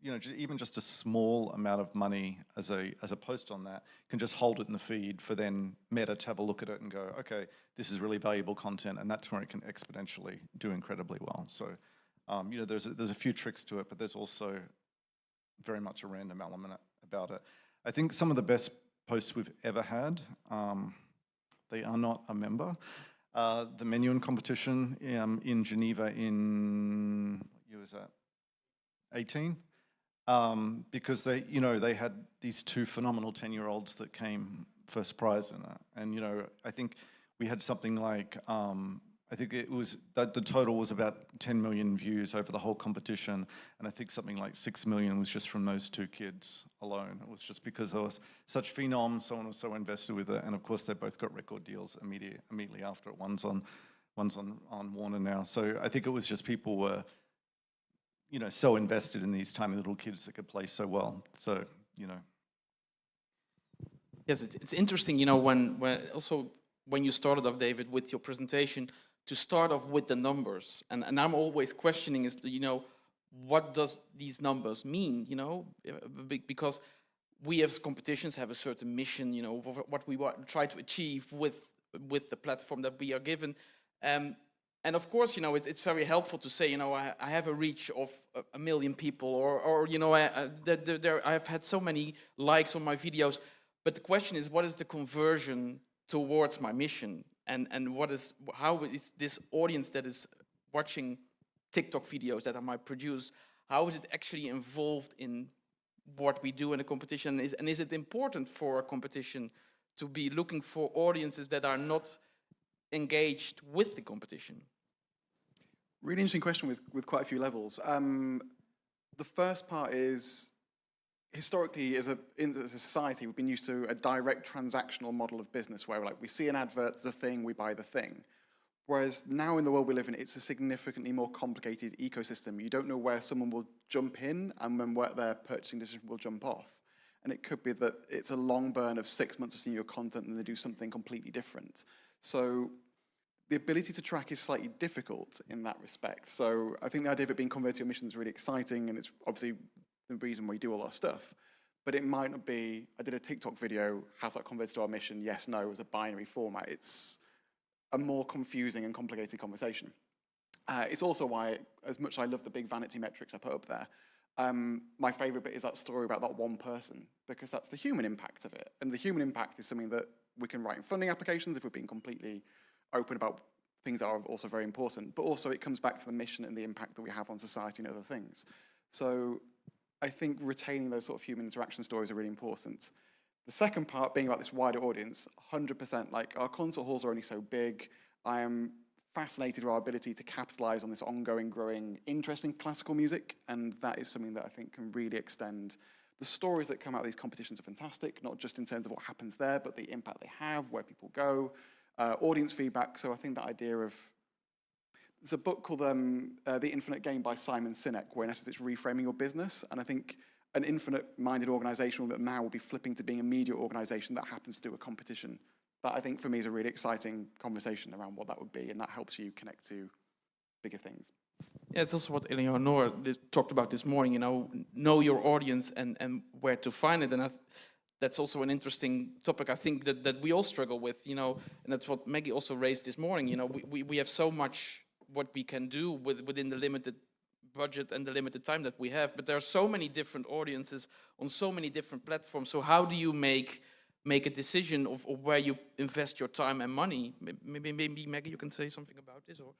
you know, even just a small amount of money as a post on that can just hold it in the feed for then Meta to have a look at it and go, okay, this is really valuable content, and that's where it can exponentially do incredibly well. So, you know, there's a few tricks to it, but there's also very much a random element about it. I think some of the best posts we've ever had, they are not a member. The Menuhin competition in Geneva in, what year was that? 18? Because they, you know, they had these two phenomenal 10-year-olds that came first prize in that. And, you know, I think we had something like, I think it was, the total was about 10 million views over the whole competition. And I think something like 6 million was just from those two kids alone. It was just because there was such phenom, someone was so invested with it. And of course, they both got record deals immediately after it. One's on Warner now. So I think it was just people were, you know, so invested in these tiny little kids that could play so well. So, you know. Yes, it's interesting, you know, when you started off, David, with your presentation, to start off with the numbers. And I'm always questioning is, you know, what does these numbers mean, you know? Because we as competitions have a certain mission, you know, what we try to achieve with the platform that we are given. And of course, you know, it's very helpful to say, you know, I have a reach of 1 million people, or you know, I've had so many likes on my videos. But the question is, what is the conversion towards my mission? And how is this audience that is watching TikTok videos that I might produce, how is it actually involved in what we do in a competition? And is it important for a competition to be looking for audiences that are not engaged with the competition? Really interesting question with quite a few levels. The first part is, historically, in a society, we've been used to a direct transactional model of business where we see an advert, there's a thing, we buy the thing. Whereas now in the world we live in, it's a significantly more complicated ecosystem. You don't know where someone will jump in and then where their purchasing decision will jump off. And it could be that it's a long burn of 6 months of seeing your content and they do something completely different. So the ability to track is slightly difficult in that respect. So I think the idea of it being converted to a mission is really exciting, and it's obviously the reason we do all our stuff. But it might not be, I did a TikTok video, has that converted to our mission? Yes, no, as a binary format. It's a more confusing and complicated conversation. It's also why, as much as I love the big vanity metrics I put up there, my favorite bit is that story about that one person, because that's the human impact of it. And the human impact is something that we can write in funding applications if we're being completely open about things that are also very important, but also it comes back to the mission and the impact that we have on society and other things. So I think retaining those sort of human interaction stories are really important. The second part being about this wider audience, 100%, like our concert halls are only so big. I am fascinated with our ability to capitalize on this ongoing, growing interest in classical music, and that is something that I think can really extend. The stories that come out of these competitions are fantastic, not just in terms of what happens there, but the impact they have, where people go, audience feedback. So I think that idea of, there's a book called The Infinite Game by Simon Sinek, where in essence it's reframing your business. And I think an infinite-minded organization that now will be flipping to being a media organization that happens to do a competition. That I think for me is a really exciting conversation around what that would be, and that helps you connect to bigger things. Yeah, it's also what Eleonora talked about this morning, you know your audience and where to find it. And that's also an interesting topic, I think, that we all struggle with, you know, and that's what Maggie also raised this morning. You know, we have so much what we can do within the limited budget and the limited time that we have, but there are so many different audiences on so many different platforms. So how do you make a decision of where you invest your time and money? Maybe Maggie, you can say something about this, or?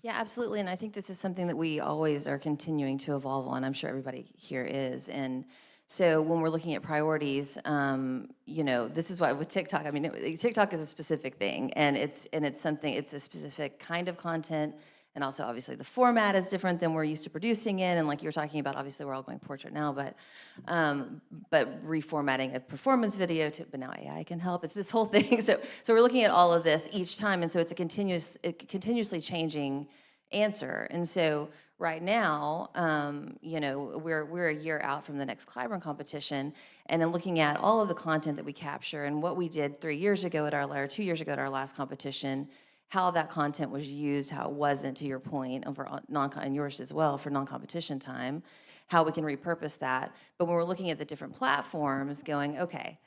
Yeah, absolutely. And I think this is something that we always are continuing to evolve on. I'm sure everybody here is. And so when we're looking at priorities, you know, this is why with TikTok, I mean, TikTok is a specific thing, and it's a specific kind of content. And also, obviously, the format is different than we're used to producing it. And like you were talking about, obviously, we're all going portrait now, but reformatting a performance video but now AI can help. It's this whole thing. So we're looking at all of this each time, and so it's a continuously changing answer. And so right now, you know, we're a year out from the next Clyburn competition, and then looking at all of the content that we capture and what we did 3 years ago at 2 years ago at our last competition, how that content was used, how it wasn't, to your point, and and yours as well, for non-competition time, how we can repurpose that. But when we're looking at the different platforms, going, okay,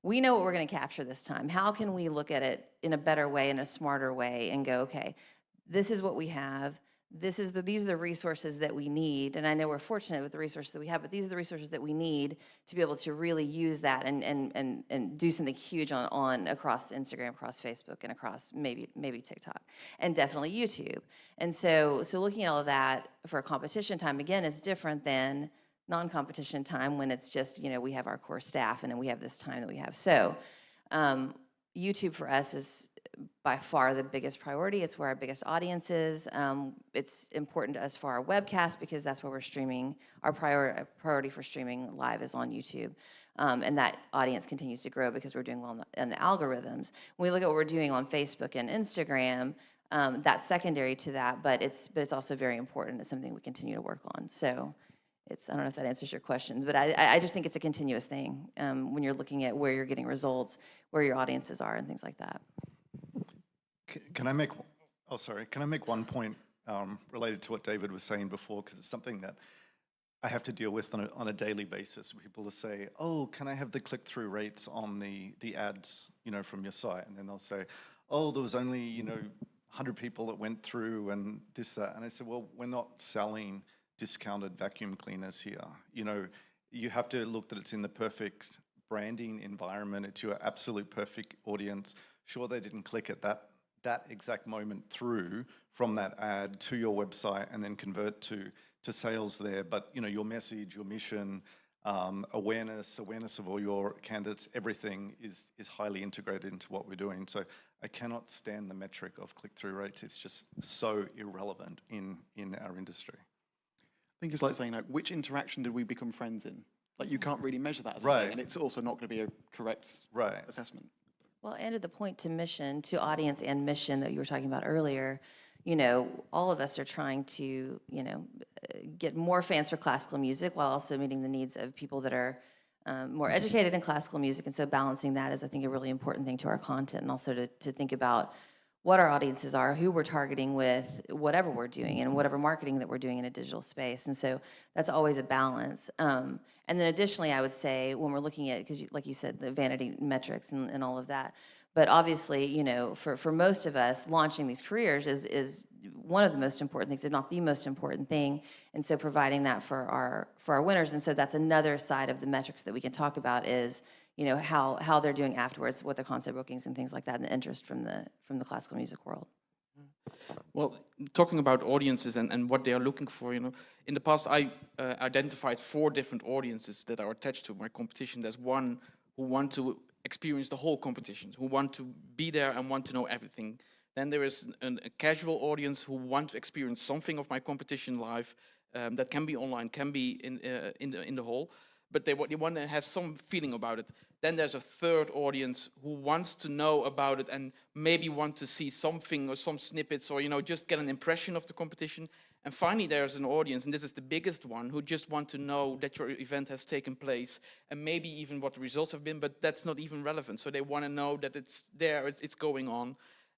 we know what we're going to capture this time. How can we look at it in a better way, in a smarter way, and go, okay, this is what we have. These are the resources that we need, and I know we're fortunate with the resources that we have, but these are the resources that we need to be able to really use that and do something huge on across Instagram, across Facebook, and across maybe TikTok, and definitely YouTube. And so looking at all of that for competition time, again, is different than non-competition time, when it's just, we have our core staff and then we have this time that we have. So YouTube for us is by far the biggest priority. It's where our biggest audience is. It's important to us for our webcast because that's where we're streaming. Our priority for streaming live is on YouTube. And that audience continues to grow because we're doing well in the algorithms. When we look at what we're doing on Facebook and Instagram, that's secondary to that, but it's also very important. It's something we continue to work on. So I don't know if that answers your questions, but I just think it's a continuous thing when you're looking at where you're getting results, where your audiences are, and things like that. Can I make one point related to what David was saying before, because it's something that I have to deal with on a daily basis. People will say, oh, can I have the click-through rates on the ads, from your site? And then they'll say, oh, there was only, 100 people that went through and this, that. And I said, well, we're not selling discounted vacuum cleaners here. You have to look that it's in the perfect branding environment. It's your absolute perfect audience. Sure, they didn't click at that exact moment through from that ad to your website and then convert to sales there. But your message, your mission, awareness of all your candidates, everything is highly integrated into what we're doing. So I cannot stand the metric of click-through rates. It's just so irrelevant in our industry. I think it's like saying, which interaction did we become friends in? Like, you can't really measure that as a Right. thing, and it's also not going to be a correct assessment. Well, and at the point to mission, to audience and mission that you were talking about earlier, all of us are trying to, get more fans for classical music while also meeting the needs of people that are more educated in classical music. And so balancing that is, I think, a really important thing to our content, and also to think about what our audiences are, who we're targeting with whatever we're doing and whatever marketing that we're doing in a digital space. And so that's always a balance. And then additionally, I would say when we're looking at, because like you said, the vanity metrics and all of that, but obviously, for most of us, launching these careers is one of the most important things, if not the most important thing. And so providing that for our winners. And so that's another side of the metrics that we can talk about is, how they're doing afterwards with their concert bookings and things like that, and the interest from the classical music world. Well, talking about audiences and what they are looking for, in the past I identified 4 different audiences that are attached to my competition. There's one who want to experience the whole competition, who want to be there and want to know everything. Then there is a casual audience who want to experience something of my competition live, that can be online, can be in the hall, but they want to have some feeling about it. Then there's a third audience who wants to know about it and maybe want to see something or some snippets or, just get an impression of the competition. And finally, there's an audience, and this is the biggest one, who just want to know that your event has taken place and maybe even what the results have been, but that's not even relevant. So they want to know that it's there, it's going on.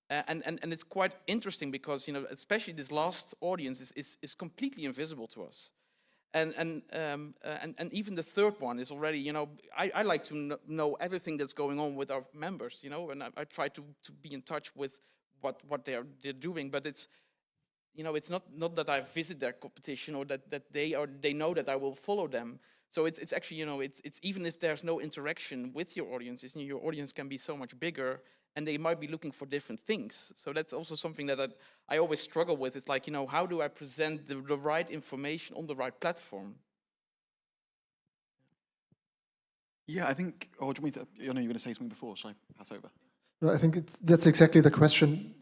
And it's quite interesting because, especially this last audience is completely invisible to us. And even the third one is already, I like to know everything that's going on with our members, and I try to be in touch with what they're doing, but it's, it's not that I visit their competition or that they know that I will follow them. So it's actually, it's even if there's no interaction with your audiences, your audience can be so much bigger, and they might be looking for different things. So that's also something that I always struggle with. It's like, how do I present the right information on the right platform? Yeah, I think, do you want me to, I know you were going to say something before, shall I pass over? No, I think that's exactly the question.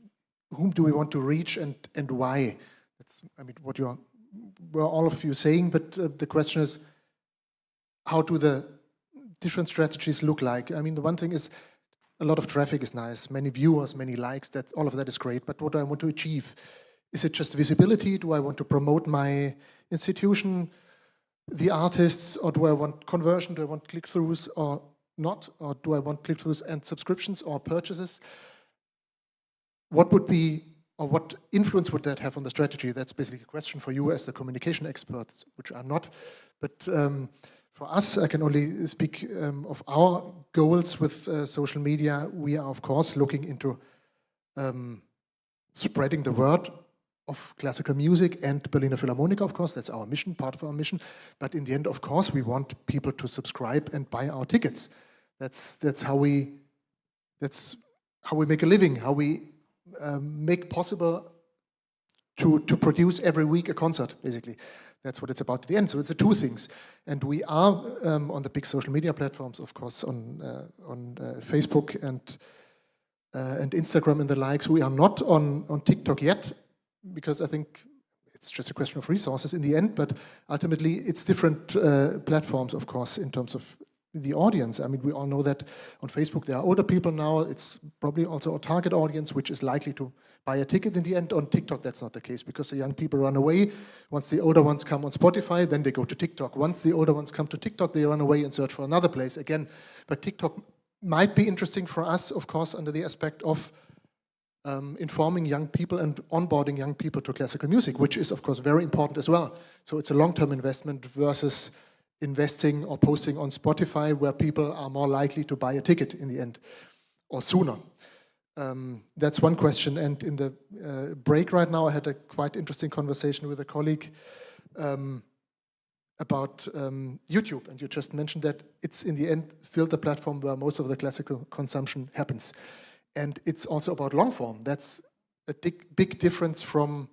Whom do we want to reach and why? That's, what were all of you saying, but the question is, how do the different strategies look like? The one thing is, a lot of traffic is nice, many viewers, many likes, all of that is great, but what do I want to achieve? Is it just visibility? Do I want to promote my institution, the artists, or do I want conversion? Do I want click-throughs or not? Or do I want click-throughs and subscriptions or purchases? what would be, or what influence would that have on the strategy? That's basically a question for you as the communication experts, which I'm not. But for us, I can only speak of our goals with social media. We are, of course, looking into spreading the word of classical music and Berliner Philharmonic, of course. That's our mission, part of our mission. But in the end, of course, we want people to subscribe and buy our tickets. That's how we make a living, how we make possible to produce every week a concert, basically. That's what it's about at the end. So it's the two things. And we are on the big social media platforms, of course, on Facebook and Instagram and the likes. We are not on TikTok yet, because I think it's just a question of resources in the end, but ultimately it's different platforms, of course, in terms of the audience. I mean, we all know that on Facebook there are older people now. It's probably also a target audience which is likely to buy a ticket in the end. On TikTok, that's not the case, because the young people run away. Once the older ones come on Spotify, then they go to TikTok. Once the older ones come to TikTok, they run away and search for another place again. But TikTok might be interesting for us, of course, under the aspect of informing young people and onboarding young people to classical music, which is, of course, very important as well. So it's a long-term investment versus investing or posting on Spotify, where people are more likely to buy a ticket in the end, or sooner. That's one question. And in the break right now, I had a quite interesting conversation with a colleague about YouTube. And you just mentioned that it's, in the end, still the platform where most of the classical consumption happens. And it's also about long form. That's a big difference from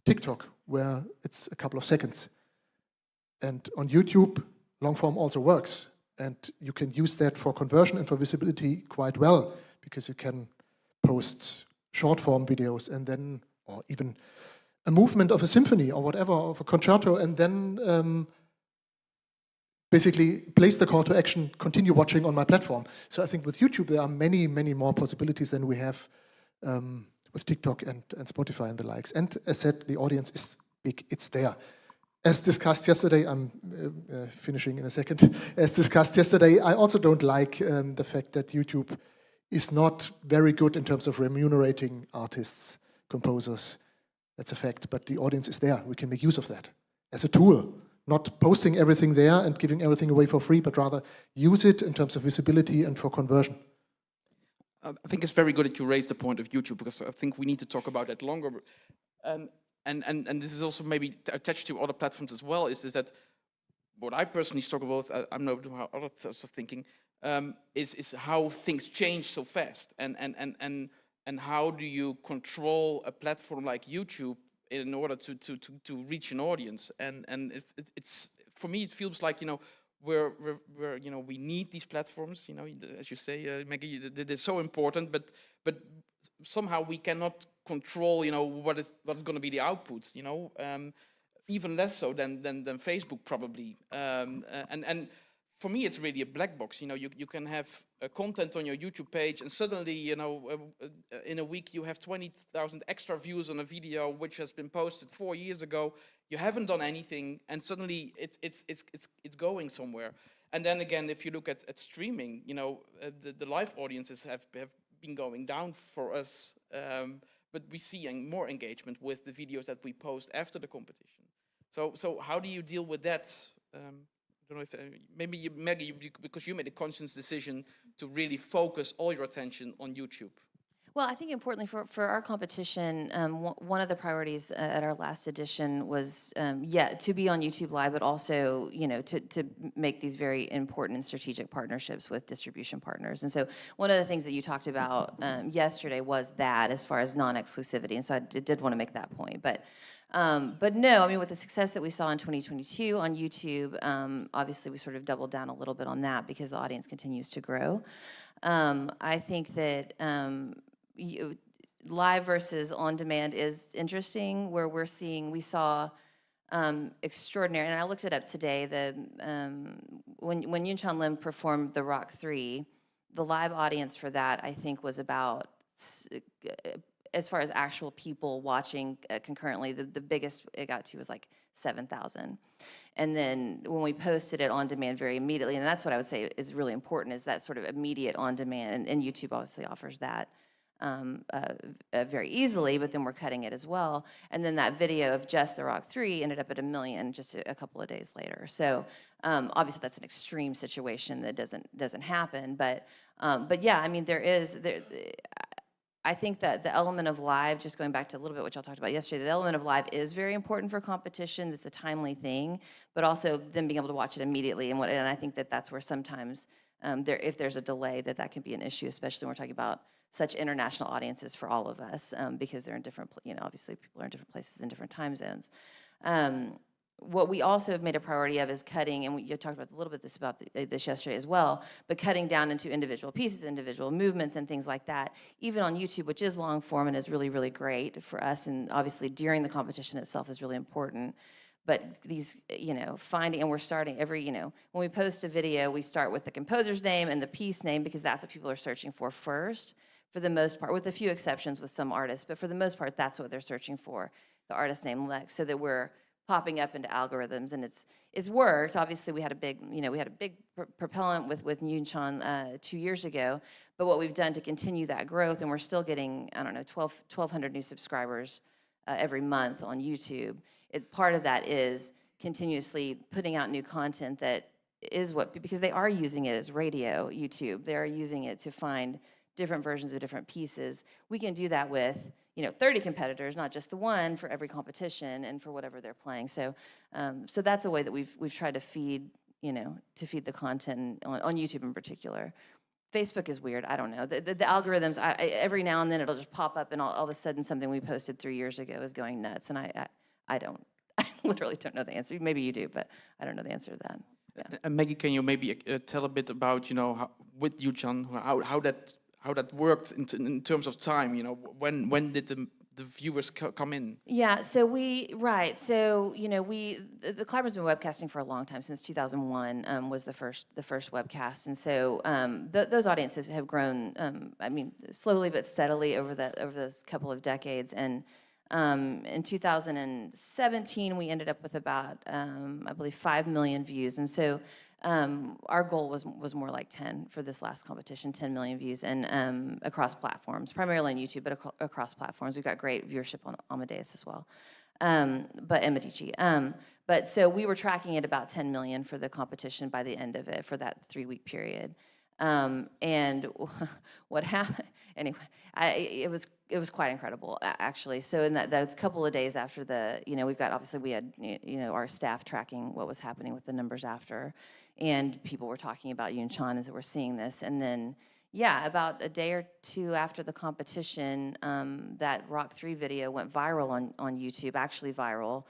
TikTok, where it's a couple of seconds. And on YouTube, long form also works. And you can use that for conversion and for visibility quite well, because you can post short form videos and then, or even a movement of a symphony or whatever, of a concerto, and then basically place the call to action, continue watching on my platform. So I think with YouTube, there are many, many more possibilities than we have with TikTok and Spotify and the likes. And as said, the audience is big, it's there. As discussed yesterday, I'm finishing in a second. As discussed yesterday, I also don't like the fact that YouTube is not very good in terms of remunerating artists, composers. That's a fact, but the audience is there. We can make use of that as a tool. Not posting everything there and giving everything away for free, but rather use it in terms of visibility and for conversion. I think it's very good that you raised the point of YouTube, because I think we need to talk about that longer. And this is also maybe attached to other platforms as well, is that what I personally struggle with, I know how others are thinking, is how things change so fast. And how do you control a platform like YouTube in order to reach an audience? And it's for me, it feels like, you know, we need these platforms, you know, as you say, Maggie, they're so important, but somehow we cannot control, you know, what is going to be the outputs, you know, even less so than Facebook probably. And for me, it's really a black box. You know, you can have content on your YouTube page, and suddenly, you know, in a week you have 20,000 extra views on a video which has been posted 4 years ago. You haven't done anything, and suddenly it's going somewhere. And then again, if you look at streaming, you know, the live audiences have been going down for us, but we're seeing more engagement with the videos that we post after the competition. So how do you deal with that? I don't know if maybe Maggie, because you made a conscious decision to really focus all your attention on YouTube. Well, I think importantly for our competition, one of the priorities at our last edition was, to be on YouTube Live, but also, you know, to make these very important and strategic partnerships with distribution partners. And so one of the things that you talked about yesterday was that, as far as non-exclusivity. And so I did want to make that point. But no, I mean, with the success that we saw in 2022 on YouTube, obviously we sort of doubled down a little bit on that because the audience continues to grow. I think that live versus on demand is interesting, where we saw extraordinary, and I looked it up today, when Yoon Lim performed the Rock 3, the live audience for that, I think, was about, as far as actual people watching concurrently, the biggest it got to was like 7,000. And then when we posted it on demand very immediately, and that's what I would say is really important, is that sort of immediate on demand, and YouTube obviously offers that. very easily, but then we're cutting it as well. And then that video of just the Rock 3 ended up at 1 million just a couple of days later. So obviously that's an extreme situation that doesn't happen. But yeah, I mean, I think that the element of live, just going back to a little bit what y'all talked about yesterday, the element of live is very important for competition. It's a timely thing, but also them being able to watch it immediately. And I think that that's where sometimes if there's a delay, that can be an issue, especially when we're talking about such international audiences for all of us, because they're in different, obviously people are in different places in different time zones. What we also have made a priority of is cutting, and you talked about a little bit about this yesterday as well, but cutting down into individual pieces, individual movements, and things like that, even on YouTube, which is long form and is really, really great for us, and obviously during the competition itself is really important. But these, finding, and we're starting every, when we post a video, we start with the composer's name and the piece name, because that's what people are searching for first, for the most part, with a few exceptions with some artists, but for the most part, that's what they're searching for, the artist name, Lex, so that we're popping up into algorithms, and it's worked. Obviously, we had a big, propellant with Yunchan 2 years ago, but what we've done to continue that growth, and we're still getting, I don't know, 1,200 new subscribers every month on YouTube. Part of that is continuously putting out new content that is because they are using it as radio, YouTube. They are using it to find different versions of different pieces. We can do that with 30 competitors, not just the one, for every competition and for whatever they're playing. So so that's a way that we've tried to feed the content on YouTube in particular. Facebook is weird. I don't know. The algorithms, every now and then it'll just pop up, and all of a sudden something we posted 3 years ago is going nuts, and I literally don't know the answer. Maybe you do, but I don't know the answer to that. Yeah. And Maggie, can you maybe tell a bit about how, with Yuchan, how that worked in terms of time? When did the viewers come in? Yeah, so the Collaboration's been webcasting for a long time, since 2001 was the first webcast, and so those audiences have grown, slowly but steadily over those couple of decades. And in 2017, we ended up with about, I believe, 5 million views, and so our goal was more like 10 for this last competition, 10 million views, and across platforms, primarily on YouTube, but across platforms. We've got great viewership on Amadeus as well, but Medici. But so we were tracking at about 10 million for the competition by the end of it, for that 3-week period. And what happened, anyway, it was quite incredible, actually. So in that's a couple of days after we had our staff tracking what was happening with the numbers after, and people were talking about Yunchan as we're seeing this. And then, about a day or two after the competition, that Rock 3 video went viral on YouTube, actually viral,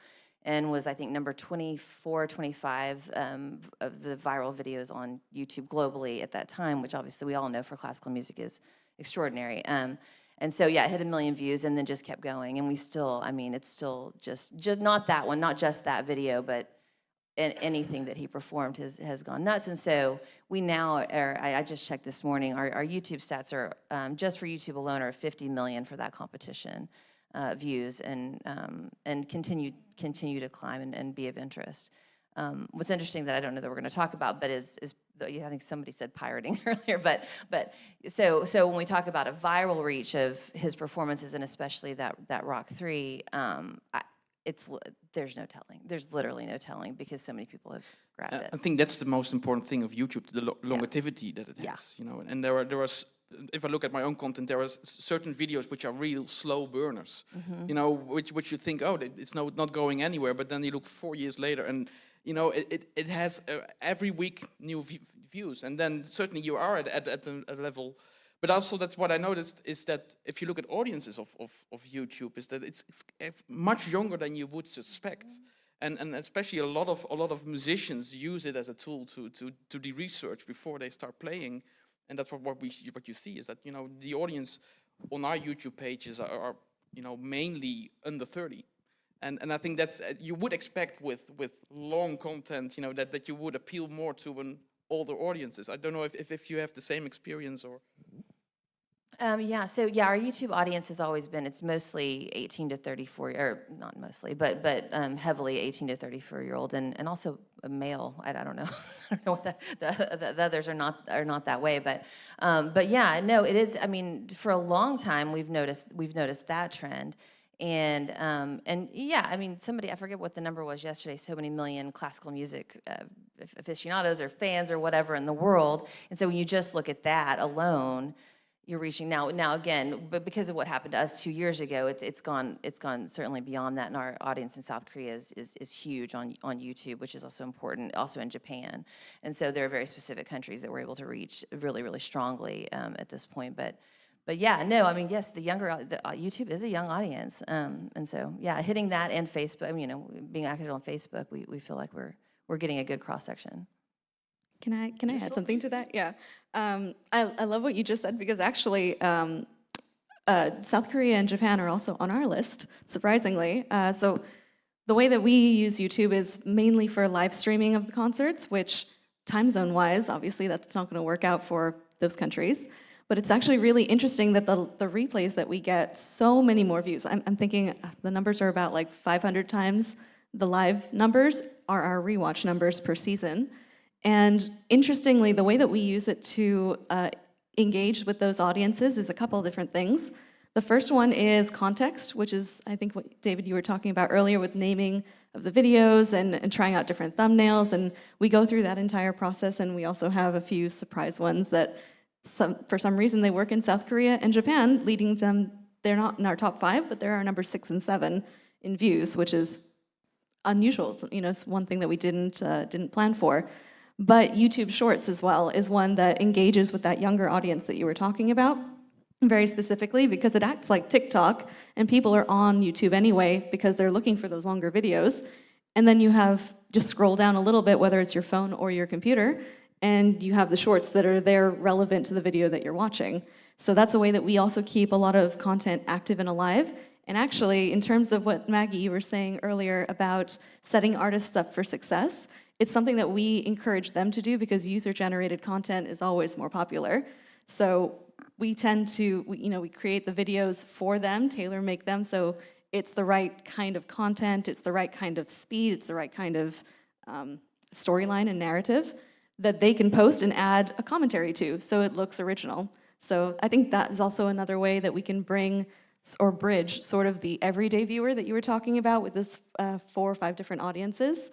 and was, I think, number 24, 25 of the viral videos on YouTube globally at that time, which obviously we all know for classical music is extraordinary. And so, it hit 1 million views and then just kept going. And we still, it's still just not that one, not just that video, but anything that he performed has gone nuts. And so we now are, I just checked this morning, our YouTube stats are, just for YouTube alone, are 50 million for that competition. Views and continue to climb and be of interest. What's interesting that I don't know that we're going to talk about, but is I think somebody said pirating earlier, but so when we talk about a viral reach of his performances, and especially that Rock 3, there's no telling. There's literally no telling, because so many people have grabbed it. I think that's the most important thing of YouTube, the longevity that it has. And there was. If I look at my own content, there are certain videos which are real slow burners, which you think, oh, it's not going anywhere, but then you look 4 years later, and it has every week new views, and then certainly you are at a level. But also, that's what I noticed, is that if you look at audiences of YouTube, is that it's much younger than you would suspect. And especially a lot of musicians use it as a tool to do research before they start playing. And that's what you see, is that the audience on our YouTube pages are mainly under 30, and I think that's you would expect with long content that you would appeal more to an older audiences. I don't know if you have the same experience or. Our YouTube audience has always been, it's mostly 18 to 34, or not mostly, but heavily 18 to 34-year-old, and also a male. I don't know. I don't know what the others are not that way, but yeah, no, it is. I mean, for a long time we've noticed that trend. And yeah, I mean, I forget what the number was yesterday, so many million classical music aficionados or fans or whatever in the world. And so when you just look at that alone, you're reaching now again, but because of what happened to us 2 years ago, it's gone certainly beyond that, and our audience in South Korea is huge on YouTube, which is also important, also in Japan. And so there are very specific countries that we're able to reach really, really strongly at this point. But yeah, no, I mean, yes, YouTube is a young audience, and so yeah, hitting that and Facebook, I mean, being active on Facebook, we feel like we're getting a good cross section. Can I add something to that? Yeah, I love what you just said, because actually South Korea and Japan are also on our list, surprisingly. So the way that we use YouTube is mainly for live streaming of the concerts, which time zone wise, obviously that's not going to work out for those countries. But it's actually really interesting that the replays that we get so many more views. I'm thinking the numbers are about like 500 times the live numbers are our rewatch numbers per season. And interestingly, the way that we use it to engage with those audiences is a couple of different things. The first one is context, which is, I think, what, David, you were talking about earlier with naming of the videos and trying out different thumbnails. And we go through that entire process, and we also have a few surprise ones that for some reason they work in South Korea and Japan, leading them, they're not in our top 5, but they're our number 6 and 7 in views, which is unusual. So, it's one thing that we didn't plan for. But YouTube Shorts as well is one that engages with that younger audience that you were talking about, very specifically because it acts like TikTok, and people are on YouTube anyway because they're looking for those longer videos. And then you just scroll down a little bit, whether it's your phone or your computer, and you have the shorts that are there relevant to the video that you're watching. So that's a way that we also keep a lot of content active and alive. And actually, in terms of what Maggie, you were saying earlier about setting artists up for success, it's something that we encourage them to do because user-generated content is always more popular. So we tend to, we create the videos for them, tailor-make them, so it's the right kind of content, it's the right kind of speed, it's the right kind of storyline and narrative that they can post and add a commentary to, so it looks original. So I think that is also another way that we can bring or bridge sort of the everyday viewer that you were talking about with this 4 or 5 different audiences,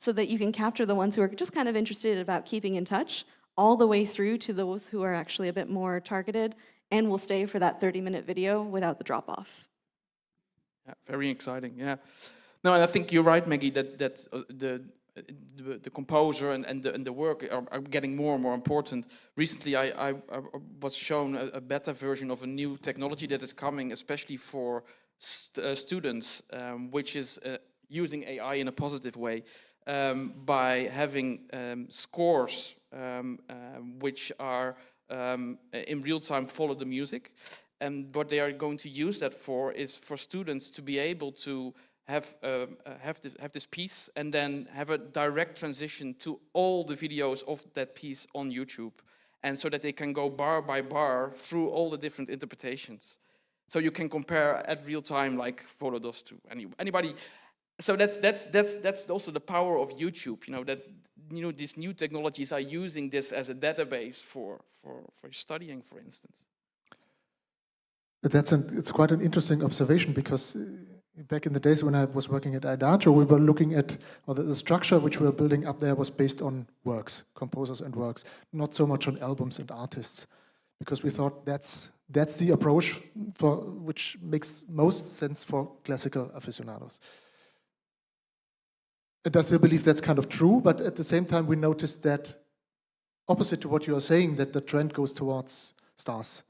so that you can capture the ones who are just kind of interested about keeping in touch, all the way through to those who are actually a bit more targeted and will stay for that 30-minute video without the drop-off. Yeah, very exciting, yeah. No, and I think you're right, Maggie, that the composer and the work are getting more and more important. Recently, I was shown a beta version of a new technology that is coming, especially for students, which is using AI in a positive way by having scores which are in real time follow the music. And what they are going to use that for is for students to be able to have this piece and then have a direct transition to all the videos of that piece on YouTube, and so that they can go bar by bar through all the different interpretations. So you can compare at real time, like Volo does to anybody. So that's also the power of YouTube. These new technologies are using this as a database for studying, for instance. But it's quite an interesting observation, because back in the days when I was working at Adagio, we were looking at, or the structure which we were building up there was based on works, composers and works, not so much on albums and artists, because we thought that's the approach which makes most sense for classical aficionados. And I still believe that's kind of true, but at the same time we noticed that, opposite to what you are saying, that the trend goes towards stars,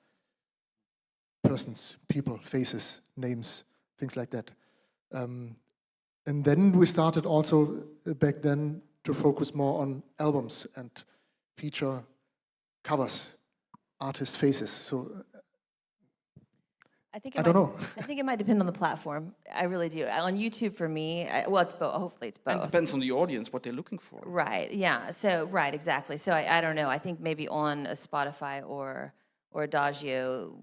persons, people, faces, names, things like that. And then we started also back then to focus more on albums and feature covers, artist faces. So I don't know. I think it might depend on the platform. I really do. On YouTube, for me, it's both. Hopefully, it's both. And it depends on the audience, what they're looking for. Right. Yeah. So right. Exactly. So I don't know. I think maybe on a Spotify or or adagio,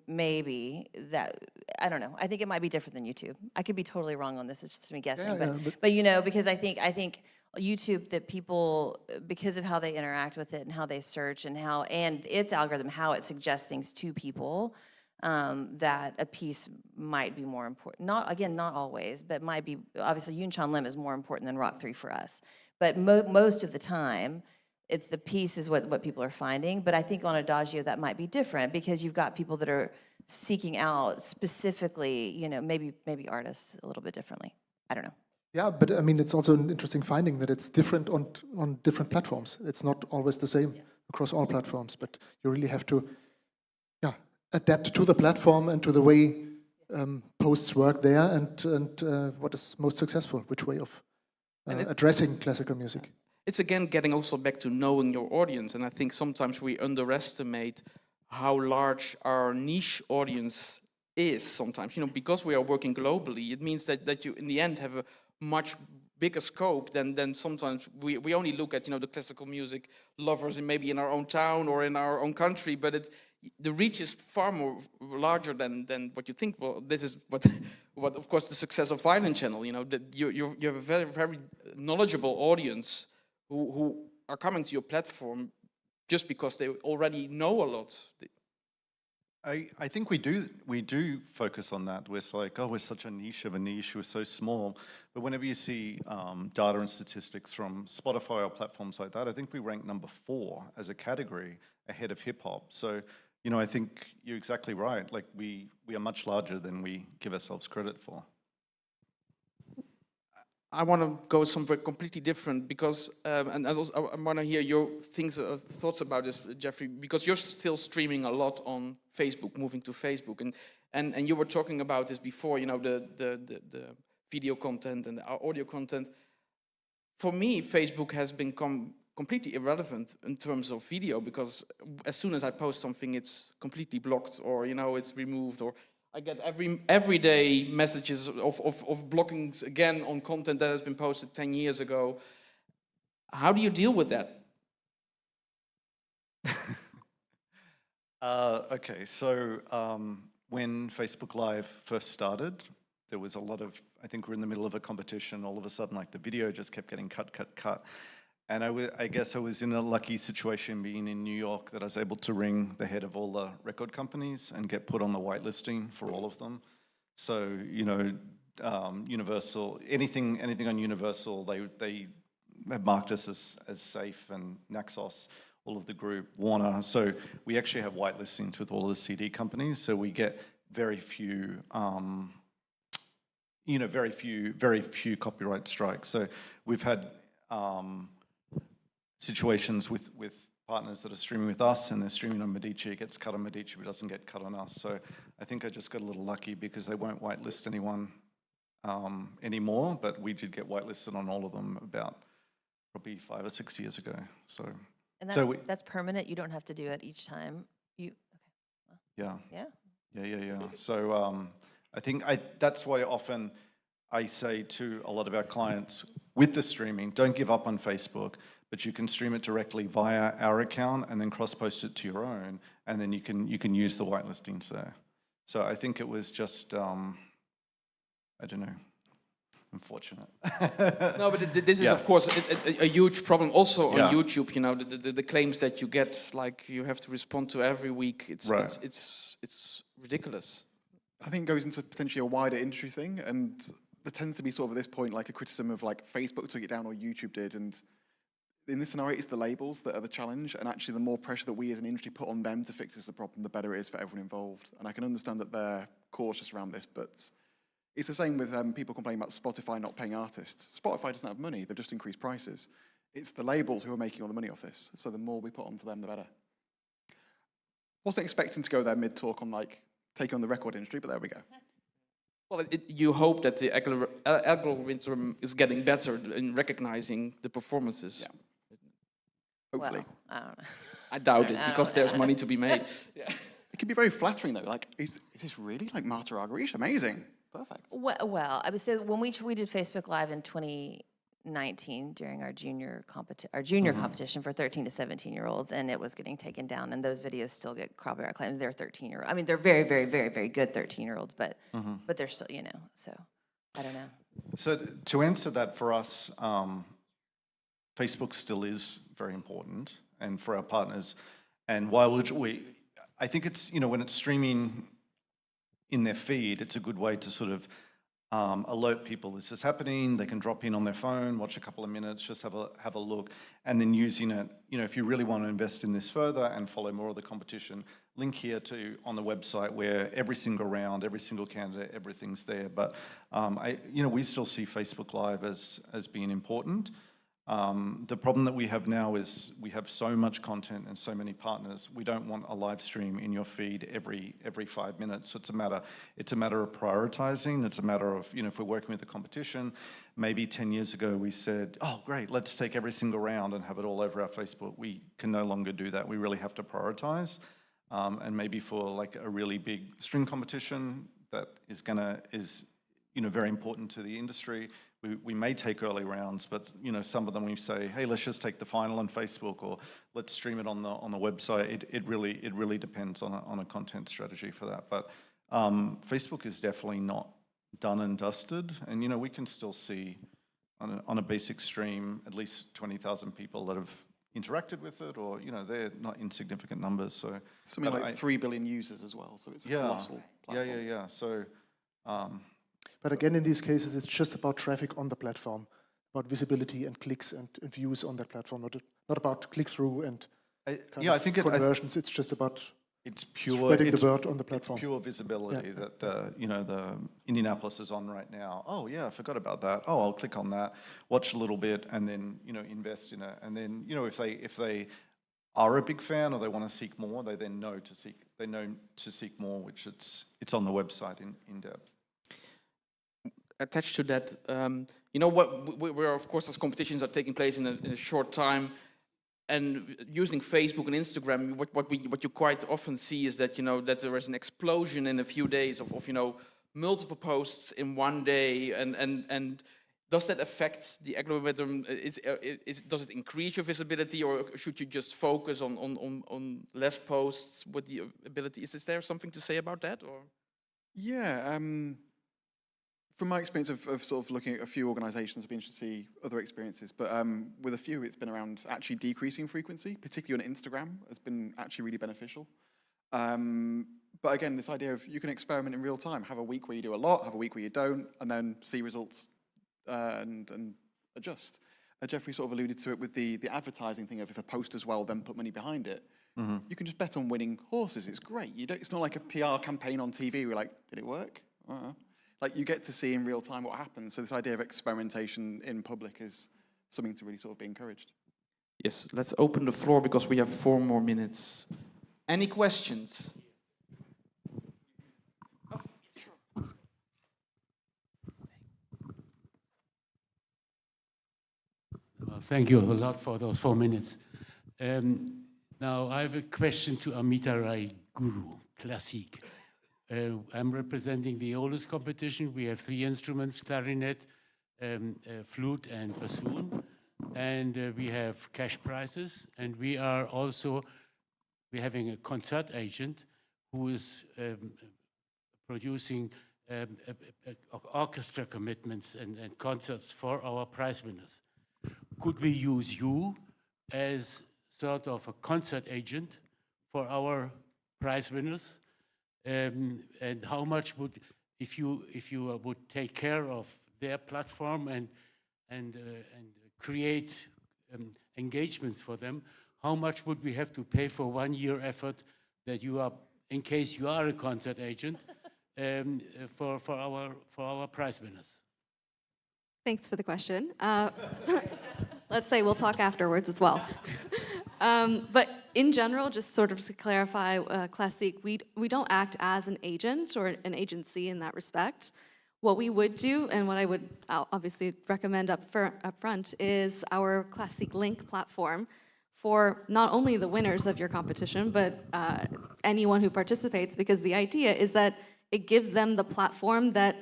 maybe that, I don't know. I think it might be different than YouTube. I could be totally wrong on this. It's just me guessing. But you know, because I think YouTube, that people, because of how they interact with it and how they search and its algorithm, how it suggests things to people, that a piece might be more important. Not always, but might be. Obviously, Yoon Chan Lim is more important than Rock 3 for us. But most of the time, it's the piece is what people are finding. But I think on Adagio that might be different, because you've got people that are seeking out specifically, you know, maybe artists a little bit differently. I don't know. Yeah, but I mean, it's also an interesting finding that it's different on different platforms. It's not always the same across all platforms, but you really have to adapt to the platform and to the way posts work there, and what is most successful, which way of addressing classical music. It's again getting also back to knowing your audience, and I think sometimes we underestimate how large our niche audience is sometimes. You know, because we are working globally, it means that you in the end have a much bigger scope than sometimes we only look at, you know, the classical music lovers and maybe in our own town or in our own country, but the reach is far more larger than what you think. Well, this is what of course the success of Violin Channel, you know, that you have a very, very knowledgeable audience who are coming to your platform just because they already know a lot. I think we do focus on that. We're like, oh, we're such a niche of a niche, we're so small. But whenever you see data and statistics from Spotify or platforms like that, I think we rank number 4 as a category ahead of hip hop. So, you know, I think you're exactly right. Like we are much larger than we give ourselves credit for. I want to go somewhere completely different because, and I want to hear your thoughts about this, Jeffrey, because you're still streaming a lot on Facebook, moving to Facebook, and you were talking about this before, you know, the video content and the audio content. For me, Facebook has become completely irrelevant in terms of video, because as soon as I post something, it's completely blocked, or, you know, it's removed, or I get every day messages of blockings again on content that has been posted 10 years ago. How do you deal with that? Okay, so when Facebook Live first started, there was a lot of, I think we're in the middle of a competition, all of a sudden like the video just kept getting cut. And I guess I was in a lucky situation being in New York that I was able to ring the head of all the record companies and get put on the whitelisting for all of them. So, you know, Universal, anything on Universal, they have marked us as safe, and Naxos, all of the group, Warner. So we actually have whitelistings with all of the CD companies. So we get very few, you know, very few copyright strikes. So we've had situations with partners that are streaming with us, and they're streaming on Medici, it gets cut on Medici, but it doesn't get cut on us. So I think I just got a little lucky, because they won't whitelist anyone anymore, but we did get whitelisted on all of them about probably 5 or 6 years ago. So, and that's permanent. You don't have to do it each time. Yeah. Yeah. So I think that's why often I say to a lot of our clients with the streaming, don't give up on Facebook, but you can stream it directly via our account and then cross-post it to your own, and then you can use the whitelistings there. So I think it was just, I don't know, unfortunate. No, but this is of course a huge problem also on YouTube. You know, the claims that you get, like you have to respond to every week. It's ridiculous. I think it goes into potentially a wider industry thing, and there tends to be sort of at this point like a criticism of like Facebook took it down or YouTube did, and in this scenario it's the labels that are the challenge, and actually the more pressure that we as an industry put on them to fix this problem, the better it is for everyone involved. And I can understand that they're cautious around this, but it's the same with people complaining about Spotify not paying artists. Spotify doesn't have money, they've just increased prices. It's the labels who are making all the money off this, so the more we put onto them, the better. Wasn't expecting to go there mid-talk on like taking on the record industry, but there we go. Well, you hope that the algorithm is getting better in recognizing the performances. Yeah. Hopefully. Well, I don't know. I doubt it, because there's money to be made. It can be very flattering though. Like, is this really like Marta Argerich? Amazing. Perfect. Well, I would say when we did Facebook Live in 19 during our junior competition for 13 to 17-year-olds, and it was getting taken down. And those videos still get copyright claims. They're 13-year-olds. I mean, they're very, very, very, very good 13-year-olds, but they're still, you know. So I don't know. So to answer that for us, Facebook still is very important, and for our partners. And while I think it's, you know, when it's streaming in their feed, it's a good way to sort of alert people this is happening. They can drop in on their phone, watch a couple of minutes, just have a look, and then using it. You know, if you really want to invest in this further and follow more of the competition, link here to on the website where every single round, every single candidate, everything's there. But you know, we still see Facebook Live as being important. The problem that we have now is we have so much content and so many partners. We don't want a live stream in your feed every 5 minutes. So it's a matter of prioritizing. It's a matter of, you know, if we're working with the competition, maybe 10 years ago we said, oh great, let's take every single round and have it all over our Facebook. We can no longer do that. We really have to prioritize. And maybe for like a really big string competition that is you know, very important to the industry, we may take early rounds, but you know, some of them we say, hey, let's just take the final on Facebook, or let's stream it on the website. It really depends on a content strategy for that. But Facebook is definitely not done and dusted, and you know, we can still see on a basic stream at least 20,000 people that have interacted with it, or you know, they're not insignificant numbers. So something like 3 billion users as well. So it's a colossal platform. Yeah. So. But again, in these cases, it's just about traffic on the platform, about visibility and clicks and views on that platform, not about click-through and conversions. It's just about spreading the word on the platform. Pure visibility that you know, the Indianapolis is on right now. Oh yeah, I forgot about that. Oh, I'll click on that, watch a little bit, and then you know, invest in it. And then you know, if they are a big fan or they want to seek more, they then know to seek more, which it's on the website in depth. Attached to that, you know, what we're of course, as competitions are taking place in a short time, and using Facebook and Instagram, what you quite often see is that, you know, that there is an explosion in a few days of you know, multiple posts in one day, and does that affect the algorithm? Does it increase your visibility, or should you just focus on less posts with the ability? Is there something to say about that, or? Yeah. From my experience of sort of looking at a few organizations, I'd be interested to see other experiences, but with a few, it's been around actually decreasing frequency, particularly on Instagram, has been actually really beneficial. But again, this idea of you can experiment in real time, have a week where you do a lot, have a week where you don't, and then see results and adjust. Jeffrey sort of alluded to it with the advertising thing of if a post does well, then put money behind it. You can just bet on winning horses. It's great. It's not like a PR campaign on TV. We're like, did it work? Like you get to see in real time what happens. So this idea of experimentation in public is something to really sort of be encouraged. Yes, let's open the floor because we have 4 more minutes. Any questions? Thank you a lot for those 4 minutes. Now I have a question to Amita Rai Guru, Classique. I'm representing the oldest competition. We have 3 instruments, clarinet, flute and bassoon. And we have cash prizes. And we're having a concert agent who is producing orchestra commitments and concerts for our prize winners. Could we use you as sort of a concert agent for our prize winners? And how much would, if you would take care of their platform and create engagements for them, how much would we have to pay for 1 year effort that you are, in case you are a concert agent, for our prize winners? Thanks for the question. Let's say we'll talk afterwards as well. But in general, just sort of to clarify, Classique, we don't act as an agent or an agency in that respect. What we would do, and what I would obviously recommend up front, is our Classique Link platform for not only the winners of your competition, but anyone who participates, because the idea is that it gives them the platform that,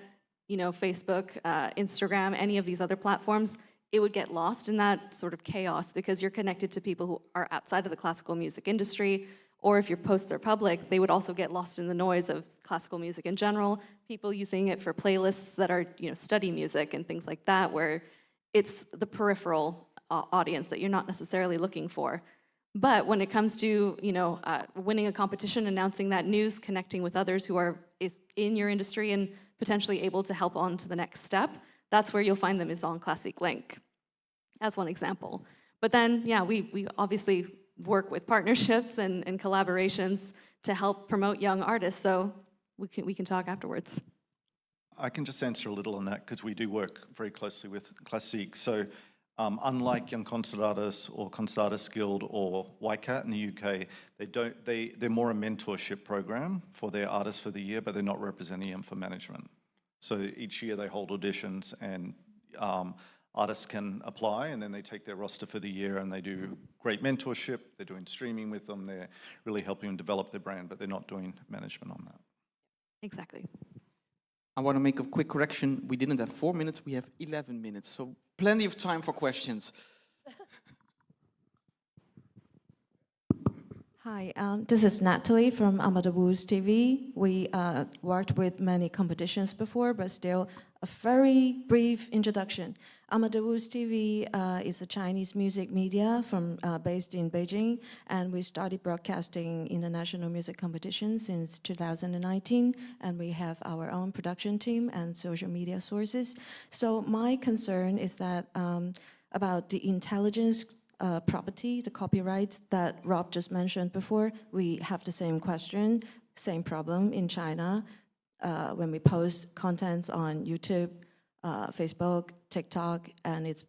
you know, Facebook, Instagram, any of these other platforms it would get lost in that sort of chaos because you're connected to people who are outside of the classical music industry, or if your posts are public, they would also get lost in the noise of classical music in general, people using it for playlists that are, study music and things like that, where it's the peripheral audience that you're not necessarily looking for. But when it comes to, winning a competition, announcing that news, connecting with others who are in your industry and potentially able to help on to the next step, that's where you'll find the Maison Classique link, as one example. But then, yeah, we obviously work with partnerships and collaborations to help promote young artists, so we can talk afterwards. I can just answer a little on that because we do work very closely with Classique. So unlike Young Concert Artists or Concert Artists Guild or YCAT in the UK, they're more a mentorship program for their artists for the year, but they're not representing them for management. So each year they hold auditions and artists can apply, and then they take their roster for the year and they do great mentorship. They're doing streaming with them. They're really helping them develop their brand, but they're not doing management on that. Exactly. I want to make a quick correction. We didn't have 4 minutes, we have 11 minutes. So plenty of time for questions. Hi, this is Natalie from Amadeus TV. We worked with many competitions before, but still a very brief introduction. Amadeus TV is a Chinese music media based in Beijing, and we started broadcasting international music competitions since 2019, and we have our own production team and social media sources. So my concern is that about the intelligence property, the copyrights that Rob just mentioned before, we have the same question, same problem in China when we post contents on YouTube, Facebook, TikTok, and it's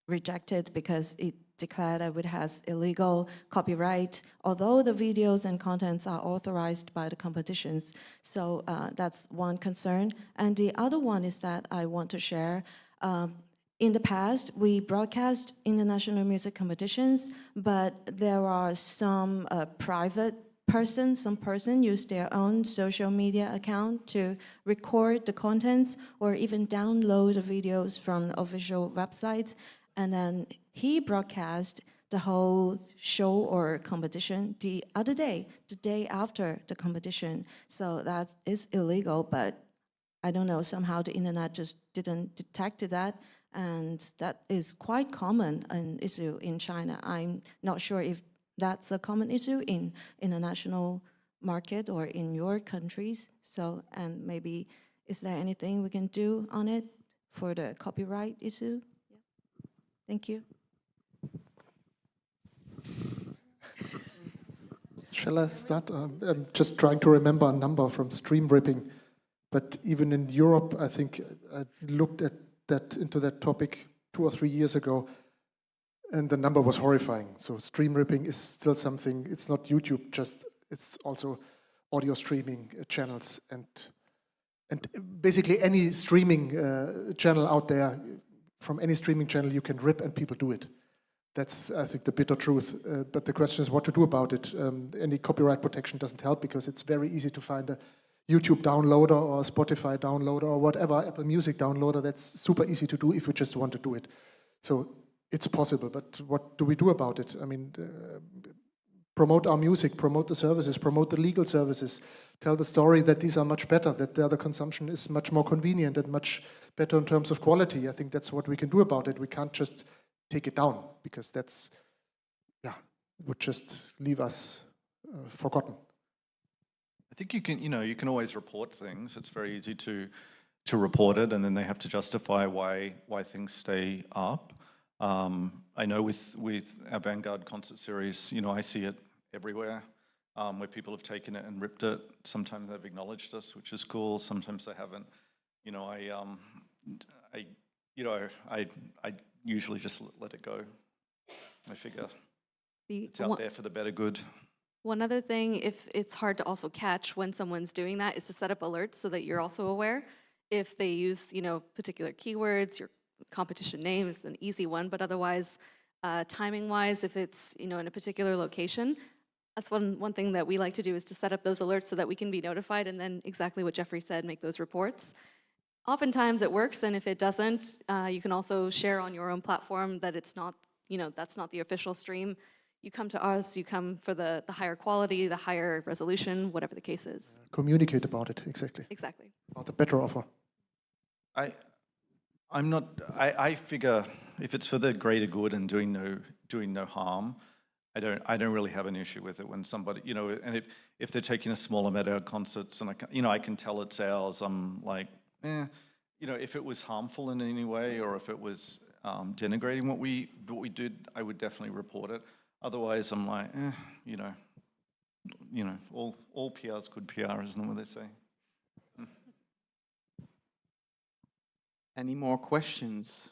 rejected because it declared that it has illegal copyright, although the videos and contents are authorized by the competitions. So that's one concern. And the other one is that I want to share. In the past, we broadcast international music competitions, but there are some private person use their own social media account to record the contents or even download the videos from official websites. And then he broadcast the whole show or competition the other day, the day after the competition. So that is illegal, but I don't know, somehow the internet just didn't detect that. And that is quite common an issue in China. I'm not sure if that's a common issue in international market or in your countries. So, and maybe, is there anything we can do on it for the copyright issue? Yeah. Thank you. Shall I start? I'm just trying to remember a number from stream ripping. But even in Europe, I think I looked at into that topic 2 or 3 years ago, and the number was horrifying. So stream ripping is still something. It's not YouTube, it's also audio streaming channels, and basically any streaming channel out there, from any streaming channel you can rip, and people do it. That's, I think, the bitter truth. But the question is what to do about it. Any copyright protection doesn't help because it's very easy to find a YouTube downloader or Spotify downloader or whatever, Apple Music downloader. That's super easy to do if you just want to do it. So it's possible, but what do we do about it? I mean, promote our music, promote the services, promote the legal services, tell the story that these are much better, that the other consumption is much more convenient and much better in terms of quality. I think that's what we can do about it. We can't just take it down because that's, would just leave us forgotten. I think you can always report things. It's very easy to report it, and then they have to justify why things stay up. I know with our Vanguard concert series, I see it everywhere, where people have taken it and ripped it. Sometimes they've acknowledged us, which is cool. Sometimes they haven't. I usually just let it go. I figure it's out there for the better good. One other thing, if it's hard to also catch when someone's doing that, is to set up alerts so that you're also aware. If they use, particular keywords, your competition name is an easy one, but otherwise, timing-wise, if it's, in a particular location, that's one thing that we like to do is to set up those alerts so that we can be notified, and then exactly what Jeffrey said, make those reports. Oftentimes it works, and if it doesn't, you can also share on your own platform that it's not, that's not the official stream. You come to us, you come for the higher quality, the higher resolution, whatever the case is. Communicate about it, exactly. Exactly. About the better offer. I figure if it's for the greater good and doing no harm, I don't really have an issue with it when somebody, and if they're taking a small amount of concerts and I can tell it's ours, I'm like, if it was harmful in any way or if it was denigrating what we did, I would definitely report it. Otherwise, I'm like, all PR is good PR, isn't it what they say? Any more questions?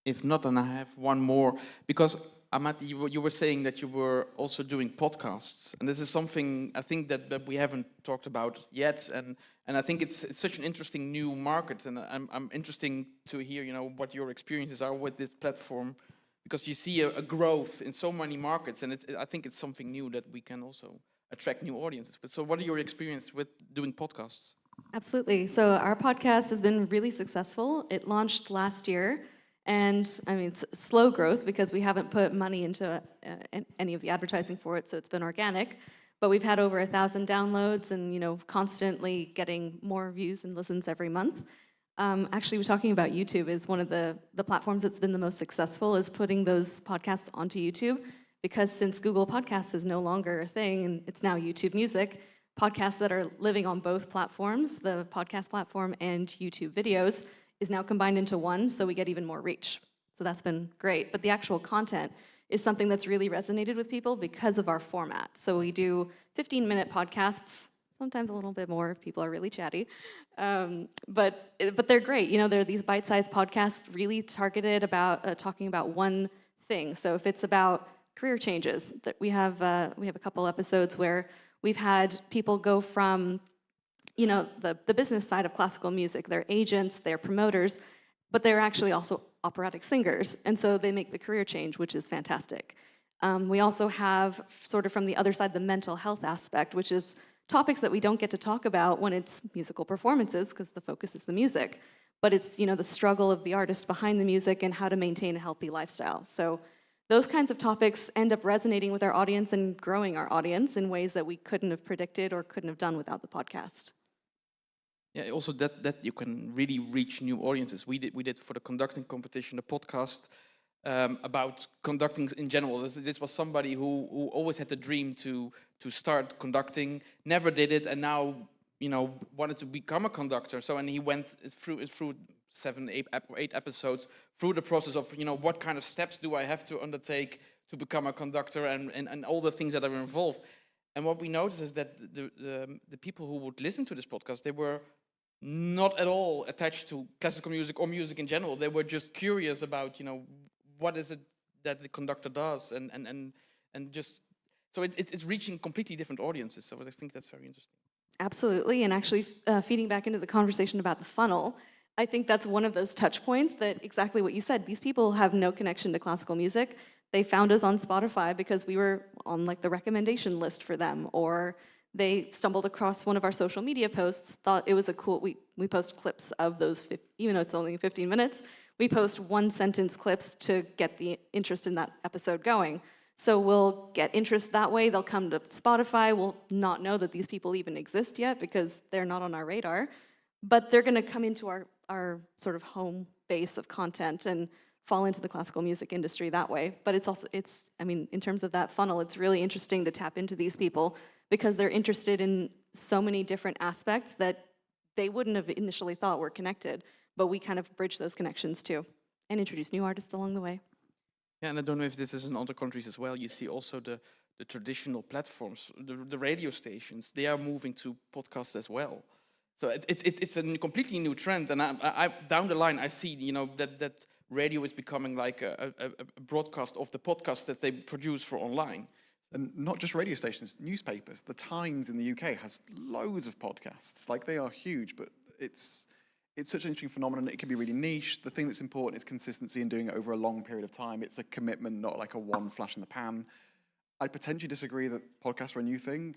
If not, then I have one more. Because, Amat, you were saying that you were also doing podcasts. And this is something I think that we haven't talked about yet. And I think it's such an interesting new market. And I'm interested to hear, what your experiences are with this platform. Because you see a growth in so many markets. And I think it's something new that we can also attract new audiences. But so what are your experiences with doing podcasts? Absolutely. So our podcast has been really successful. It launched last year. And I mean, it's slow growth because we haven't put money into any of the advertising for it, so it's been organic. But we've had over 1,000 downloads and, constantly getting more views and listens every month. Actually, we're talking about YouTube is one of the platforms that's been the most successful is putting those podcasts onto YouTube, because since Google Podcasts is no longer a thing and it's now YouTube Music, podcasts that are living on both platforms, the podcast platform and YouTube videos, is now combined into one, so we get even more reach. So that's been great. But the actual content is something that's really resonated with people because of our format. So we do 15-minute podcasts, sometimes a little bit more if people are really chatty. But they're great. They're these bite-sized podcasts really targeted about talking about one thing. So if it's about career changes, we have a couple episodes where we've had people go from the business side of classical music. They're agents, they're promoters, but they're actually also operatic singers. And so they make the career change, which is fantastic. We also have sort of from the other side, the mental health aspect, which is topics that we don't get to talk about when it's musical performances, because the focus is the music. But it's, the struggle of the artist behind the music and how to maintain a healthy lifestyle. So those kinds of topics end up resonating with our audience and growing our audience in ways that we couldn't have predicted or couldn't have done without the podcast. Yeah, also that you can really reach new audiences. We did for the conducting competition a podcast about conducting in general. This was somebody who always had the dream to start conducting, never did it, and now wanted to become a conductor. So and he went through 7, 8 episodes through the process of what kind of steps do I have to undertake to become a conductor and all the things that are involved. And what we noticed is that the people who would listen to this podcast, they were not at all attached to classical music or music in general. They were just curious about, what is it that the conductor does, and just so it's reaching completely different audiences. So I think that's very interesting. Absolutely, and actually feeding back into the conversation about the funnel, I think that's one of those touch points that exactly what you said. These people have no connection to classical music. They found us on Spotify because we were on the recommendation list for them, or they stumbled across one of our social media posts, thought it was a cool, we post clips of those, even though it's only 15 minutes, we post 1-sentence clips to get the interest in that episode going. So we'll get interest that way, they'll come to Spotify, we'll not know that these people even exist yet because they're not on our radar, but they're gonna come into our sort of home base of content and fall into the classical music industry that way. But in terms of that funnel, it's really interesting to tap into these people because they're interested in so many different aspects that they wouldn't have initially thought were connected, but we kind of bridge those connections too and introduce new artists along the way. Yeah, and I don't know if this is in other countries as well. You see also the traditional platforms, the radio stations, they are moving to podcasts as well. So it's a completely new trend, and I down the line I see that radio is becoming like a broadcast of the podcasts that they produce for online. And not just radio stations, newspapers. The Times in the UK has loads of podcasts. They are huge, but it's such an interesting phenomenon. It can be really niche. The thing that's important is consistency and doing it over a long period of time. It's a commitment, not like a one flash in the pan. I potentially disagree that podcasts are a new thing.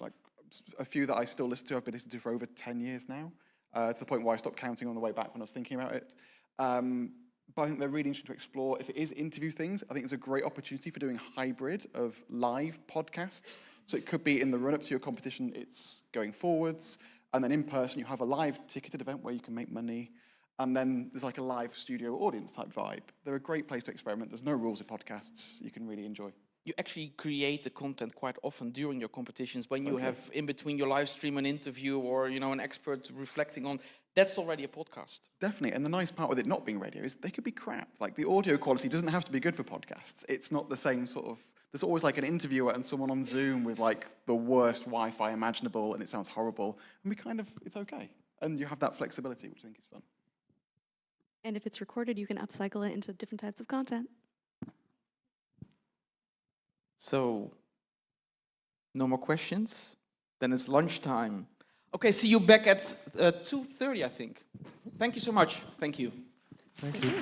A few that I still listen to, I've been listening to for over 10 years now. to the point where I stopped counting on the way back when I was thinking about it. But I think they're really interesting to explore. If it is interview things, I think it's a great opportunity for doing hybrid of live podcasts. So it could be in the run-up to your competition, it's going forwards, and then in person, you have a live ticketed event where you can make money, and then there's like a live studio audience type vibe. They're a great place to experiment. There's no rules with podcasts. You can really enjoy. You actually create the content quite often during your competitions when you have in between your live stream an interview or an expert reflecting on. That's already a podcast. Definitely, and the nice part with it not being radio is they could be crap. Like the audio quality doesn't have to be good for podcasts. It's not the same sort of. There's always like an interviewer and someone on Zoom with like the worst Wi-Fi imaginable, and it sounds horrible. And it's okay, and you have that flexibility, which I think is fun. And if it's recorded, you can upcycle it into different types of content. So, no more questions? Then it's lunchtime. Okay, see you back at 2:30, I think. Thank you so much. Thank you. Thank you.